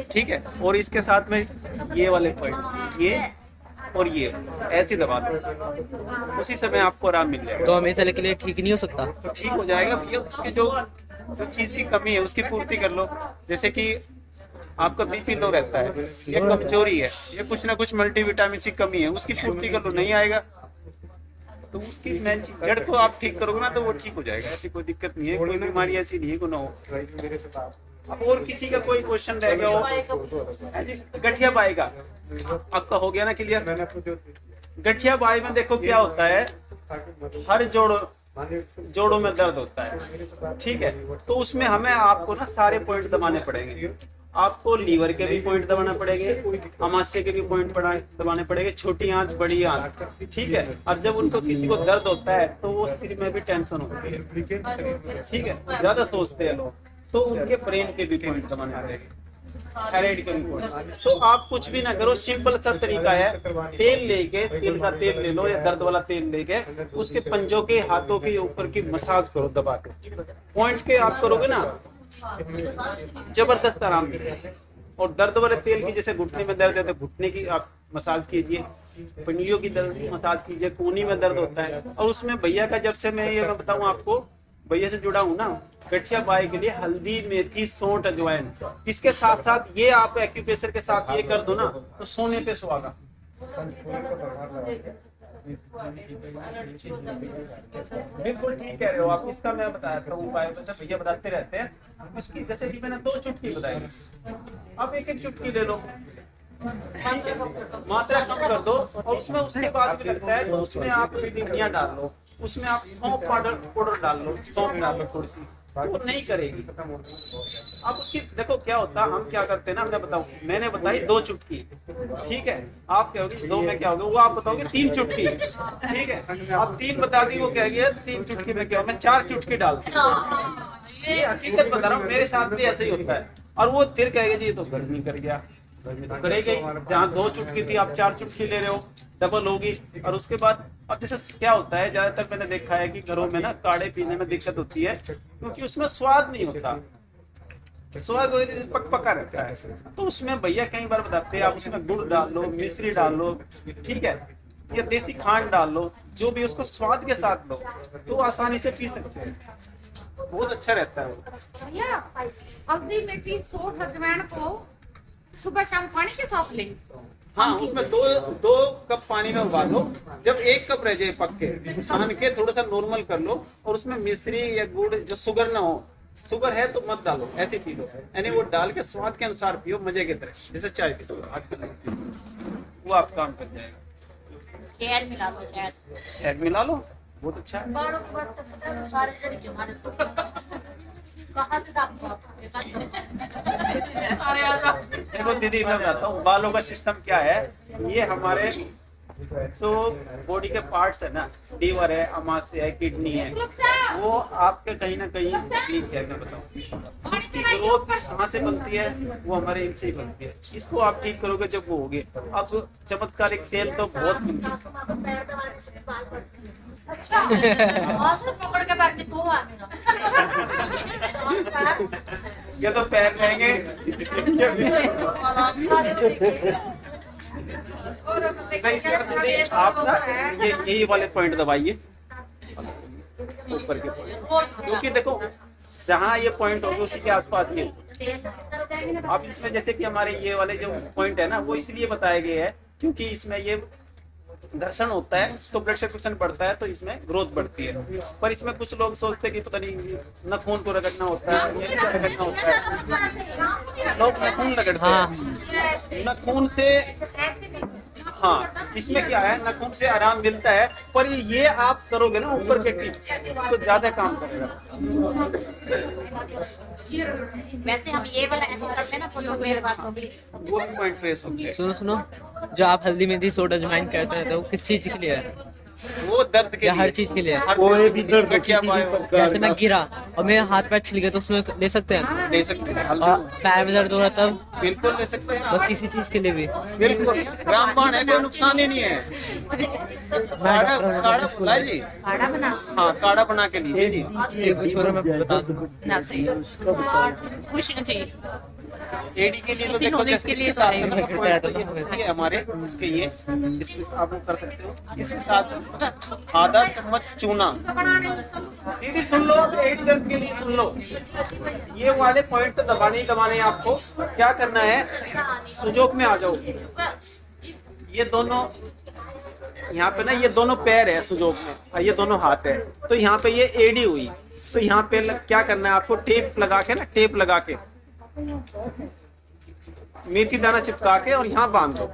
S4: ठीक है, और इसके साथ में ये वाले पॉइंट, ये और ये ऐसे दबा दो, उसी समय आपको आराम मिल जाएगा।
S7: तो हमेशा के लिए ठीक नहीं हो सकता?
S4: तो ठीक हो जाएगा भैया, उसकी जो चीज की कमी है उसकी पूर्ति कर लो। जैसे कि आपका बीपी लो रहता है, ये कमजोरी है, ये कुछ ना कुछ मल्टीविटामिन की कमी है, उसकी पूर्ति कर लो, नहीं आएगा तो उसकी मेन चीज जड़ को आप ठीक करोगे ना तो वो ठीक हो जाएगा। ऐसी कोई दिक्कत नहीं है, कोई बीमारी ऐसी नहीं है को ना हो। अब और किसी का कोई क्वेश्चन रह गया हो? गठिया बाई का आपका हो गया ना क्लियर? गठिया बाई में देखो क्या होता है, हर जोड़ों में दर्द होता है, ठीक है, तो उसमें हमें आपको ना सारे पॉइंट दबाने पड़ेंगे। आपको लीवर के भी पॉइंट दबाना पड़ेंगे, अमाशय के भी पॉइंट दबाने पड़ेंगे, छोटी आंत बड़ी आंत, ठीक है। और जब उनको किसी को दर्द होता है तो वो सिर में भी टेंशन होती है, ठीक है, ज्यादा सोचते हैं लोग, तो उनके ब्रेन के भी पॉइंट दबाने पड़ेंगे, थायराइड के भी पॉइंट। तो आप कुछ भी ना करो, सिंपल सा तरीका है, तेल लेके, तेल का तेल ले लो या दर्द वाला तेल लेके उसके पंजों के हाथों के ऊपर की मसाज करो दबा के, पॉइंट्स के आप करोगे ना जबरदस्त आराम मिलेगा। और दर्द वाले तेल की, जैसे घुटने में दर्द है तो घुटने की आप मसाज कीजिए, पिंडलियों की दर्द की मसाज कीजिए, कोहनी में दर्द होता है। और उसमें भैया का, जब से मैं बताऊं आपको, भैया से जुड़ा हूं ना, गठिया बाई के लिए हल्दी, मेथी, सौंठ, अजवाइन, इसके साथ साथ ये आप एक्यूप्रेशर के साथ ये कर दो ना तो सोने पे सुहागा। बिल्कुल ठीक कह रहे हो आप, इसका मैं बताता हूँ उपाय, जैसे भैया बताते रहते हैं। उसकी जैसे कि मैंने 2 चुटकी बताई, अब एक चुटकी ले लो, मात्रा कम कर दो, और उसमें उसके बाद भी लगता है तो उसमें आप टिड्डियाँ डाल लो, उसमें आप सौंफ पाउडर डाल लो, सौंफ डाल लो थोड़ी सी, वो नहीं करेगी। अब उसकी देखो क्या होता है, हम क्या करते हैं ना, मैं बताऊं, मैंने बताई 2 चुटकी, ठीक है, आप कहोगे 2 में क्या होगा, वो आप बताओगे 3 चुटकी, ठीक है, अब 3 बता दी, वो कह गया 3 चुटकी में क्या होगा, मैं 4 चुटकी डालती हूँ। ये हकीकत बता रहा हूँ, मेरे साथ भी ऐसे ही होता है। और वो फिर कहेगा जी ये तो गर्मी कर गया, गर्मी तो करेगा ही, जहाँ 2 चुटकी थी आप 4 चुटकी ले रहे हो, डबल होगी। और उसके बाद अब जैसे क्या होता है, ज्यादातर मैंने देखा है कि घरों में ना काढ़े पीने में दिक्कत होती है, क्योंकि उसमें स्वाद नहीं होता, स्वाद पका रहता है। तो उसमें भैया कई बार बताते हैं आप उसमें गुड़ डाल लो, मिश्री डाल लो, ठीक है, या देसी खांड डाल लो, जो भी उसको स्वाद के साथ लो तो आसानी से पी सकते हैं, बहुत अच्छा रहता है।
S2: भैया हल्दी, मेथी, सौंठ, अजवाइन को सुबह शाम पानी के साथ लें।
S4: हाँ, उसमें 2 कप पानी में उबालो, जब 1 कप रह जाए पक के, छान के थोड़ा सा नॉर्मल कर लो, और उसमें मिश्री या गुड़, जो शुगर ना हो, शुगर है तो मत डालो, ऐसे पी लो, यानी वो डाल के स्वाद के अनुसार पियो, मजे की तरह, जैसे चाय पी, वो आप काम कर जाएगा।
S6: शहद मिला लो,
S4: शहद मिला लो, बहुत अच्छा है।
S6: बालों के बाद तो पता है सारे तरीके हमारे कहाँ से
S4: देखो दीदी, मैं बताता हूँ बालों का सिस्टम क्या है। ये हमारे बॉडी के पार्ट्स है ना, लीवर है, अमाशय है, किडनी है, वो आपके कहीं ना कहीं वीक है। मैं बताऊँ इसकी ग्रोथ कहाँ से बनती है, वो हमारे इनसे ही बनती है। इसको आप ठीक करोगे जब वो होगे। अब चमत्कारिक तेल तो बहुत
S6: पकड़ के बैठे तो
S4: ये तो पैर रहेंगे नहीं, इससे आप ना यही वाले पॉइंट दबाइए ऊपर के पॉइंट, क्योंकि देखो जहाँ ये पॉइंट होगा उसी के आसपास ये। अब इसमें जैसे कि हमारे ये वाले जो पॉइंट है ना वो इसलिए बताए गए हैं क्योंकि इसमें ये घर्षण होता है तो ब्लड सर्कुलेशन बढ़ता है तो इसमें ग्रोथ बढ़ती है। पर इसमें कुछ लोग सोचते हैं कि पता नहीं नखून को रगड़ना होता है, ये रगड़ना होता है, लोग नखून रगड़ते हैं। नखून से हाँ, इसमें क्या है, नखून से आराम मिलता है, पर ये आप करोगे ना ऊपर के टिप तो ज्यादा काम करेगा।
S6: वैसे हम ये वाला ऐसे करते हैं ना तो लोग मेरे बात को भी
S4: वो भी पॉइंट ट्रेस होते हैं।
S7: सुनो सुनो, जो आप हल्दी मेहंदी सोडा अजवाइन कहते हैं तो वो किस चीज के लिए है?
S4: वो दर्द के
S7: या
S4: लिए,
S7: हर चीज के लिए?
S1: कोई भी दर्द
S4: क्या
S1: किसी भी प्रकार
S7: जैसे मैं
S1: का।
S7: गिरा और मेरे हाथ पैर छिल गए तो उसमें ले सकते हैं?
S4: ले सकते हैं,
S7: और पैर में दर्द हो रहा तब?
S4: बिल्कुल ले सकते हैं,
S7: और किसी चीज के लिए भी?
S4: बिल्कुल रामबाण है, कोई नुकसान ही नहीं है। काढ़ा काढ़ा बुलाए जी,
S6: भाड़ा बना
S4: हाँ काढ़ा बना के लीजिए जी।
S7: ये कुछ और मैं बता दूं।
S5: ना सही कुछ नहीं चाहिए।
S4: एडी के लिए तो
S5: किसी
S4: देखो
S5: knowledge
S4: जैसे
S5: के लिए
S4: इसके
S5: तो
S4: साथ
S5: है।
S4: में ना point ये हमारे इसके ये इसके आप लोग कर सकते हो, इसके साथ ना आधा चम्मच चूना, सीधी सुन लो, एडी दर्द के लिए सुन लो, ये वाले पॉइंट तो दबाने ही दबाने हैं आपको। क्या करना है, सुजोग में आ जाओ, ये दोनों यहाँ पे ना ये दोनों पैर है सुजोग में और ये दोनों हाथ है, तो यहाँ पे ये एडी हुई, तो यहाँ पे क्या करना है आपको, टेप लगा के ना, टेप लगा के मेथी दाना चिपका के और यहाँ बांध दो।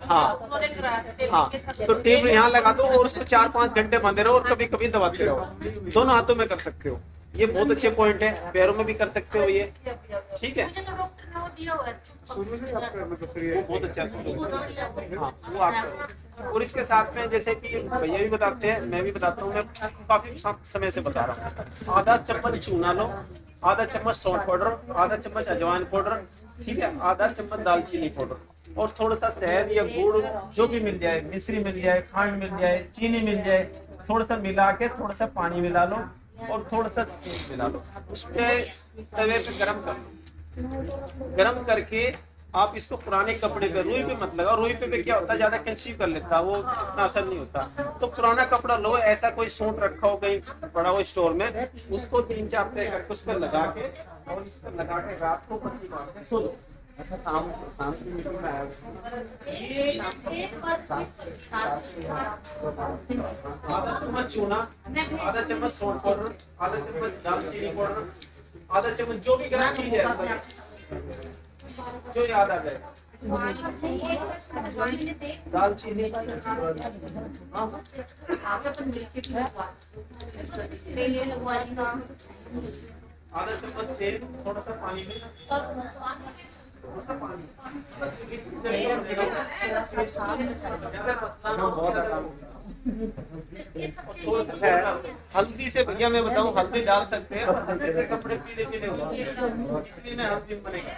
S4: हाँ हाँ, तो टेप यहाँ लगा दो और उसको 4-5 घंटे बांधे रहो और कभी कभी दबाते रहो। दोनों हाथों में कर सकते हो, ये बहुत अच्छे पॉइंट है, पैरों में भी कर सकते हो ये, ठीक है।
S1: शुरू से आपका मतलब फ्री
S4: वो
S1: है।
S4: बहुत अच्छा है, हाँ वो आप। और इसके साथ में जैसे कि भैया भी बताते हैं, मैं भी बताता हूँ, मैं काफी समय से बता रहा हूँ, आधा चम्मच चूना लो, आधा चम्मच सौंठ पाउडर, आधा चम्मच अजवाइन पाउडर, ठीक है, आधा चम्मच दालचीनी पाउडर और थोड़ा सा शहद या गुड़ जो भी मिल जाए, मिश्री मिल जाए, खांड मिल जाए, चीनी मिल जाए, थोड़ा सा मिला के थोड़ा सा पानी मिला लो और थोड़ा सा तेल मिला लो, उस पे तवे पे गरम कर लो। गरम करके आप इसको पुराने कपड़े पे, रुई पे मत लगाओ, रुई पे क्या होता है ज्यादा कंसीव कर लेता है, वो इतना असर नहीं होता। तो पुराना कपड़ा लो, ऐसा कोई सूट रखा हो कहीं पड़ा हो स्टोर में, उसको 3-4 तय करके उस पर लगा के और इस पर लगा के रात को पट्टी बांध के सो लो। ऐसा शाम की मीटिंग में आया ये आधा चम्मच चूना, आधा चम्मच सौंठ पाउडर, आधा चम्मच दालचीनी पाउडर, आधा चम्मच जो भी गरम चीज है जो याद आ जाए, दालचीनी, हाँ आधा चम्मच तेल, थोड़ा सा पानी में, थोड़ा सा पानी, ज्यादा पतला बहुत आराम। थोड़ा सा हल्दी से, भैया मैं बताऊं, हल्दी डाल सकते हैं पर हल्दी से कपड़े पीले पीले होंगे, इसलिए मैं हल्दी बनेगा।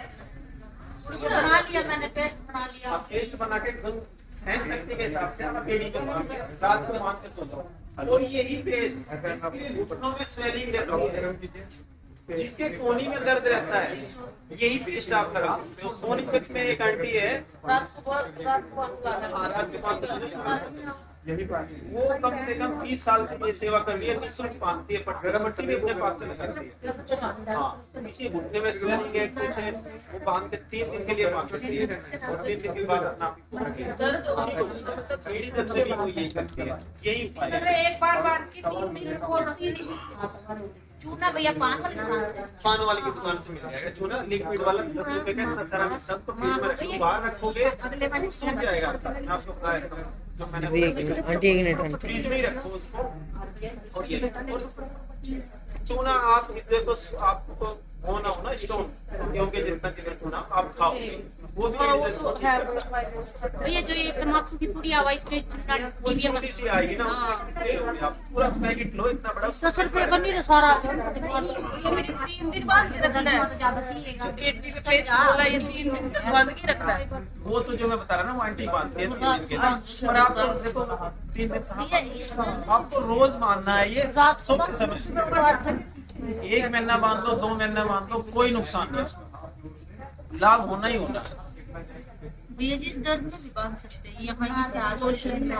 S6: बना लिया मैंने, पेस्ट बना लिया।
S4: आप पेस्ट बना के सहन शक्ति के हिसाब से आप एडी को बांध के रात को बांध के सो जाओ। और यही पेस्ट इसके लिए घुटनों में स्वेलिंग रहती है, जिसके कोहनी में दर्द रहता है, यही पेस्ट आप लगा सकते हो। सोनीपत में एक आंटी है,
S5: रात को
S4: रात के 5 बजे
S1: यही पानी
S4: वो कम से कम 20 साल से ये सेवा कर रही है, निःशुल्क बांधती है, पटगरा मट्टी भी अपने पास से लगाती है। हाँ, किसी घुटने में स्वेलिंग है, कुछ है, वो बांध के 3 दिन के लिए बांधती है और 3 दिन के बाद अपना एडी दर्द में भी वो यही करती है, यही उपाय है।
S2: एक बार बांध के 3 दिन खोलती नहीं।
S6: चूना भैया पान वाली दुकान से।
S4: पान वाले की दुकान से मिल जाएगा चूना, लिक्विड वाला 10 रुपए का, इतना सारा मिक्स को फ्रिज में रखो, बाहर रखोगे सूख जाएगा। मैं आपको बताया था, जो मैंने
S7: आंटी एक मिनट
S4: फ्रिज में ही रखो उसको। और ये और चूना आप देखो, आपको होना हो ना स्टोन, गेहूं के जितना चूना आप खाओगे वो भी
S6: भैया जो ये तम्बाकू की पुड़ी आवा इसमें चूना
S4: वो छोटी सी आएगी ना, उसमें कितने लोगे आप, पूरा पैकेट लो इतना बड़ा,
S5: 10 रुपए का नहीं सारा।
S6: ये मेरी 3 दिन बाद रखना है, ज्यादा चाहिएगा।
S5: 80 पे पेस्ट बोला, ये 3 दिन तक बांध के रखना है।
S4: वो तो जो मैं बता रहा ना, वो आंटी बांधती है 3 दिन के लिए, और आप लोग देखो 3 दिन कहाँ, आपको रोज बांधना है ये सोते समय। 1 महीना बांध दो, 2 महीना बांध दो, कोई नुकसान नहीं।
S8: लाभ होना ही होना।
S5: भैया जी इस दर्द में भी बांध सकते हैं, यहाँ से आगे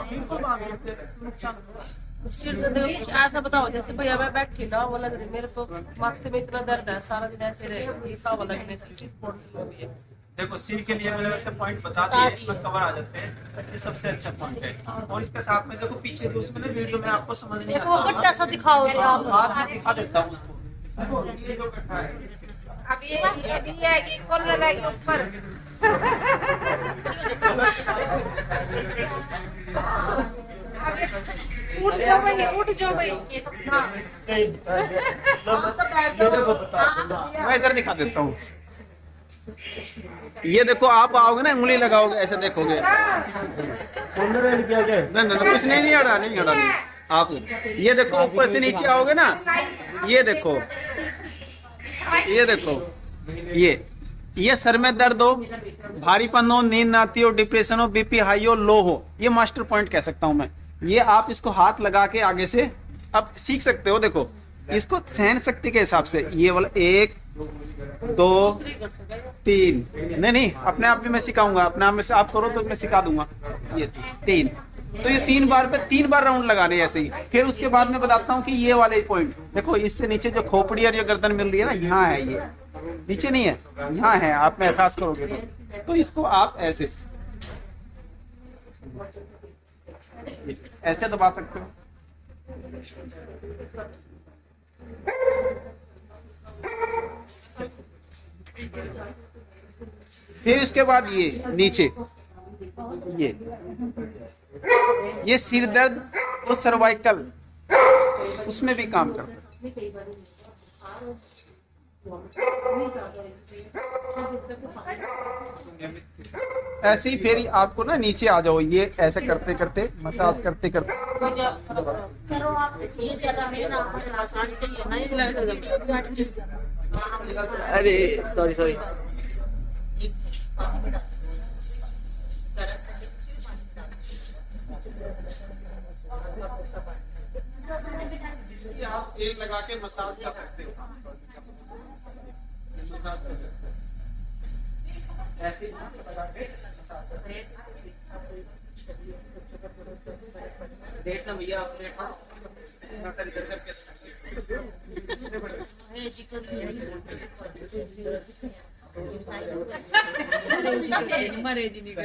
S8: बिल्कुल बांध सकते हैं।
S5: सिर दर्द का कुछ ऐसा बताओ, जैसे भैया मैं बैठी ना, वो लग रही मेरे तो माथे में इतना दर्द है, सारा दिन ऐसे रहे, ये सब लगने से किस स्पोर्ट्स में भी है।
S8: देखो सिर के लिए मैंने वैसे पॉइंट बता दिए, इसमें कवर आ जाते हैं, ये सबसे अच्छा पॉइंट है। और इसके साथ में देखो पीछे जो उसमें ना वीडियो में आपको समझ नहीं आता
S5: वो गट्टा सा दिखाओ आप।
S8: हाथ में दिखा देता हूँ उसको। देखो ये जो गट्टा है,
S3: अब ये आएगी, कॉलर आएगी ऊपर। उठ जाओ भाई, उठ जाओ भाई।
S8: मैं इधर दिखा देता हूँ। ये देखो आप आओगे ना, उंगली लगाओगे ऐसे देखोगे, नहीं कुछ नहीं अड़ा नहीं। आप ये देखो ऊपर से नीचे आओगे ना, ये देखो ये सर में दर्द हो, भारीपन हो, नींद ना आती हो, डिप्रेशन हो, बीपी हाई हो, लो हो, ये मास्टर पॉइंट कह सकता हूं मैं। ये आप इसको हाथ लगा के आगे से अब सीख सकते हो। देखो इसको सहन शक्ति के हिसाब से ये वाला 1 2 3, नहीं अपने आप भी मैं सिखाऊंगा, अपने आप में से आप करो तो मैं सिखा दूंगा। ये 3, तो ये 3 बार पे 3 बार राउंड लगाने ऐसे ही। फिर उसके बाद मैं बताता हूँ कि ये वाले पॉइंट देखो, इससे नीचे जो खोपड़ी और ये गर्दन मिल रही है ना, यहाँ है, ये नीचे नहीं है, यहाँ है। आप में एहसास करोगे तो इसको आप ऐसे दबा सकते हो। फिर उसके बाद ये नीचे ये सिर दर्द और सर्वाइकल, उसमें भी काम करता है। ऐसे ही फिर आपको ना नीचे आ जाओ, ये ऐसे करते करते मसाज करते करते।
S5: करो आप, ये ज्यादा है ना, आसान चाहिए ना, ये चाहिए।
S7: अरे सॉरी
S8: इसकी आप तेल लगा के मसाज कर सकते हो, मसाज कर सकते हो ऐसे लगा के मसाज कर सकते हो। देखना भैया आप देखो सारी दर्द
S5: मरे जी नहीं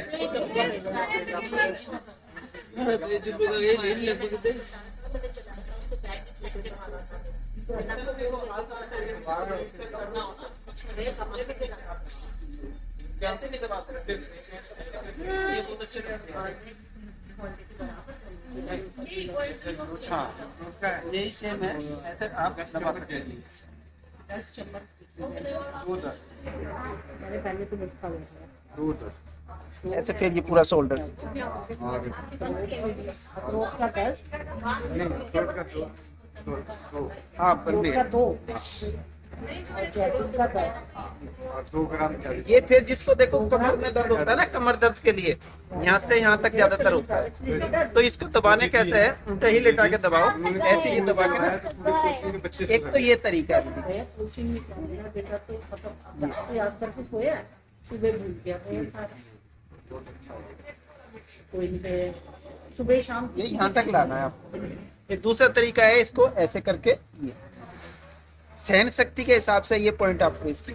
S8: कैसे भी दबा सकते हैं, ये बहुत अच्छे लगते हैं। हाँ यही सेम है, ऐसे आप दबा सकते हैं। ऐसे फिर ये पूरा शोल्डर हाँ ये फिर जिसको देखो कमर में दर्द होता है ना, कमर दर्द के लिए यहाँ से यहाँ तक ज्यादातर होता है, तो इसको दबाने कैसे है, उल्टा ही लेटा के दबाओ, ऐसे ही दबा के ना। एक तो ये तरीका है,
S5: सुबह शाम
S8: ये यहाँ तक लाना है आपको। ये दूसरा तरीका है, इसको ऐसे करके ये सहन शक्ति के हिसाब से ये पॉइंट आपको इसकी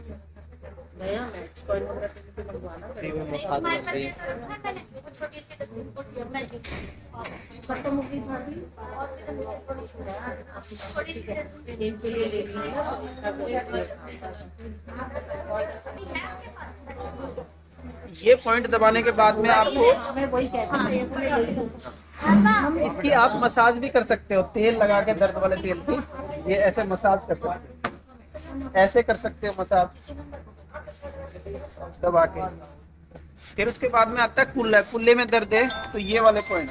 S8: ये पॉइंट दबाने के बाद में आपको इसकी आप मसाज भी कर सकते हो, तेल लगा के दर्द वाले तेल की ये ऐसे मसाज कर सकते हो, ऐसे कर सकते हो मसाज दबा के। फिर उसके बाद में आता है कुल्ला, कुल्ले में दर्द है तो ये वाले पॉइंट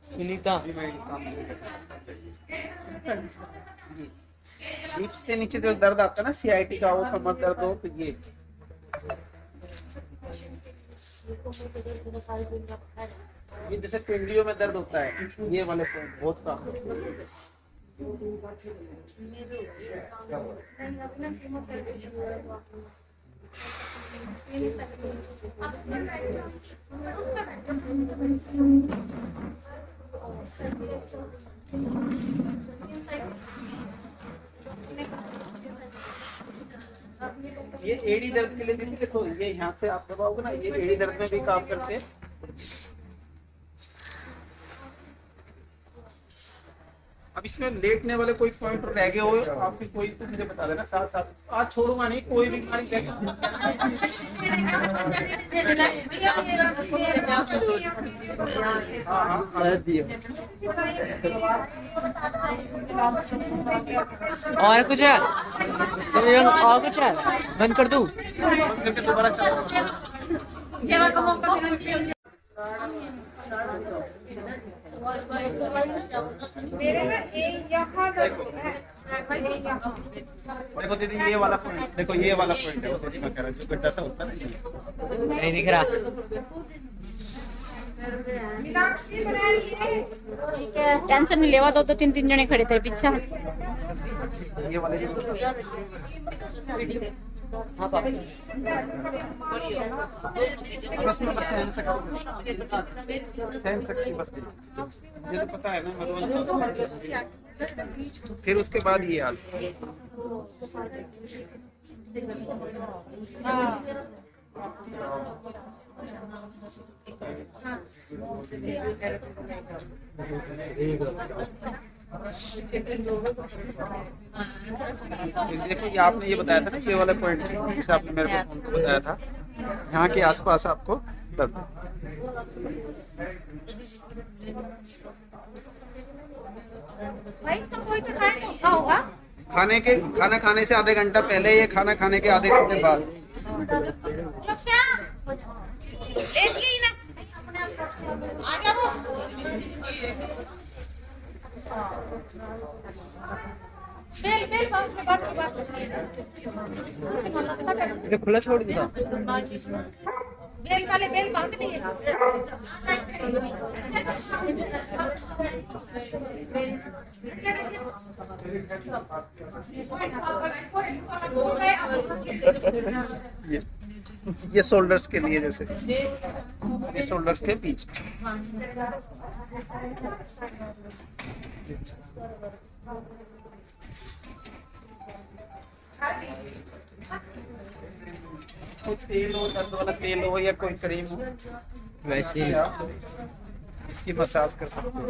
S7: सुनीता
S8: हिप से नीचे जो दर्द आता है ना, CIT का हो, कमर दर्द हो, तो ये ये जैसे पिंडलियों में दर्द होता है, ये वाले पॉइंट बहुत काम ये एड़ी दर्द के लिए भी देखो, ये यहाँ से आप दबाओगे ना, ये एड़ी दर्द में भी काम करते हैं। अब इसमें लेटने वाले कोई पॉइंट रह गए हो आपकी, कोई तो मुझे बता देना साथ साथ। आज छोड़ूंगा नहीं कोई भी बीमारी
S7: और कुछ है? और कुछ है? बंद कर दूं?
S8: दोबारा चलो।
S3: मेरे ना यहाँ दर्द है।
S8: देखो दीदी ये वाला पॉइंट, देखो ये वाला पॉइंट है, वो देखो मैं कह रहा हूं, जो गड्ढा सा होता है ना,
S7: नहीं दिख रहा।
S3: मीनाक्षी बनाइए।
S6: ठीक है, टेंशन नहीं लेवा, 2-3 जने खड़े थे पीछे।
S8: ये वाले
S7: हाँ पापा।
S8: बस में बस सहन सकती बस, ये तो पता है ना मधुबन। फिर उसके बाद ये आता देखो, ये आपने ये बताया था ना, ये वाला पॉइंट जिसे आपने मेरे को फोन पे बताया था, यहाँ के आसपास आपको दर्द।
S2: भाई इसका कोई तो टाइम होता होगा।
S8: खाना खाने से आधे घंटा पहले, ये खाना खाने के आधे घंटे बाद।
S2: लक्ष्या ले दिए ना, आ गया वो। बेल बेल बात से बात की बात।
S7: इसे खुला छोड़ दिया।
S2: बेल वाले बेल बांध लिए।
S8: ये शोल्डर्स के लिए, जैसे ये शोल्डर्स के पीछे। कोई तेल हो, दर्द वाला तेल हो या कोई क्रीम हो,
S7: वैसे ही
S8: आप इसकी मसाज कर सकते हो।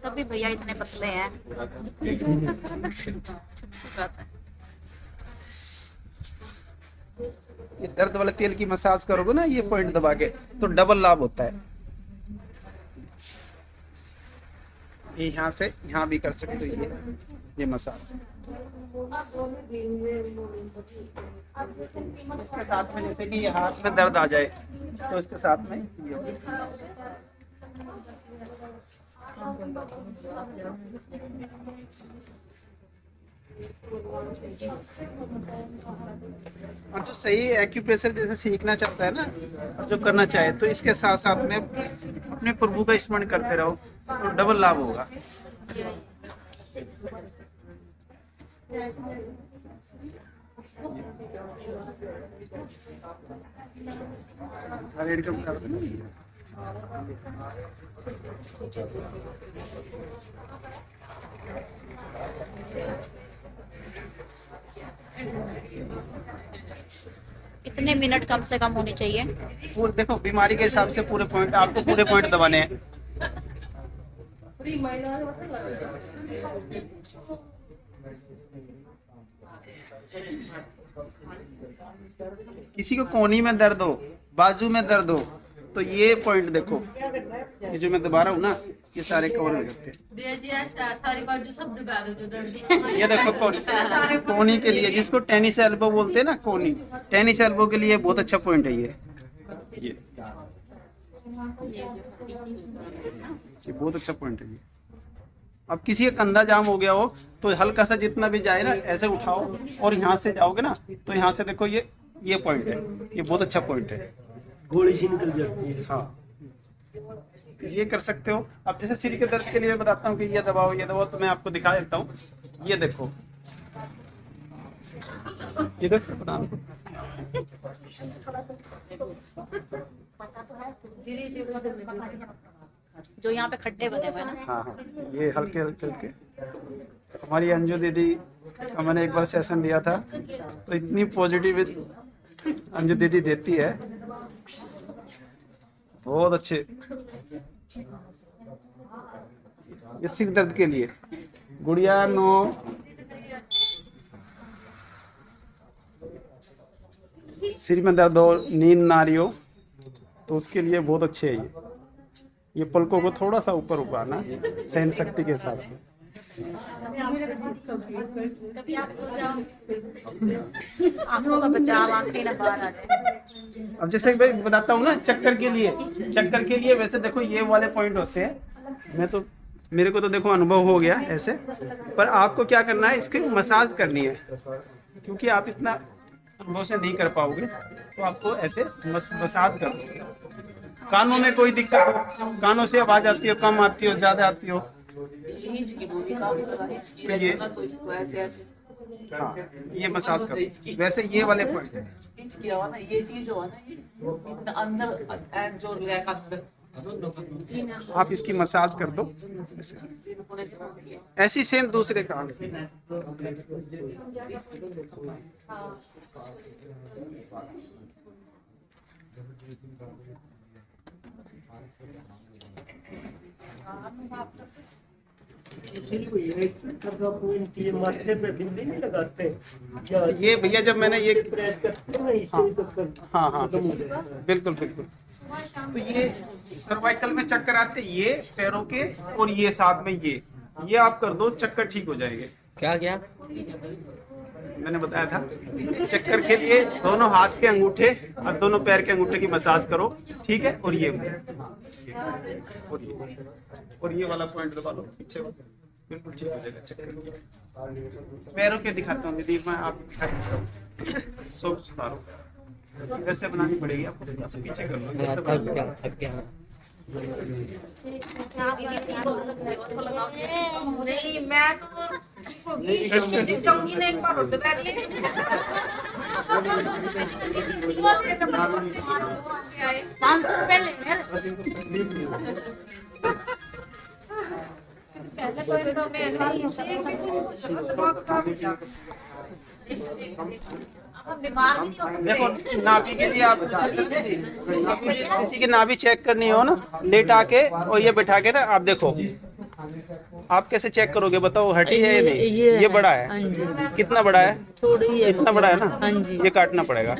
S6: तभी भैया इतने पतले हैं।
S8: ये दर्द वाले तेल की मसाज करोगे ना, ये पॉइंट दबा के, तो डबल लाभ होता है। ये यहाँ से यहाँ भी कर सकते हो, ये मसाज। इसके साथ में जैसे कि ये हाथ में दर्द आ जाए, तो इसके साथ में ये और जो सही एक्यूप्रेशर जैसे सीखना चाहता है ना, और जो करना चाहे, तो इसके साथ साथ में अपने प्रभु का स्मरण करते रहो, तो डबल लाभ होगा। रेड का बता दो ना।
S6: कितने मिनट कम से कम होनी चाहिए?
S8: पूरे देखो, बीमारी के हिसाब से पूरे पॉइंट आपको पूरे पॉइंट दबाने हैं। किसी को कोहनी में दर्द हो, बाजू में दर्द हो, तो ये पॉइंट देखो, ये जो मैं दबा रहा हूँ ना, ये सारे कवर हो जाते हैं।
S5: सारी बाजू सब दबा दो जो दर्द।
S8: ये देखो कोहनी के लिए, जिसको टेनिस एल्बो बोलते हैं ना, कोहनी, टेनिस एल्बो के लिए बहुत अच्छा पॉइंट है ये। ये बहुत अच्छा पॉइंट है ये। अब किसी का कंधा जाम हो गया हो तो हल्का सा जितना भी जाए ना ऐसे उठाओ और यहाँ से जाओगे ना तो यहाँ से देखो ये पॉइंट है, ये बहुत अच्छा पॉइंट है,
S9: गोली सी निकल जाती है।
S8: हाँ तो ये कर सकते हो। अब जैसे सिर के दर्द के लिए बताता हूँ कि ये दबाओ तो मैं आपको दिखा देता हूँ। ये देखो इधर से बना
S2: जो यहाँ पे खड्डे बने हुए हैं ना।
S8: हाँ हाँ ये हल्के हल्के हमारी अंजू दीदी का मैंने एक बार सेशन लिया था तो इतनी पॉजिटिव अंजू दीदी देती है, बहुत अच्छे। ये सिर दर्द के लिए गुड़िया नो सिर में दर्द हो, नींद ना रही हो तो उसके लिए बहुत अच्छे है ये पलकों को थोड़ा सा ऊपर उठाना सहन शक्ति के हिसाब से।
S2: कभी आप सो जाओ, आंखों का बचाव, आंखें ना बाहर आ जाए।
S8: अब जैसे भाई बताता हूँ ना चक्कर के लिए वैसे देखो ये वाले पॉइंट होते हैं। मैं तो मेरे को तो देखो अनुभव हो गया ऐसे, पर आपको क्या करना है इसकी मसाज करनी है, क्योंकि आप इतना अनुभव से नहीं कर पाओगे तो आपको ऐसे मसाज कर दो। कानों में कोई दिक्कत हो, कानों से आवाज आती हो, कम आती हो, ज्यादा आती हो,
S5: हिंच की भूमिका होगा, हिंच की
S8: ये
S5: ना तो इसको ऐसे ऐसे
S8: हाँ ये मसाज करो। वैसे ये वाले पॉइंट है,
S5: हिंच किया हुआ ना, ये चीज हो ना, ये इसने अंदर जोर लगाया अंदर,
S8: आप इसकी मसाज कर दो ऐसी सेम दूसरे कान से।
S9: सिर्फ ये चक्कर का पॉइंट ये माथे पे बिंदी नहीं लगाते या
S8: ये भैया जब मैंने ये
S9: प्रेस करते हैं इससे चक्कर
S8: हाँ हाँ
S9: खत्म हो जाता है।
S8: बिल्कुल बिल्कुल। तो ये सर्वाइकल में चक्कर आते ये पैरों के और ये साथ में ये आप कर दो, चक्कर ठीक हो जाएंगे।
S7: क्या
S8: मैंने बताया था चक्कर के लिए दोनों हाथ के अंगूठे और दोनों पैर के अंगूठे की मसाज करो, ठीक है। और ये वाला पॉइंट दबा लो पीछे, बिल्कुल ठीक हो जाएगा चक्कर। पैरों के दिखाता हूँ दीदी मैं, आप सब सुधारो। इधर से बनानी पड़ेगी आपको, थोड़ा सा पीछे कर लो।
S3: नहीं मैं तो ठीक होगी, चंगी ने एक बार और दबा दिए।
S2: 500 रुपए लेने पहले तो इनको हम बीमार भी नहीं हो सकते।
S8: देखो नाभि के लिए आप किसी की नाभि चेक करनी हो ना, लेट आके और ये बैठा के ना आप देखो, आप कैसे चेक करोगे बताओ, हड्डी है या नहीं? ये बड़ा है, कितना बड़ा है? इतना बड़ा है ना, ये काटना पड़ेगा।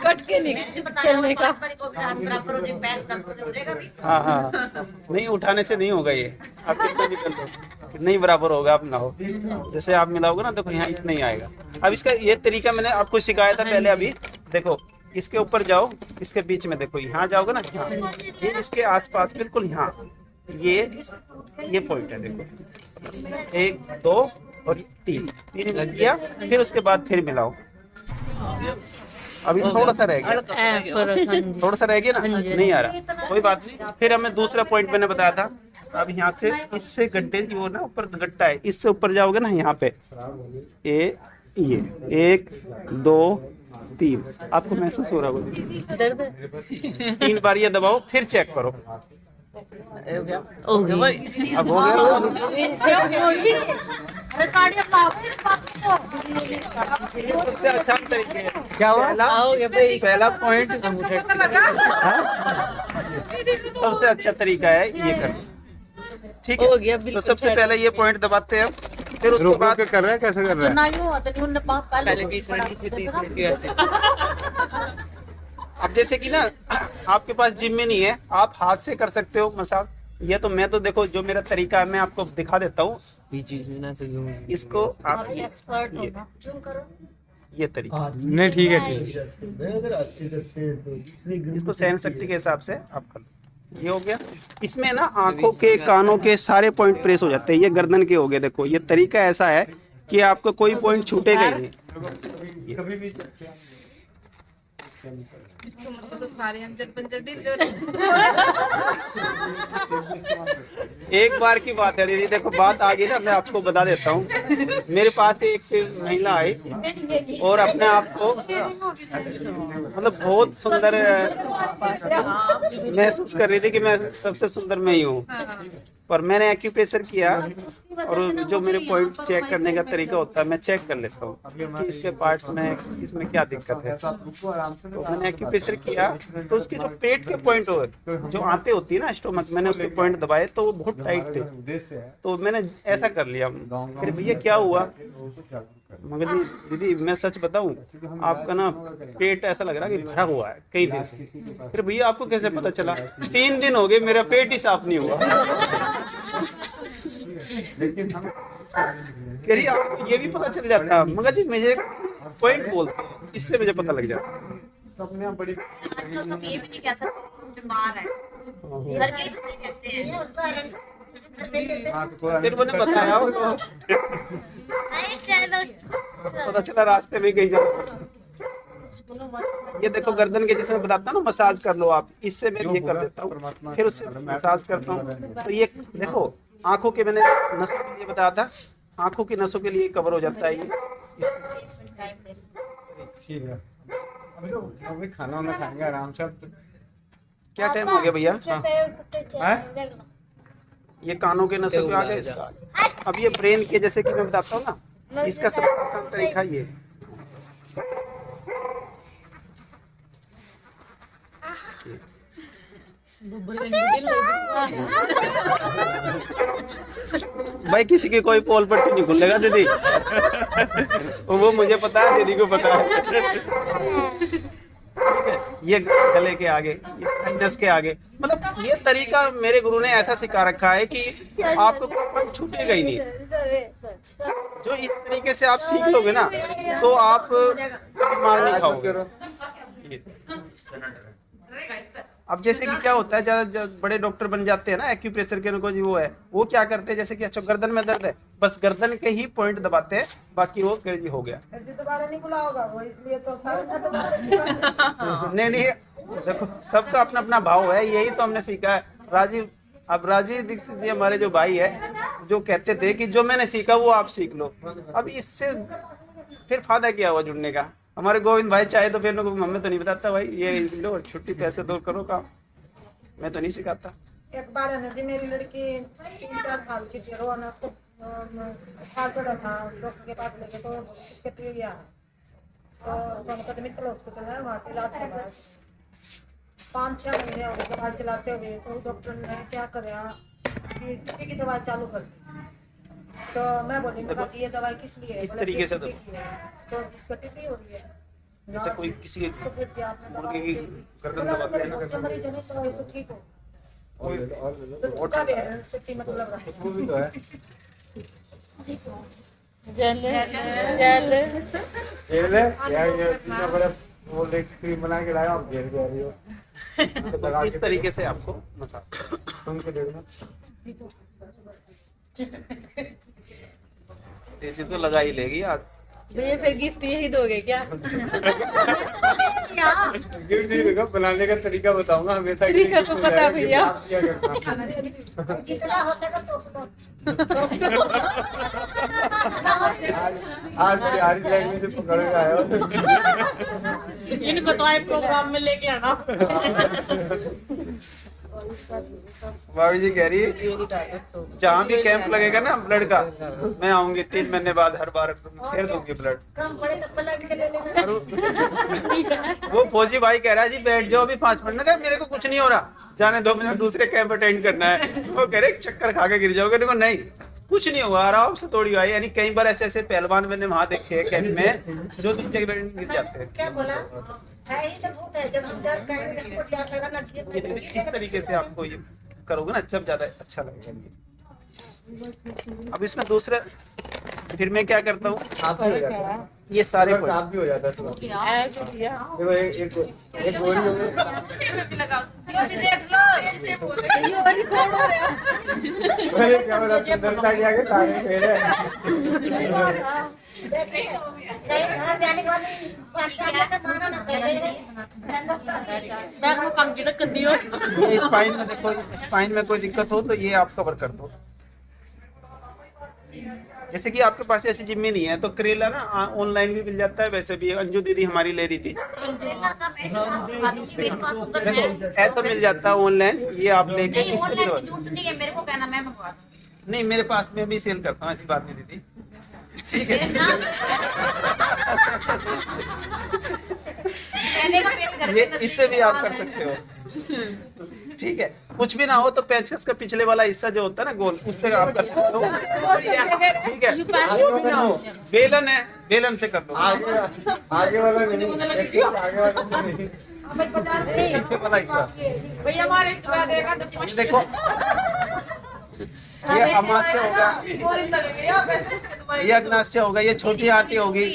S2: कट के नहीं चलने का बराबर हो जाए, पैर बराबर हो जाएगा भी।
S8: हाँ नहीं उठाने से नहीं होगा ये, आप कितना भी कर लो नहीं बराबर होगा, आप ना हो जैसे आप मिलाओगे ना देखो यहाँ इतना ही आएगा। अब इसका ये तरीका मैंने आपको सिखाया था पहले, अभी देखो इसके ऊपर जाओ, इसके बीच में देखो, यहाँ जाओगे ना, यहाँ ये इसके आसपास बिल्कुल यहाँ ये पॉइंट है। देखो 1 2 और 3 लग गया, फिर उसके बाद फिर मिलाओ। अभी थोड़ा सा रह गया, थोड़ा सा रह गया ना, नहीं आ रहा, कोई बात नहीं। फिर हमें दूसरा पॉइंट मैंने बताया था, अब यहाँ से इससे गड्ढे वो ना ऊपर गट्टा है, इससे ऊपर जाओगे ना यहाँ पे ये 1 2 3 आपको महसूस हो रहा होगा। 3 बार ये दबाओ, फिर चेक करो।
S5: हो गया भाई,
S8: अब हो गया। सबसे अच्छा तरीके है क्या हुआ? पहला पॉइंट सबसे अच्छा तरीका है ये करना, ठीक है। तो सबसे पहले ये पॉइंट दबाते हैं, फिर उसके बाद कर रहे हैं, कैसे कर रहे हैं
S7: पहले 20 मिनट की, फिर 30 मिनट की ऐसे।
S8: अब जैसे कि ना आपके पास जिम में नहीं है, आप हाथ से कर सकते हो मसाज। ये तो मैं तो देखो जो मेरा तरीका है मैं आपको दिखा देता हूँ। इसको आप ये तरीका।
S1: नहीं ठीक है, ठीक है।
S8: इसको सहन शक्ति के हिसाब से आप कर लो। ये हो गया। इसमें ना आंखों के कानों के सारे पॉइंट प्रेस हो जाते हैं। ये गर्दन के हो गए। देखो ये तरीका ऐसा है कि आपको कोई पॉइंट छूटेगा ही नहीं।
S1: कभी भी
S3: इसको मतलब तो सारे अंजर पंजर ढील
S8: एक बार की बात है दीदी, देखो बात आ गई ना, मैं आपको बता देता हूँ। मेरे पास एक महिला आई और अपने आप को मतलब बहुत सुंदर महसूस कर रही थी कि मैं सबसे सुंदर मैं ही हूँ। पर मैंने एक्यूप्रेशर किया और जो मेरे पॉइंट चेक करने का तरीका होता है, मैं चेक कर लेता हूँ कि इसके पार्ट्स में इसमें क्या दिक्कत है। तो मैंने एक्यूप्रेशर किया तो उसके जो पेट के पॉइंट जो आते होती है ना स्टोमक, मैंने उसके पॉइंट दबाए तो वो बहुत टाइट थे। तो मैंने ऐसा कर लिया। फिर भैया क्या हुआ, मगर दीदी मैं सच बताऊं, आपका ना पेट ऐसा लग रहा है कि भरा हुआ है कई दिन से। फिर भैया आपको कैसे पता चला? 3 दिन हो गए मेरा पेट ही साफ नहीं हुआ।
S1: लेकिन हम
S8: कह रही आपको ये भी पता चल जाता, मगर जी मुझे पॉइंट बोलते हैं, इससे मुझे पता लग जाता।
S1: सबने बड़ी
S6: तो हम ये भी नहीं कह सकते बीमार है, घर के लोग कहते हैं
S8: फिर मैंने बताया उनको, पता चला रास्ते में कहीं जा। ये देखो गर्दन के जैसे मैं बताता ना, मसाज कर लो आप, इससे मैं ये कर देता हूँ, फिर उससे मसाज करता हूँ। तो ये देखो आंखों के मैंने नसों के लिए बताया था, आंखों की नसों के लिए कवर हो जाता है ये।
S1: ठीक है। अभी खाना वाना खाएंगे आराम से।
S8: क्या टाइम हो गया भैया?
S1: हाँ?
S8: ये कानों के नसों के आगे इसका। अब ये ब्रेन के जैसे कि मैं बताता हूँ ना, इसका सबसे आसान तरीका ये। भाई किसी की कोई पोल पट्टी नहीं खुलेगा दीदी। वो मुझे पता है, दीदी को पता है। ये गले के आगे, ये साइनस के आगे, मतलब ये तरीका मेरे गुरु ने ऐसा सिखा रखा है कि आपको कोई छूटेगा ही नहीं। जो इस तरीके से आप सीख लोगे ना तो आप मार नहीं खाओगे। अब जैसे कि क्या होता है, ज्यादा बड़े डॉक्टर बन जाते हैं ना, एक्यूप्रेशर के उनको जी वो है, वो क्या करते हैं जैसे कि अच्छा गर्दन में दर्द है, बस गर्दन के ही पॉइंट दबाते हैं, बाकी वो जी हो गया।
S5: दोबारा नहीं खुला होगा वो, इसलिए तो
S8: नहीं देखो सबका अपना अपना भाव है, यही तो हमने सीखा है। राजीव दीक्षित जी हमारे जो भाई है, जो कहते थे कि जो मैंने सीखा वो आप सीख लो। अब इससे फिर फायदा क्या हुआ जुड़ने का? हमारे गोविंद भाई चाहे तो फिर हमें तो नहीं बताता भाई ये लो छुट्टी पैसे दो करो काम, मैं तो नहीं सिखाता।
S5: एक बार है ना जी, मेरी लड़की 3-4 साल की थी, रोना उसको बुखार चढ़ा था, डॉक्टर के पास लेके तो उसके पी गया, तो सोनकत मित्तल हॉस्पिटल है, वहाँ से इलाज करवाया। 5-6 महीने हो गए दवाई चलाते हुए, तो डॉक्टर ने क्या कराया कि किसी की दवाई चालू कर दी। तो मैं बोली मेरे पास ये दवाई किस लिए है?
S8: इस तरीके से
S5: तो जिसका टीबी हो रही है,
S8: जैसे कोई किसी
S5: तो फिर जी आपने
S8: मुर्गे की गर्दन दबाते हैं ना,
S5: उससे मरीज है तो इससे ठीक हो। तो उसका भी है सच्ची मतलब लग रहा है।
S1: वो भी तो है। वो लेग क्रीम बना के लाया आप घेर गया रही हो।
S8: तो इस तरीके से आपको मसाज
S1: तुम के देखना
S8: तेजी तो लगा ही लेगी आज।
S5: भैया फिर गिफ्ट यही दोगे क्या?
S1: गिफ्ट नहीं देगा, बनाने का तरीका बताऊंगा हमेशा।
S5: तरीका तो पता भैया।
S6: जितना हो सके तो
S1: आज बिहारी लैंग्वेज से पकड़ के आया हो।
S5: इनको तो आए प्रोग्राम में लेके आना।
S8: भाभी जी कह रही है जहाँ भी कैंप लगेगा ना ब्लड का, मैं आऊंगी 3 महीने बाद, हर बार फिर दूंगी ब्लड।
S6: कम पड़े तो पलट के ले लेना।
S8: वो फौजी भाई कह रहा है जी बैठ जाओ अभी 5 मिनट। ना मेरे को कुछ नहीं हो रहा, जाने दो, मुझे दूसरे कैंप अटेंड करना है। वो कह रहे चक्कर खा के गिर जाओगे। देखो नहीं कुछ नहीं हुआ, आराम से थोड़ी आई। यानी कई बार ऐसे पहलवान मैंने वहां देखे हैं कैंप में जो नीचे गिर जाते हैं।
S6: क्या बोला है? ही तो भूत है, जब हम डर कहेंगे रिपोर्ट लिया करेगा ना।
S8: इस तरीके से आपको ये करोगे ना जब ज्यादा अच्छा लगेगा। अब इसमें फिर मैं क्या करता हूँ,
S1: आप भी हो जाता है,
S8: ये सारे
S1: आप भी हो जाता है थोड़ा। देखो एक गोरी हो गई। अरे क्या हो रहा है, सुंदरता के आगे सारे फेल है।
S6: घर जाने के बाद अच्छा से खाना ना खाए।
S8: ये स्पाइन में देखो, स्पाइन में कोई दिक्कत हो तो ये आप कवर कर दो। जैसे कि आपके पास ऐसी जिम्मी नहीं है तो करेला ना ऑनलाइन भी मिल जाता है, वैसे भी अंजू दीदी हमारी ले रही थी, देखो ऐसा मिल जाता है ऑनलाइन, ये आप लेके
S6: नहीं
S8: इससे भी
S6: ऑनलाइन
S8: हो।
S6: की जरूरत नहीं है, मेरे को कहना मैं मंगवा दूँ।
S8: नहीं मेरे पास में भी सेल करता हूँ, ऐसी बात नहीं दीदी, ठीक है। ये इससे भी आप कर सकते हो, ठीक है। कुछ भी ना हो तो पेचकस का पिछले वाला हिस्सा जो होता है ना गोल, उससे आप कर सकते हो, ठीक है। कुछ भी ना हो, बेलन है, बेलन से कर दो।
S1: आगे वाला नहीं, आगे वाला नहीं,
S8: पीछे वाला हिस्सा
S3: भैया हमारे टुकड़ा देगा तो
S8: ये देखो, ये अमास्य होगा, ये अग्नास्य होगा, ये छोटी हाथी होगी,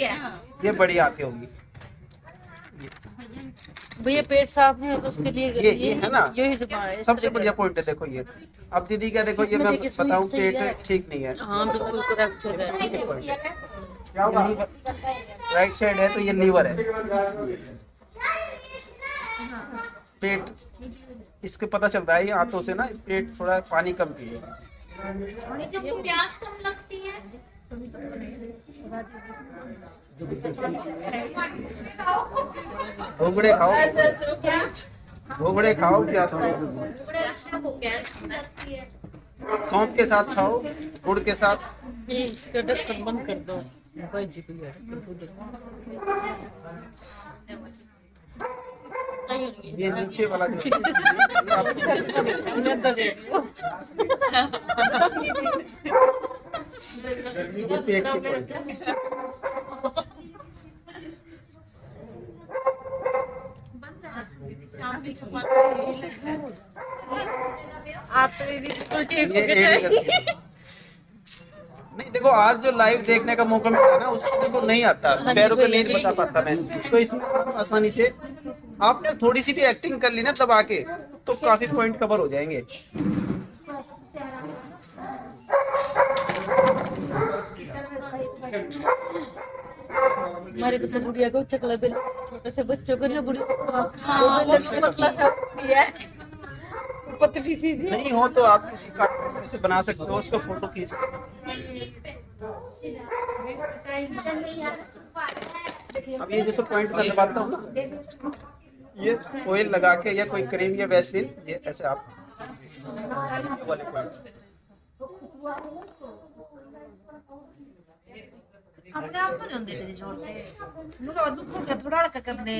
S8: ये बड़ी हाथी होगी।
S10: भैया पेट साफ नहीं हो तो उसके लिए
S8: ये है ना,
S10: यही दबा है।
S8: सबसे बढ़िया पॉइंट है। देखो ये अब दीदी क्या, देखो ये मैं बताऊं पेट ठीक नहीं है,
S10: हाँ बिल्कुल करेक्ट है।
S1: क्या होगा?
S8: राइट साइड है तो ये लीवर है, पेट इसके पता चल रहा है, ये हाथों से ना पेट थोड़ा पानी कम पिएगा।
S6: जिसको प्यास कम लगती है
S8: घोंगड़े खाओ, घोंगड़े खाओ, प्यास
S6: बड़े बच्चों को गैस लगती है।
S8: सौंफ के साथ खाओ, गुड़ के साथ।
S10: ये इसका ढक्कन बंद कर दो भाई जी को
S8: ये नीचे वाला जो ये पेट के नहीं देखो, आज जो लाइव देखने का मौका मिला ना उसको देखो नहीं आता, पैरों पे नहीं बता पाता मैं, तो इसमें आसानी से आपने थोड़ी सी भी एक्टिंग कर ली ना दबा के तो काफी पॉइंट कवर हो जाएंगे।
S10: हमारे को तो बुढ़िया को चकला बिल छोटे से बच्चों को ना बुढ़िया पतला सा है, पतली सी भी
S8: नहीं हो तो आप किसी कार्टून से बना सकते हो, उसका फोटो खींच। अब ये जैसे पॉइंट मैं दबाता हूँ ना, ये ऑयल लगा के या कोई क्रीम या वैसलीन, ये ऐसे आप वाले पॉइंट
S3: अपने आप तो नहीं होते तेरे जोड़ते उनका दुख हो गया थोड़ा हल्का कर ले,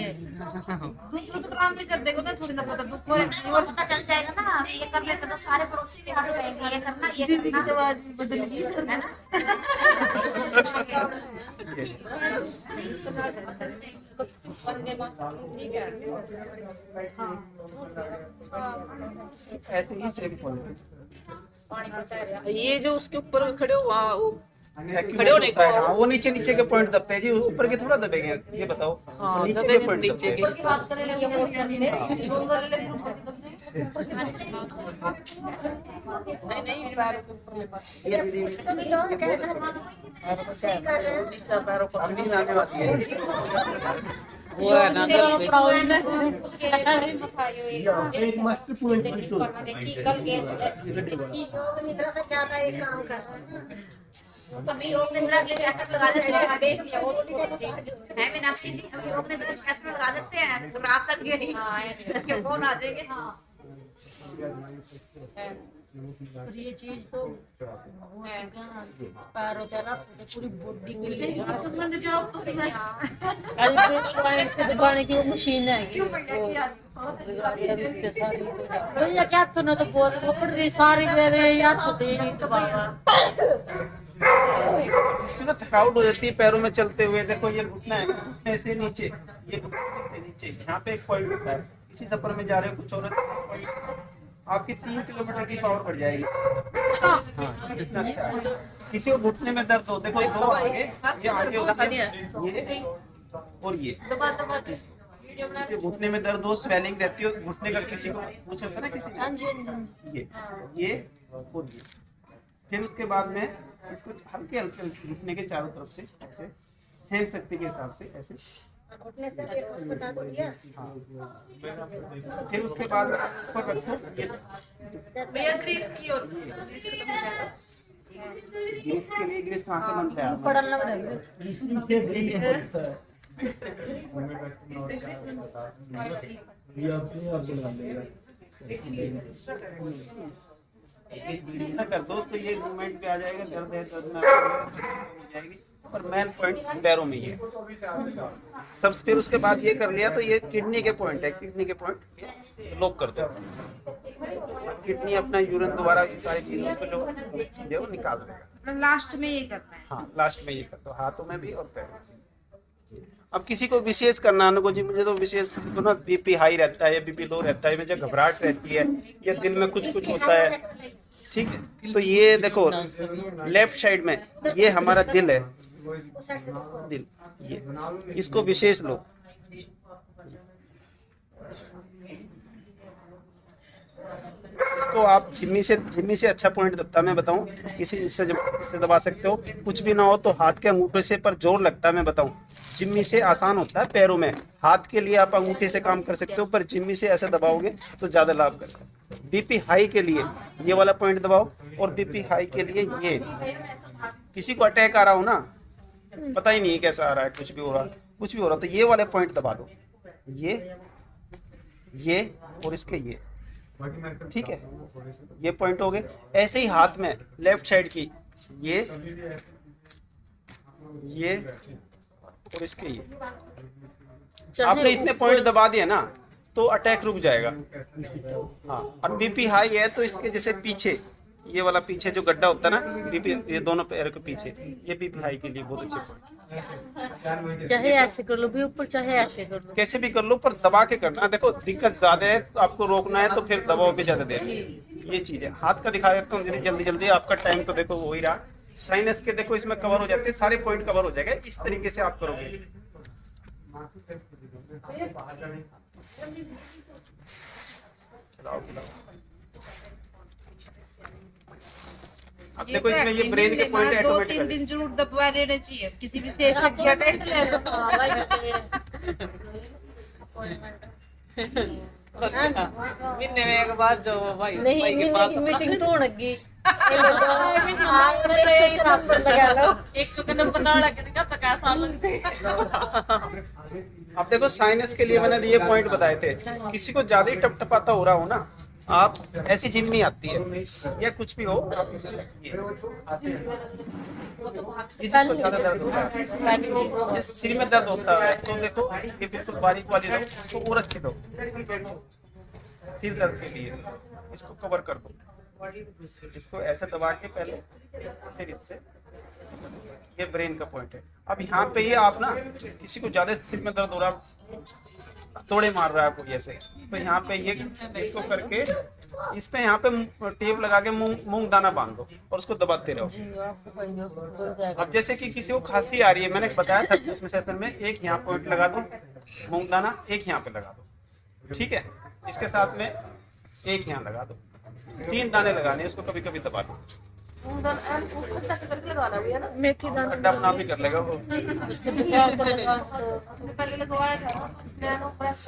S3: दूसरों तो काम नहीं कर देगा ना, थोड़ी ना पता दुख हो रहा
S6: और पता चल जाएगा ना, ये कर लेते तो सारे पड़ोसी भी हाथ जाएंगे, ये करना ये करना,
S3: आवाज बदल गई
S6: है ना।
S8: ऐसे ही सेम पॉइंट।
S10: ये जो उसके ऊपर खड़े हो वहाँ वो
S8: खड़े होने को, हाँ वो नीचे नीचे के पॉइंट दबते हैं जी, ऊपर के थोड़ा दबेंगे, ये बताओ।
S10: हाँ,
S8: नीचे के पॉइंट
S10: नीचे
S8: दबते हैं। ये अभी आने वाली है।
S10: वो है ना
S9: एक मास्टर पॉइंट
S5: निद्रा से ज्यादा एक काम कर रहा है ना।
S6: अभी योग निद्रा के लिए असर लगा देते हैं, देख लिया वो है मीनाक्षी जी, अभी योग निद्रा के असर लगा देते हैं, तो रात तक ये नहीं फोन आ जाएंगे।
S10: ये चीज तो पैरों तरफ पूरी बॉडी के लिए से दबाने की वो मशीन है भैया क्या तो ना तो बहुत पकड़ रही सारी मेरे याद तो दे रही
S8: इसमें ना थकावट हो जाती है पैरों में चलते हुए। देखो ये घुटना है ऐसे नीचे, ये घुटना से नीचे, यहाँ पे एक पॉइंट होता है, इसी सफर में जा रहे हो कुछ और आपकी 3 किलोमीटर की पावर बढ़ जाएगी। हाँ, कितना अच्छा है। किसी को घुटने में दर्द हो, देखो दो आगे, ये आगे होते हैं, ये और ये। किसी घुटने में दर्द हो, स्वेलिंग रहती हो घुटने का, किसी को पूछ होता है ना किसी को, ये और ये। फिर उसके बाद में इसको हल्के हल्के घुटने के चारों तरफ से ऐसे सहन शक्ति के हिसाब से ऐसे।
S5: घुटने से फिर बता दो दिया।
S8: फिर उसके बाद ऊपर रखो, ग्रीस के लिए ग्रीस कहाँ से बनता है?
S9: इसी से ग्रीस बनता है। ये अपने आप बना लेगा।
S8: इतना कर दो तो ये मूवमेंट पे आ जाएगा, दर्द है दर्द में हो जाएगी। और मेन पॉइंट पैरों में ही है सब। फिर उसके बाद ये कर लिया तो ये किडनी के पॉइंट है, किडनी के पॉइंट लॉक कर दो। किडनी अपना यूरिन दोबारा सारी चीजों को जो चीज है वो निकाल देगा।
S3: लास्ट में ये करना है।
S8: हाँ लास्ट में ये कर दो, हाथों में भी और पैरों में। अब किसी को विशेष करना है जी, मुझे तो विशेष ना बीपी हाई रहता है या बीपी लो रहता है, मुझे घबराहट रहती है या दिल में कुछ कुछ होता है, ठीक है। तो ये देखो लेफ्ट साइड में ये हमारा दिल है, दिल, ये इसको विशेष लो। इसको आप झिम्मी से अच्छा पॉइंट दबता मैं बताऊं, किसी इससे दबा सकते हो। कुछ भी ना हो तो हाथ के अंगूठे से पर जोर लगता है मैं बताऊं। जिम्मी से आसान होता है पैरों में, हाथ के लिए आप अंगूठे से काम कर सकते हो, पर जिम्मी से ऐसे दबाओगे तो ज्यादा लाभ करता है। बीपी हाई के लिए ये वाला पॉइंट दबाओ, और बीपी हाई के लिए ये। किसी को अटैक आ रहा हो ना, पता ही नहीं है कैसा आ रहा है, कुछ भी हो रहा तो ये वाले पॉइंट दबा दो, ये और इसके ये, ठीक है। ये पॉइंट हो गए। ऐसे ही हाथ में लेफ्ट साइड की ये और इसके ये। आपने इतने पॉइंट दबा दिए ना तो अटैक रुक जाएगा। हाँ, और बीपी हाई है तो इसके जैसे पीछे ये वाला पीछे जो गड्ढा होता है ना बीपी, ये दोनों पैर के पीछे, ये बीपी हाई के लिए बहुत अच्छे पॉइंट।
S10: चाहे ऐसे कर लो भी ऊपर, चाहे ऐसे कर लो,
S8: कैसे भी कर लो पर दबा के करना। देखो दिक्कत ज्यादा है तो आपको रोकना है तो फिर दबाओ भी ज्यादा देर, ये चीज है। हाथ का दिखा देता हूँ जल्दी जल्दी, आपका टाइम तो देखो हो ही रहा। साइनस के देखो इसमें कवर हो जाते हैं, सारे पॉइंट कवर हो जाएगा। इस तरीके से आप करोगे। अब देखो इसमें ये ब्रेन के पॉइंट है,
S3: 2-3 दिन जरूर दबवा लेना चाहिए किसी विशेषज्ञ से।
S7: महीने में एक बार जाओ भाई,
S10: नहीं
S7: भाई के
S10: महीने
S7: पास
S10: की मीटिंग तो होगी।
S7: एक तो नंबर ना लगेगा 50 साल लग जाएगा।
S8: अब देखो साइनस के लिए मैंने ये पॉइंट बताए थे। किसी को ज्यादा ही टपटपाता हो रहा हो ना, आप ऐसी जिम्मी आती है या कुछ भी हो, आप ये जिसको ज्यादा दर्द होता है, ये सिर में दर्द होता है तो देखो ये बिल्कुल बारीक वाली दो, इसको और अच्छी दो। सिर दर्द के लिए इसको कवर कर दो, इसको ऐसे दबा के पहले, फिर इससे। ये ब्रेन का पॉइंट है। अब यहाँ पे ये आप ना किसी को ज्यादा सिर में दर्द हो रहा, तोड़े मार रहा है कोई ऐसे, तो यहाँ पे ये इसको करके इस पे यहाँ पे टेप लगा के मूंग दाना बांध दो और उसको दबाते रहो। अब जैसे कि किसी को खांसी आ रही है, मैंने बताया था उसमें सेशन में, एक यहाँ पॉइंट लगा दो मूंग दाना, एक यहाँ पे लगा दो, ठीक है। इसके साथ में एक यहाँ लगा दो, 3 दाने लगाने, उसको कभी कभी दबा दो।
S10: मेथी दाना
S8: खड्डा अपना भी कर लेगा वो।
S10: पहले लगवाया था नैनो प्रेस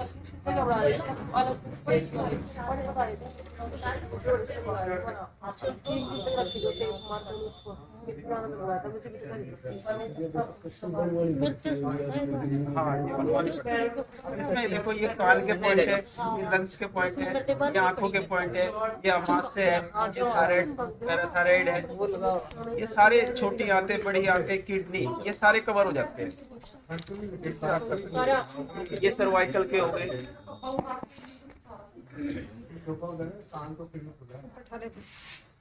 S8: हाँ ये बनवानी पड़ेगी। इसमें देखो ये कान के पॉइंट है, ये लंग्स के पॉइंट है, ये आंखों के पॉइंट है, ये अमाशय है, ये थायराइड पैराथायराइड है, ये सारे छोटी आंतें बड़ी आंतें किडनी, ये सारे कवर हो जाते हैं। इससे आप कर सकते हैं। ये सर्वाइकल के हो गए।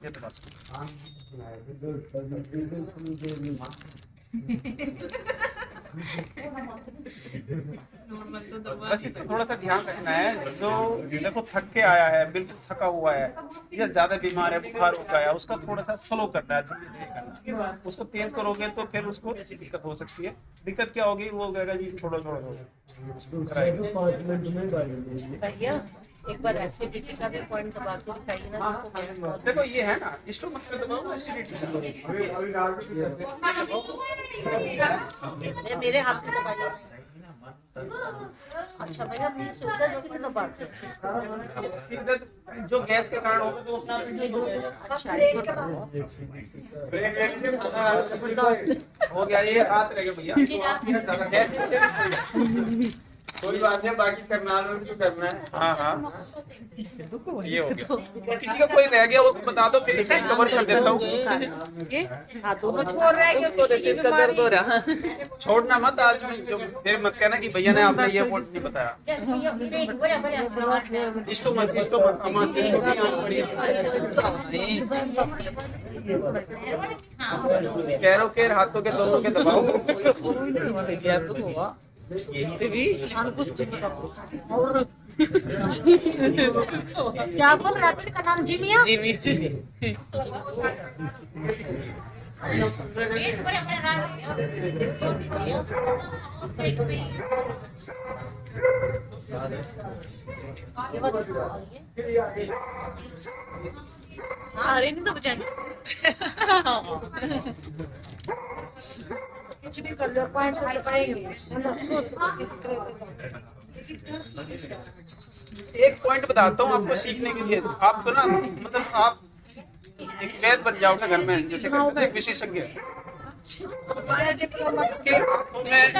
S8: ये तो बस बस इसको थोड़ा सा ध्यान रखना है। जो देखो थक के आया है, बिल्कुल थका हुआ है या ज्यादा बीमार है, बुखार हो गया, उसका थोड़ा सा स्लो करना है, धीरे-धीरे करना है। उसको तेज करोगे तो फिर उसको दिक्कत हो सकती है। दिक्कत क्या होगी, वो कहेगा जी छोड़ो छोड़ो छोड़ो।
S9: 5 मिनट में गाड़ी
S6: भैया एक बार एसिडिटी का भी पॉइंट दबा के दिखाइए ना जिसको मैं
S8: देखो ये है ना, स्टोमक पे दबाओ, एसिडिटी
S1: अभी डाल के
S6: मेरे हाथ में दबाइए। अच्छा भैया मैं सिर कितने दबाते हैं?
S8: सिर दर्द जो गैस के कारण होगा तो अपना आप ही
S6: अच्छा
S8: हो गया। ये हाथ रह गया भैया, गैस से
S1: कोई बात नहीं, बाकी करनाल में जो करना है।
S8: हाँ हाँ ये हो गया। किसी का कोई रह गया वो बता दो, फिर इसे कवर कर देता हूँ।
S6: दोनों छोड़ रहे हैं क्योंकि दर्द हो रहा।
S8: छोड़ना मत आज में, जो फिर मत कहना कि भैया ने आपने ये पॉइंट नहीं बताया। स्टोमक अमाशय से छोटी आंत बड़ी पैरों के हाथों के दोनों के दबाओ।
S6: क्या बोल रहा है? का नाम जिमिया?
S7: Jimmy Jimmy.
S6: सारे नहीं तो बचाएंगे। कुछ भी कर लो, पॉइंट कर पाएंगे।
S8: एक पॉइंट बताता हूँ आपको सीखने के लिए। आपको ना मतलब आप एक वैद्य बन जाओ ना घर में, जैसे कहते हैं विशेषज्ञ। इसके हाथों में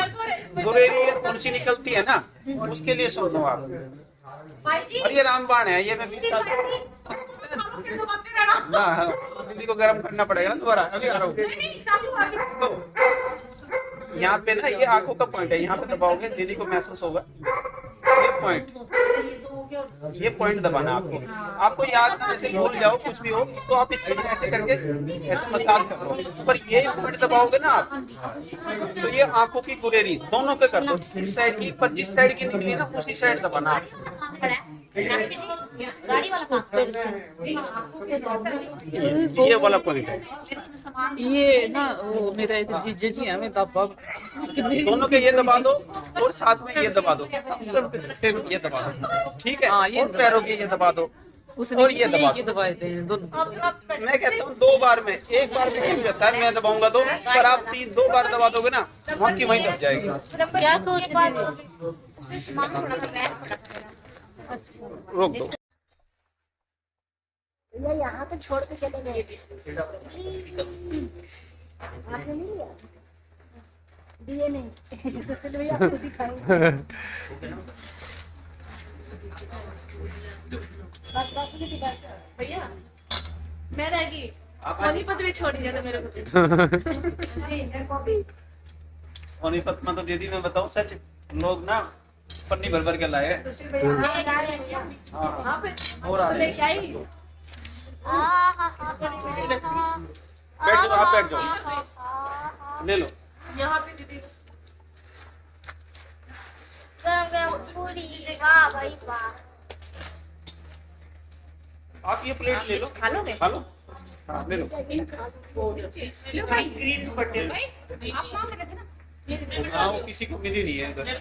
S8: गुरेरी तुलसी निकलती है ना, उसके लिए सुन लो आप। और ये रामबाण है, ये मैं 20 साल ना दीदी को गर्म करना पड़ेगा ना दोबारा। अभी आ रहा हूँ। तो यहाँ पे ना ये आंखों का पॉइंट है, यहाँ पे दबाओगे दीदी को महसूस होगा। ये पॉइंट दबाना आपको। आपको याद ना, जैसे भूल जाओ कुछ भी हो तो आप इस ऐसे करके ऐसे मसाज कर लो। पर ये पॉइंट दबाओगे ना आप, तो ये आंखों की गुरेरी दोनों के कर दो। इस साइड की, पर जिस साइड की निकली ना उसी साइड दबाना आप।
S6: गाड़ी वाला काम
S8: ये वाला पॉइंट है।
S10: ये ना वो मेरा एक जीजा जी है, मैं दबा
S8: दोनों के ये दबा दो और साथ में ये दबा दो, फिर ये दबा दो, ठीक है।
S10: हाँ, ये
S8: और पैरों के ये दबा दो और ये दबा दो।
S10: दबाए थे दोनों।
S8: मैं कहता हूँ 2 बार में, 1 बार में हो जाता है, मैं दबाऊंगा तो, पर आप 2 बार दबा दोगे ना वहाँ की वहीं दब जाएगी।
S6: क्या
S8: रोक दो।
S6: भैया यहाँ तो छोड़ के चले गए। आपने नहीं लिया? दिए नहीं। इसलिए भैया आपको दिखाएंगे। भैया मैं रहेगी सोनीपत में छोड़ी जाता मेरे को।
S8: सोनीपत में तो दीदी मैं बताऊँ सच, लोग ना पन्नी भर भर के लाए।
S6: हाँ पे
S8: और आ रहे
S6: लेके आई।
S8: बैठ जाओ, आप बैठ जाओ, ले लो।
S6: यहाँ पे दीदी
S8: आप ये प्लेट ले लो।
S6: खा लोगे?
S8: खा लो, हाँ ले लो।
S2: लो भाई, भाई आप मांग रहे थे ना।
S8: हाँ वो किसी को मिली नहीं है इधर।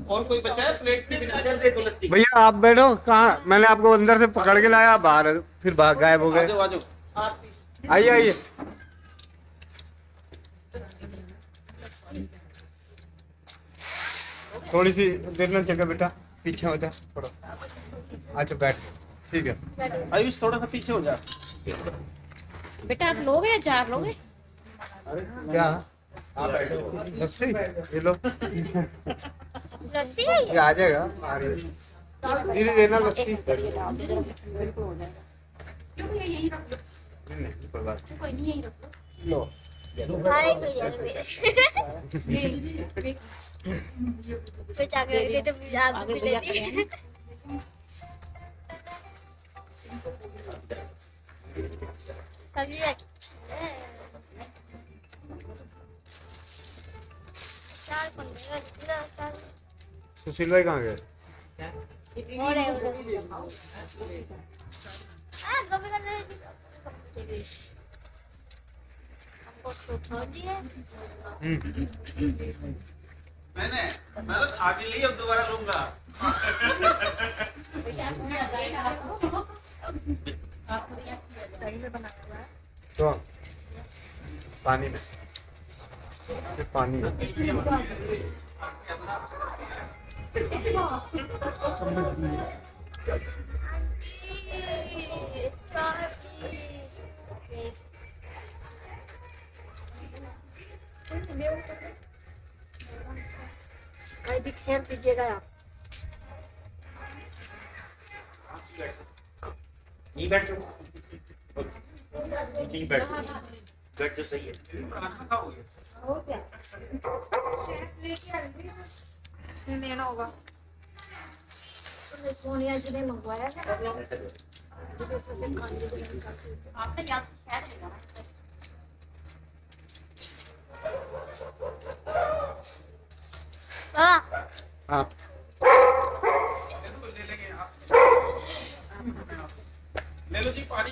S8: और कोई बचा है प्लेट में? दे दो लस्सी।
S1: भैया आप बैठो। कहाँ? मैंने आपको अंदर से पकड़ के लाया, बाहर फिर भाग गायब हो
S8: आ
S1: गए।
S8: जाओ आ जाओ।
S1: आइए आइए। थोड़ी सी देखना जगह बेटा, पीछे हो जा थोड़ा। अच्छा बैठ, ठीक है।
S8: आयुष थोड़ा सा पीछे हो जा।
S6: बेटा आप लोगे या 4 लोगे?
S1: क्या आप बैठो। लस्सी ये लो।
S6: लस्सी
S1: ये आ जाएगा। आ रही है। दीदी देना लस्सी।
S2: क्यों भैया यहीं रख लो।
S1: नहीं, कोई बात
S2: कोई नहीं, यहीं रख लो।
S1: लो।
S6: सारे पी जाएंगे
S2: ले लीजिए।
S6: कुछ आगे दे तो आप भी लेती। सब्जी
S1: सुशील भाई कहाँ गए?
S8: मैं तो खा भी ली, अब दोबारा लूंगा।
S1: तो पानी में, सिर्फ पानी में।
S5: कहीं भी खेल दीजिएगा आप।
S9: नहीं बैठ नीचे बैठ, बैठ तो सही है।
S5: और क्या
S3: लेना होगा।
S5: तुमने सोनिया जी ने मंगवाया था
S6: आपने यहाँ से क्या लेना?
S1: हाँ
S8: ले लो जी पानी।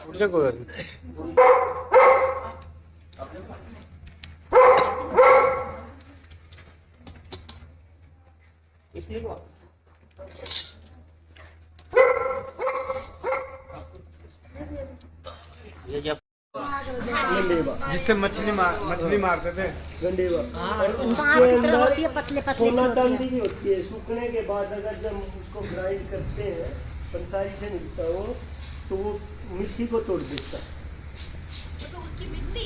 S1: उठ जा कोई।
S9: ये जब
S1: जिससे मछली मारते थे।
S9: गंडेवा और
S5: सांप की तरह होती है, पतले पतले
S9: सोना
S5: से होती
S9: चांदी
S5: है।
S9: की होती है। सूखने के बाद अगर जब उसको ग्राइंड करते हैं, पंसाई से निकलता है वो, तो वो मिट्टी को तोड़ देता है।
S6: तो उसकी मिट्टी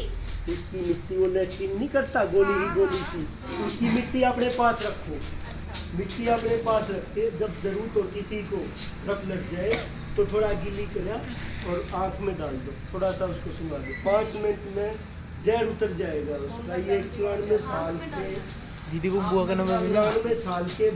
S9: उसकी मिट्टी वो लेकिन नहीं करता, गोली ही गोली सी। उसकी मिट्टी अपने पास रखो, मिट्टी अपने पास रख के जब जरूरत हो किसी को रख लग जाए तो थोड़ा गीली करा और आँख में डाल दो, थोड़ा सा उसको सुंघा दो, 5 मिनट में जहर उतर जाएगा उसका। ये 94 साल के
S7: दीदी को बुआ का नंबर मिला।
S9: 94 साल के